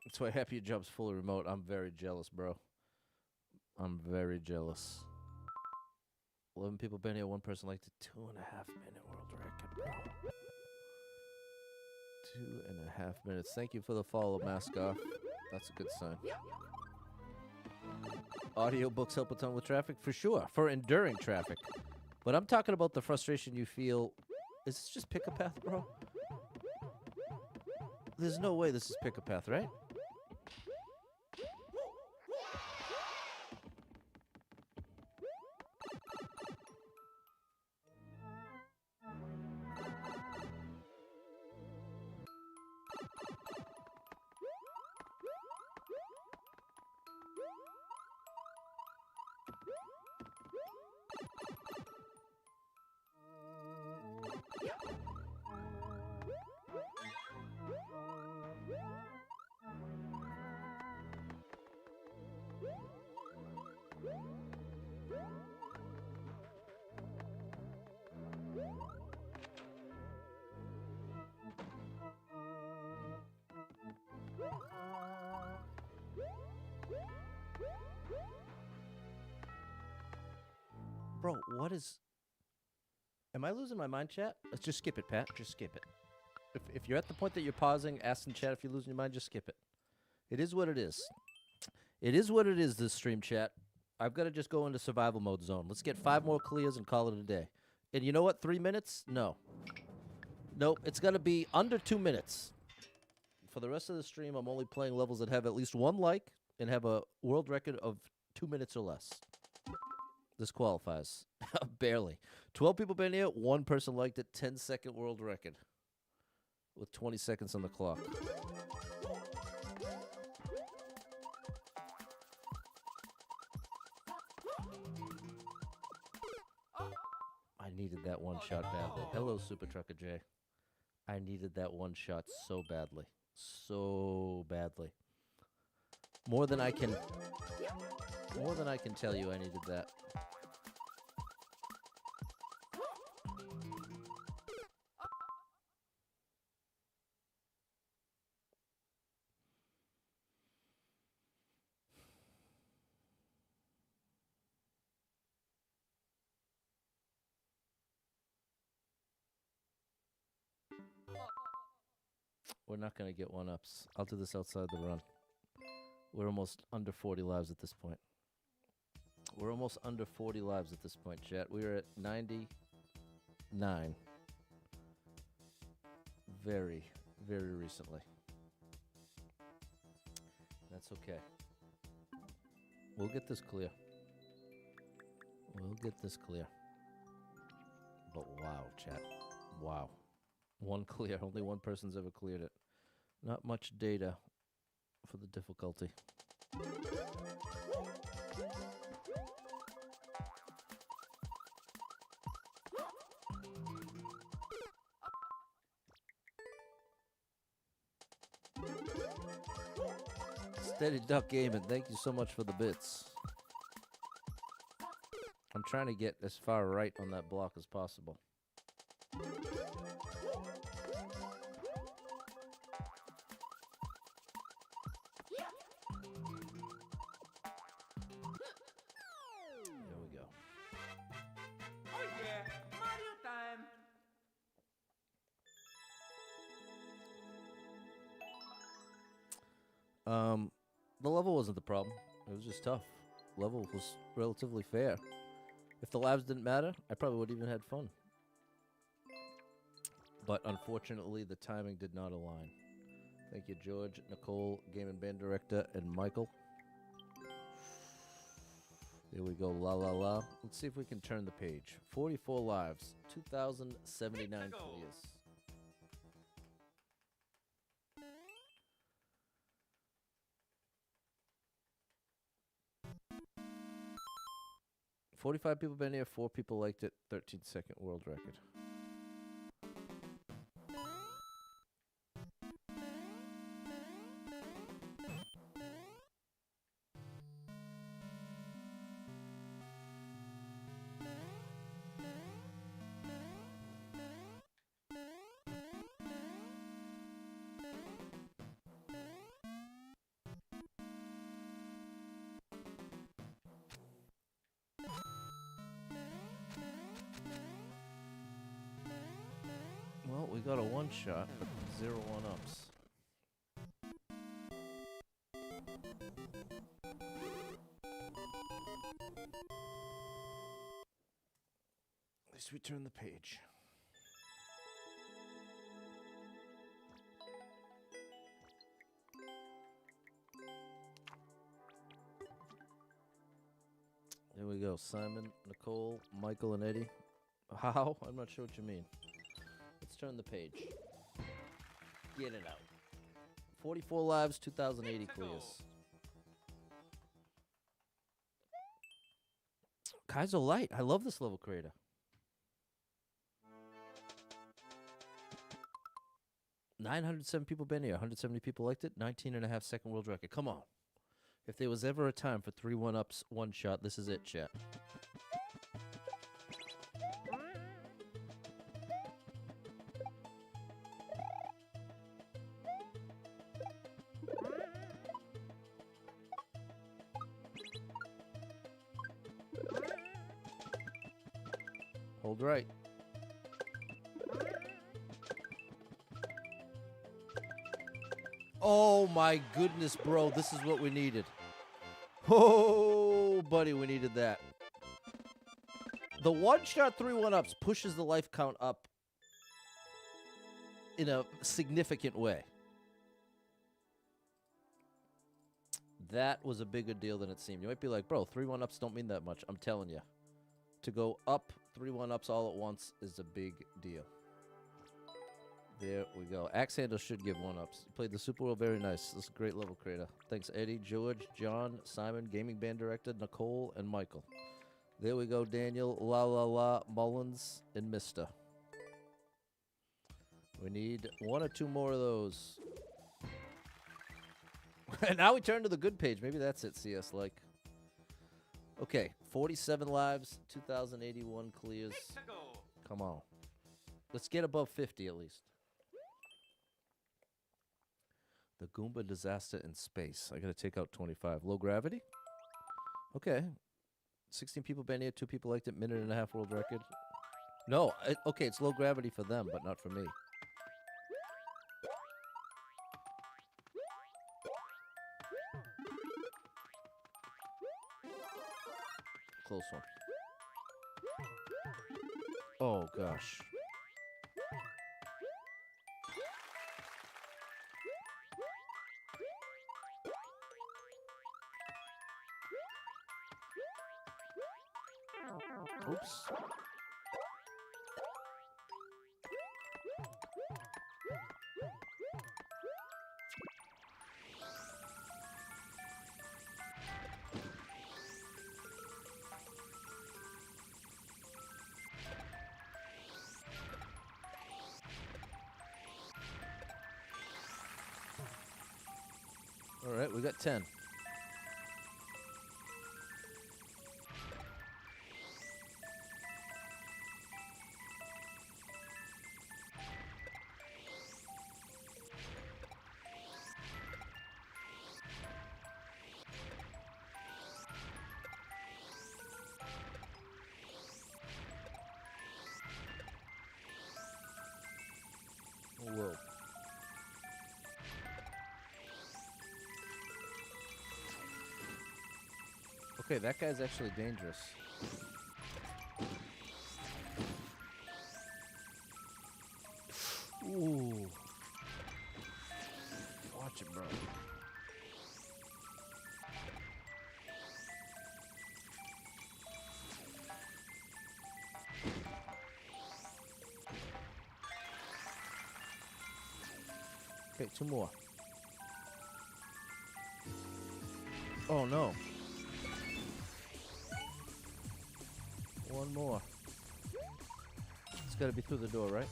That's why Happy Job's fully remote. I'm very jealous, bro. I'm very jealous. 11 people been here. 1 person liked the 2.5-minute world record, bro. 2.5 minutes. Thank you for the follow, Maskoff. That's a good sign. Audiobooks help a ton with traffic? For sure. For enduring traffic. But I'm talking about the frustration you feel. Is this just pick a path, bro? There's no way this is pick a path, right? Bro, what is... Am I losing my mind, chat? Let's just skip it, Pat. Just skip it. If you're at the point that you're pausing, asking chat if you're losing your mind, just skip it. It is what it is. It is what it is, this stream chat. I've got to just go into survival mode zone. Let's get 5 more clears and call it a day. And you know what? 3 minutes? No. Nope. It's got to be under 2 minutes. For the rest of the stream, I'm only playing levels that have at least 1 like and have a world record of 2 minutes or less. This qualifies. Barely. 12 people been here. 1 person liked it. 10-second world record. With 20 seconds on the clock. I needed that one shot badly. Hello, Super Trucker J. I needed that one shot so badly. So badly. More than I can tell you, I needed that. We're not going to get 1-ups. I'll do this outside the run. We're almost under 40 lives at this point. We're almost under 40 lives at this point, chat. We are at 99. Very, very recently. That's okay. We'll get this clear. We'll get this clear. But wow, chat. Wow. 1 clear. Only 1 person's ever cleared it. Not much data for the difficulty. Steady Duck Gaming, thank you so much for the bits. I'm trying to get as far right on that block as possible. There we go. Oh yeah, Mario time. The level wasn't the problem. It was just tough. Level was relatively fair. If the labs didn't matter, I probably would have even had fun. But unfortunately, the timing did not align. Thank you, George, Nicole, Game and Band Director, and Michael. There we go, la la la. Let's see if we can turn the page. 44 lives, 2,079 clears. 45 people been here, 4 people liked it, 13-second world record. Well, we got a 1-shot, 0 1-ups. At least we turn the page. There we go. Simon, Nicole, Michael, and Eddie. How? I'm not sure what you mean. Let's turn the page. Get it out. 44 lives, 2,080 clears. Kaiser Light. I love this level creator. $907 people been here. 170 people liked it. 19.5-second world record. Come on. If there was ever a time for 3 1-ups, 1 shot, this is it, chat. Hold right. Oh my goodness, bro. This is what we needed. Oh, buddy, we needed that. The one-shot 3-1-ups pushes the life count up in a significant way. That was a bigger deal than it seemed. You might be like, bro, 3-1-ups don't mean that much. I'm telling you. To go up 3-1-ups all at once is a big deal. There we go. Axe Handle should give 1-ups. You played the Super World very nice. This is a great level creator. Thanks, Eddie, George, John, Simon, Gaming Band Director, Nicole, and Michael. There we go, Daniel, La La La, Mullins, and Mister. We need 1 or 2 more of those. And now we turn to the good page. Maybe that's it, CS like. Okay, 47 lives, 2,081 clears. Come on. Let's get above 50 at least. The Goomba disaster in space. I gotta take out 25. Low gravity? Okay. 16 people banned it, 2 people liked it, 1.5 world record. No, okay, it's low gravity for them, but not for me. Close one. Oh, gosh. Oops. All right, we got 10. Whoa. Okay, that guy's actually dangerous. Ooh. Watch it, bro. Okay, 2 more. Oh, no. 1 more. It's got to be through the door, right?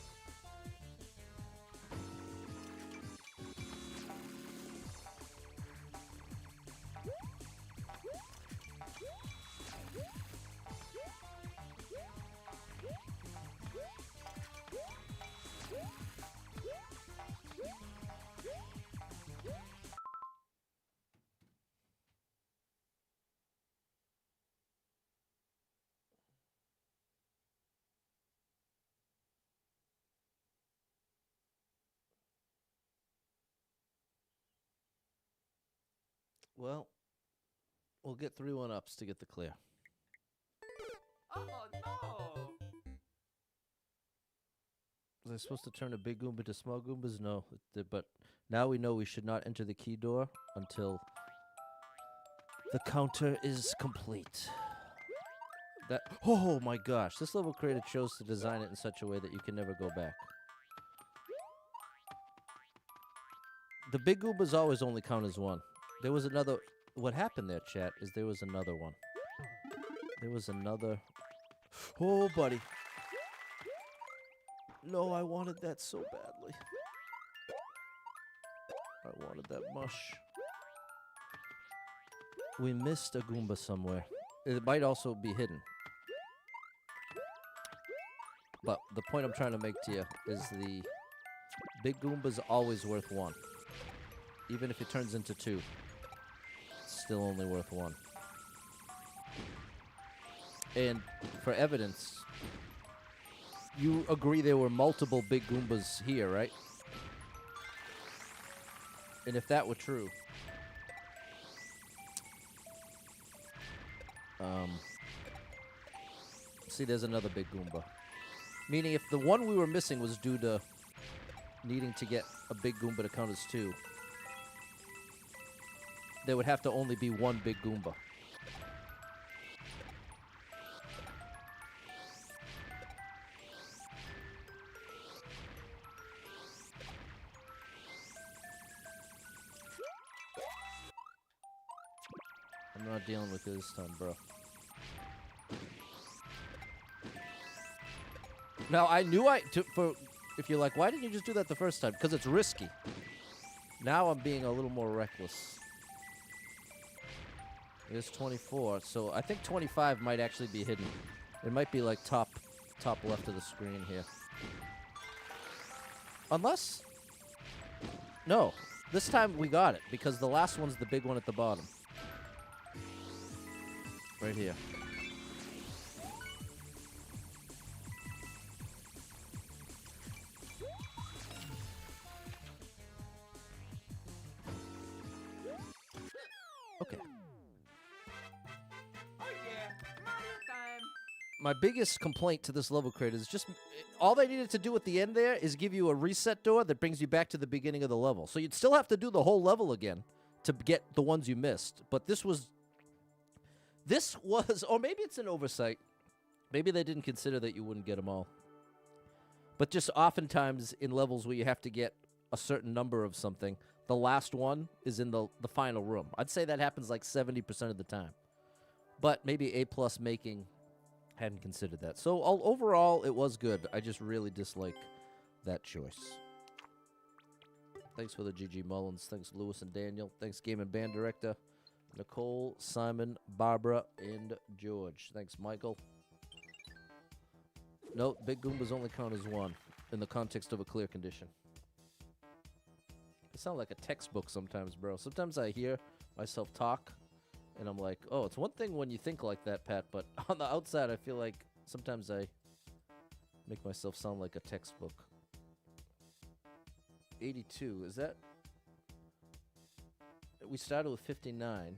Well, we'll get 3 1-ups to get the clear. Oh no! Was I supposed to turn a big Goomba to small Goombas? No, but now we know we should not enter the key door until the counter is complete. That, oh my gosh, this level creator chose to design it in such a way that you can never go back. The big Goombas always only count as 1. There was another... What happened there, chat, is there was another one. There was another... Oh, buddy. No, I wanted that so badly. I wanted that mush. We missed a Goomba somewhere. It might also be hidden. But the point I'm trying to make to you is the big Goomba's always worth 1. Even if it turns into 2. Still only worth 1. And for evidence, you agree there were multiple big Goombas here, right? And if that were true, see, there's another big Goomba. Meaning if the one we were missing was due to needing to get a big Goomba to count as 2, there would have to only be one big Goomba. I'm not dealing with it this time, bro. Now, I knew if you're like, why didn't you just do that the first time? Because it's risky. Now I'm being a little more reckless. It's 24, so I think 25 might actually be hidden. It might be like top left of the screen here. Unless... No, this time we got it, because the last one's the big one at the bottom. Right here. Okay. Oh yeah, Mario time. My biggest complaint to this level crate is just all they needed to do at the end there is give you a reset door that brings you back to the beginning of the level. So you'd still have to do the whole level again to get the ones you missed. But this was, or maybe it's an oversight. Maybe they didn't consider that you wouldn't get them all. But just oftentimes in levels where you have to get a certain number of something, the last one is in the final room. I'd say that happens like 70% of the time. But maybe A+ making hadn't considered that. So overall, it was good. I just really dislike that choice. Thanks for the GG Mullins. Thanks Lewis and Daniel. Thanks Game and Band Director Nicole, Simon, Barbara, and George. Thanks Michael. Note, Big Goombas only count as 1 in the context of a clear condition. I sound like a textbook sometimes, bro. Sometimes I hear myself talk, and I'm like, oh, it's one thing when you think like that, Pat, but on the outside, I feel like sometimes I make myself sound like a textbook. 82, is that... We started with 59,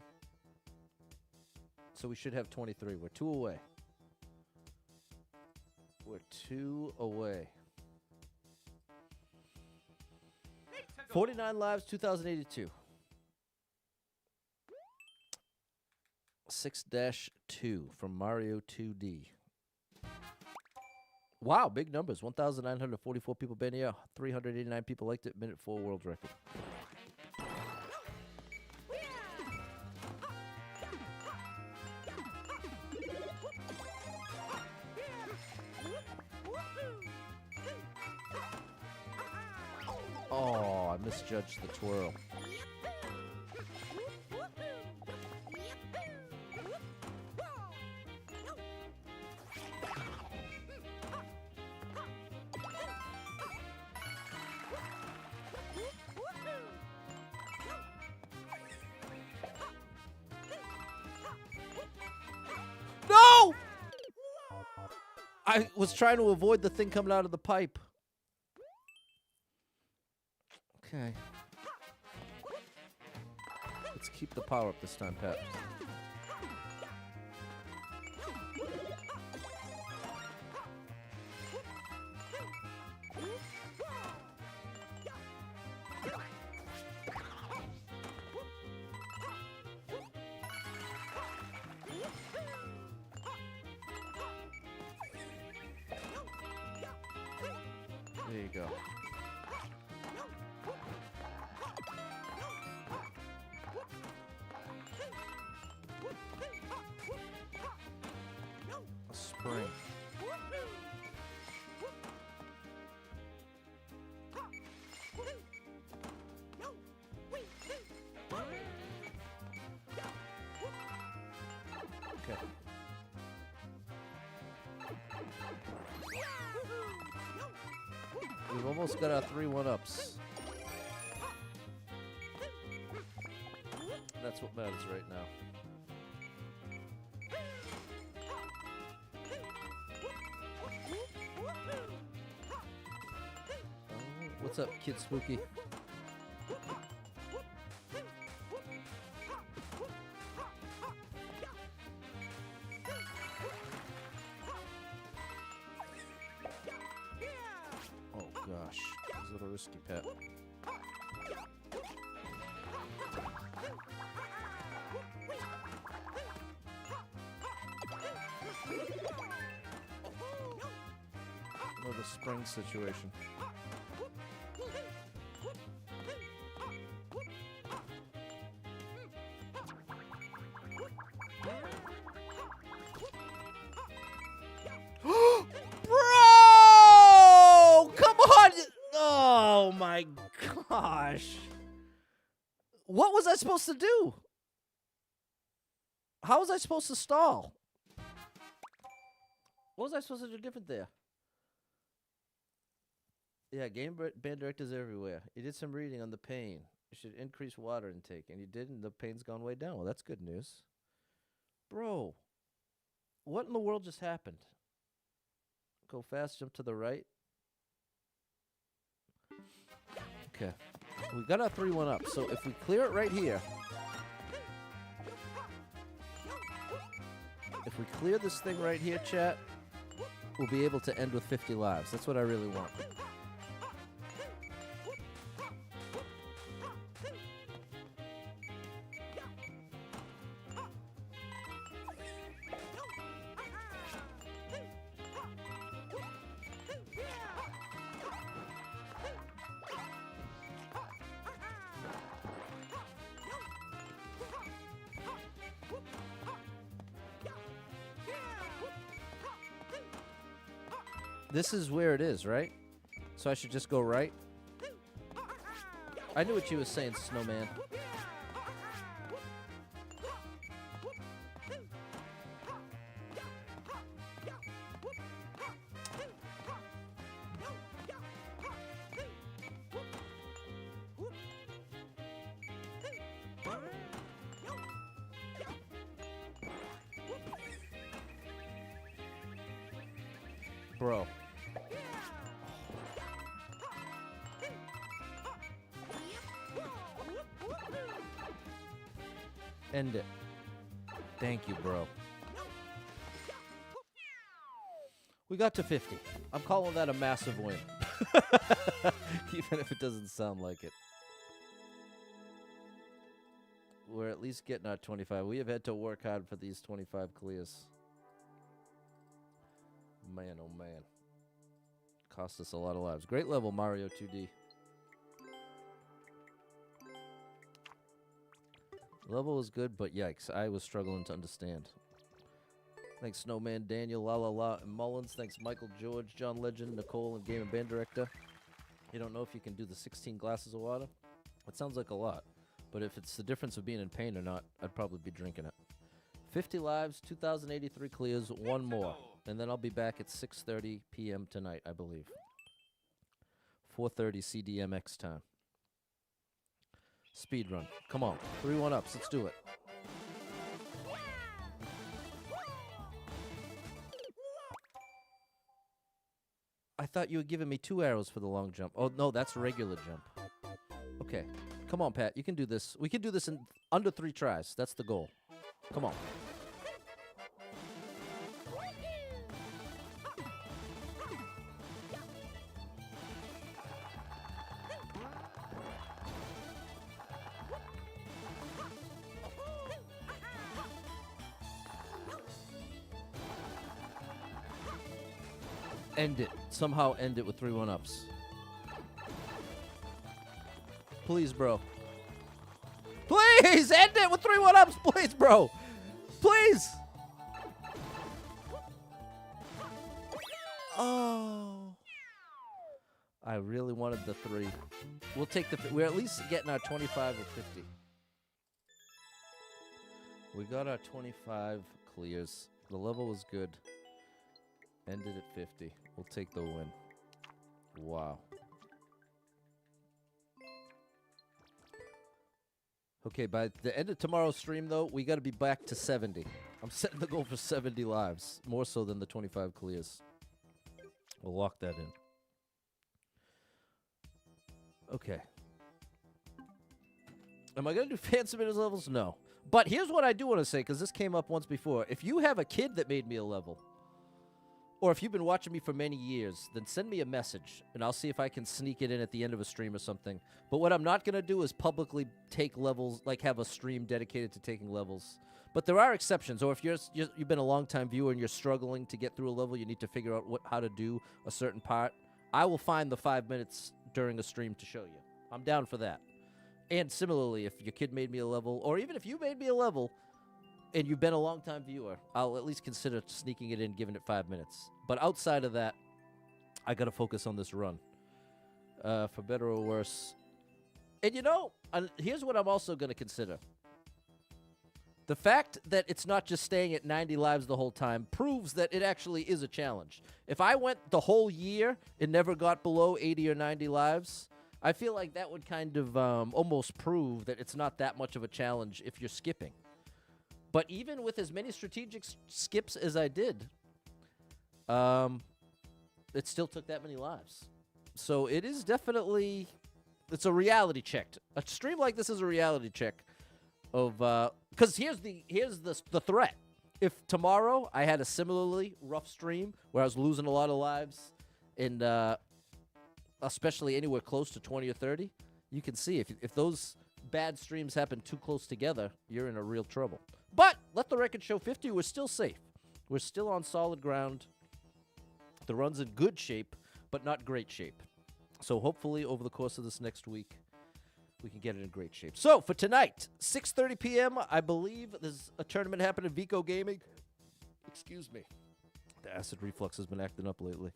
so we should have 23. We're 2 away. We're 2 away. 49 lives, 2082. 6-2 from Mario 2D. Wow, big numbers. 1,944 people been here. 389 people liked it. Minute 4 world record. Oh, I misjudged the twirl. No! I was trying to avoid the thing coming out of the pipe. Okay. Let's keep the power up this time, Pat. There you go. A spring. Okay. We've almost got our 3 1-ups. That's what matters right now. What's up, Kid Spooky? risky, Pat. Another spring situation. Bro! Come on! Oh my gosh. What was I supposed to do? How was I supposed to stall? What was I supposed to do different there? Yeah, band directors everywhere. You did some reading on the pain. You should increase water intake, and you did, and the pain's gone way down. Well, that's good news. Bro, what in the world just happened? Go fast, jump to the right. Okay. We got our 3-1 up, so if we clear it right here. If we clear this thing right here, chat, we'll be able to end with 50 lives. That's what I really want. This is where it is, right? So I should just go right? I knew what you was saying, Snowman. Bro. End it. Thank you, bro. We got to 50. I'm calling that a massive win. Even if it doesn't sound like it. We're at least getting our 25. We have had to work hard for these 25 clears. Man, oh man. Cost us a lot of lives. Great level, Mario 2D. Level was good, but yikes, I was struggling to understand. Thanks, Snowman, Daniel, La La La, and Mullins. Thanks, Michael, George, John Legend, Nicole, and Game and Band Director. You don't know if you can do the 16 glasses of water? It sounds like a lot, but if it's the difference of being in pain or not, I'd probably be drinking it. 50 lives, 2,083 clears, one more. And then I'll be back at 6:30 p.m. tonight, I believe. 4:30 CDMX time. Speed run. Come on. 3-1 ups. Let's do it. I thought you were giving me 2 arrows for the long jump. Oh, no, that's regular jump. Okay. Come on, Pat. You can do this. We can do this in under 3 tries. That's the goal. Come on. End it. Somehow end it with 3-1 ups. Please, bro. Please end it with 3-1 ups. Please, bro. Please. Oh. I really wanted the 3. We'll take the... We're at least getting our 25 or 50. We got our 25 clears. The level was good. Ended at 50. We'll take the win. Wow. Okay, by the end of tomorrow's stream, though, we got to be back to 70. I'm setting the goal for 70 lives. More so than the 25 clears. We'll lock that in. Okay. Am I going to do fan submitters levels? No. But here's what I do want to say, because this came up once before. If you have a kid that made me a level... or if you've been watching me for many years, then send me a message, and I'll see if I can sneak it in at the end of a stream or something. But what I'm not going to do is publicly take levels, like have a stream dedicated to taking levels. But there are exceptions, or if you've been a long-time viewer and you're struggling to get through a level, you need to figure out how to do a certain part, I will find the 5 minutes during a stream to show you. I'm down for that. And similarly, if your kid made me a level, or even if you made me a level, and you've been a long-time viewer, I'll at least consider sneaking it in, giving it 5 minutes. But outside of that, I got to focus on this run, for better or worse. And here's what I'm also going to consider. The fact that it's not just staying at 90 lives the whole time proves that it actually is a challenge. If I went the whole year and never got below 80 or 90 lives, I feel like that would kind of almost prove that it's not that much of a challenge if you're skipping. But even with as many strategic skips as I did, it still took that many lives. So it is definitely, it's a reality check. A stream like this is a reality check of, because here's the threat. If tomorrow I had a similarly rough stream where I was losing a lot of lives, and especially anywhere close to 20 or 30, you can see if those bad streams happen too close together, you're in a real trouble. But let the record show 50, we're still safe. We're still on solid ground. The run's in good shape, but not great shape. So hopefully over the course of this next week, we can get it in great shape. So for tonight, 6:30 p.m., I believe there's a tournament happening in Vico Gaming. Excuse me. The acid reflux has been acting up lately.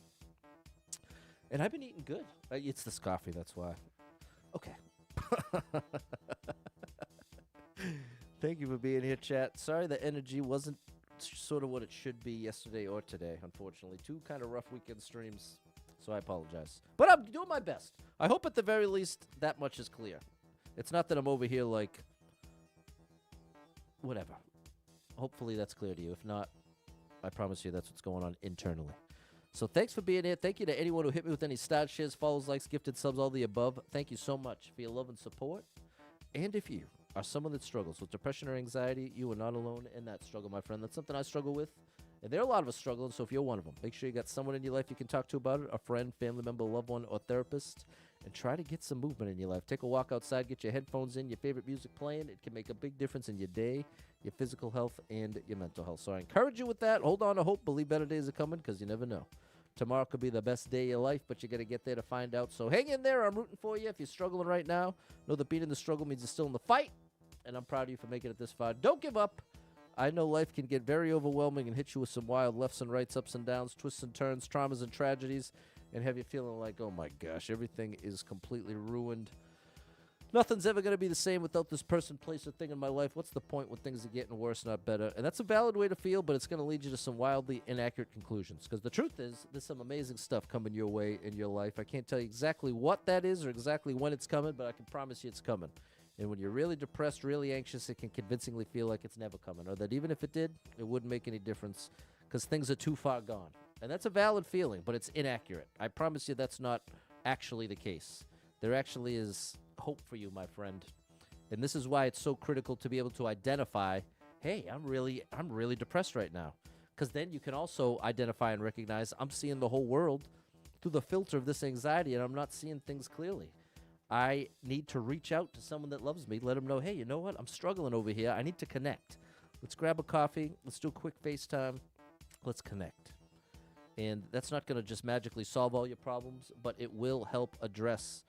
And I've been eating good. It's this coffee, that's why. Okay. Thank you for being here, chat. Sorry the energy wasn't sort of what it should be yesterday or today, unfortunately. 2 kind of rough weekend streams, so I apologize. But I'm doing my best. I hope at the very least that much is clear. It's not that I'm over here like, whatever. Hopefully that's clear to you. If not, I promise you that's what's going on internally. So thanks for being here. Thank you to anyone who hit me with any start, shares, follows, likes, gifted subs, all the above. Thank you so much for your love and support. And if you are someone that struggles with depression or anxiety, you are not alone in that struggle, my friend. That's something I struggle with. And there are a lot of us struggling, so if you're one of them, make sure you got someone in your life you can talk to about it, a friend, family member, loved one, or therapist, and try to get some movement in your life. Take a walk outside, get your headphones in, your favorite music playing. It can make a big difference in your day, your physical health, and your mental health. So I encourage you with that. Hold on to hope. Believe better days are coming, because you never know. Tomorrow could be the best day of your life, but you got to get there to find out. So hang in there. I'm rooting for you. If you're struggling right now, know that being in the struggle means you're still in the fight, and I'm proud of you for making it this far. Don't give up. I know life can get very overwhelming and hit you with some wild lefts and rights, ups and downs, twists and turns, traumas and tragedies, and have you feeling like, oh my gosh, everything is completely ruined. Nothing's ever going to be the same without this person, place, or thing in my life. What's the point when things are getting worse, not better? And that's a valid way to feel, but it's going to lead you to some wildly inaccurate conclusions. Because the truth is, there's some amazing stuff coming your way in your life. I can't tell you exactly what that is or exactly when it's coming, but I can promise you it's coming. And when you're really depressed, really anxious, it can convincingly feel like it's never coming, or that even if it did, it wouldn't make any difference because things are too far gone. And that's a valid feeling, but it's inaccurate. I promise you that's not actually the case. There actually is hope for you, my friend. And this is why it's so critical to be able to identify, hey, I'm really depressed right now. Because then you can also identify and recognize I'm seeing the whole world through the filter of this anxiety, and I'm not seeing things clearly. I need to reach out to someone that loves me, let them know, hey, you know what? I'm struggling over here. I need to connect. Let's grab a coffee. Let's do a quick FaceTime. Let's connect. And that's not going to just magically solve all your problems, but it will help address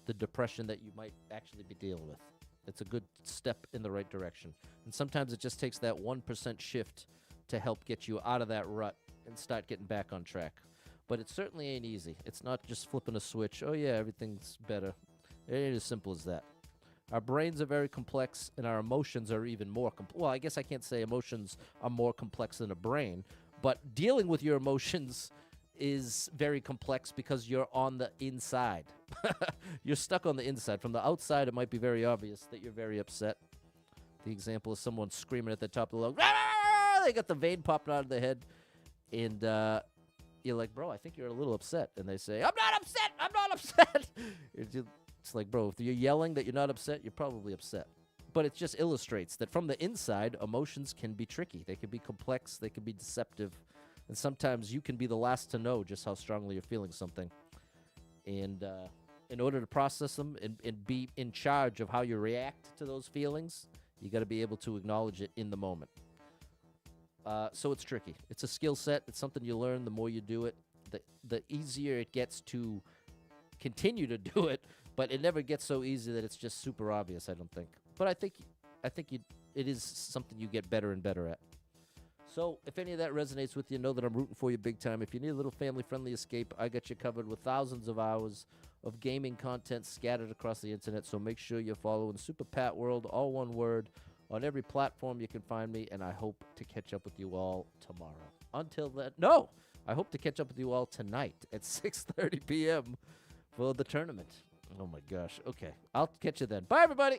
the depression that you might actually be dealing with. It's a good step in the right direction. And sometimes it just takes that 1% shift to help get you out of that rut and start getting back on track. But it certainly ain't easy. It's not just flipping a switch. Oh, yeah, everything's better. It ain't as simple as that. Our brains are very complex, and our emotions are even more complex. Well, I guess I can't say emotions are more complex than a brain, but dealing with your emotions is very complex because you're on the inside. You're stuck on the inside. From the outside, it might be very obvious that you're very upset. The example is someone screaming at the top of the lungs. They got the vein popping out of their head, and you're like, bro, I think you're a little upset. And they say, I'm not upset. I'm not upset. It's like, bro, if you're yelling that you're not upset, you're probably upset. But it just illustrates that from the inside, emotions can be tricky. They can be complex. They can be deceptive. And sometimes you can be the last to know just how strongly you're feeling something. And in order to process them and be in charge of how you react to those feelings, you got to be able to acknowledge it in the moment. So it's tricky. It's a skill set. It's something you learn the more you do it. The easier it gets to continue to do it, but it never gets so easy that it's just super obvious, I don't think. But I think it is something you get better and better at. So if any of that resonates with you, know that I'm rooting for you big time. If you need a little family-friendly escape, I got you covered with thousands of hours of gaming content scattered across the internet. So make sure you're following Super Pat World, all one word, on every platform you can find me, and I hope to catch up with you all tomorrow. Until then, no, I hope to catch up with you all tonight at 6:30 p.m. for the tournament. Oh, my gosh. Okay, I'll catch you then. Bye, everybody.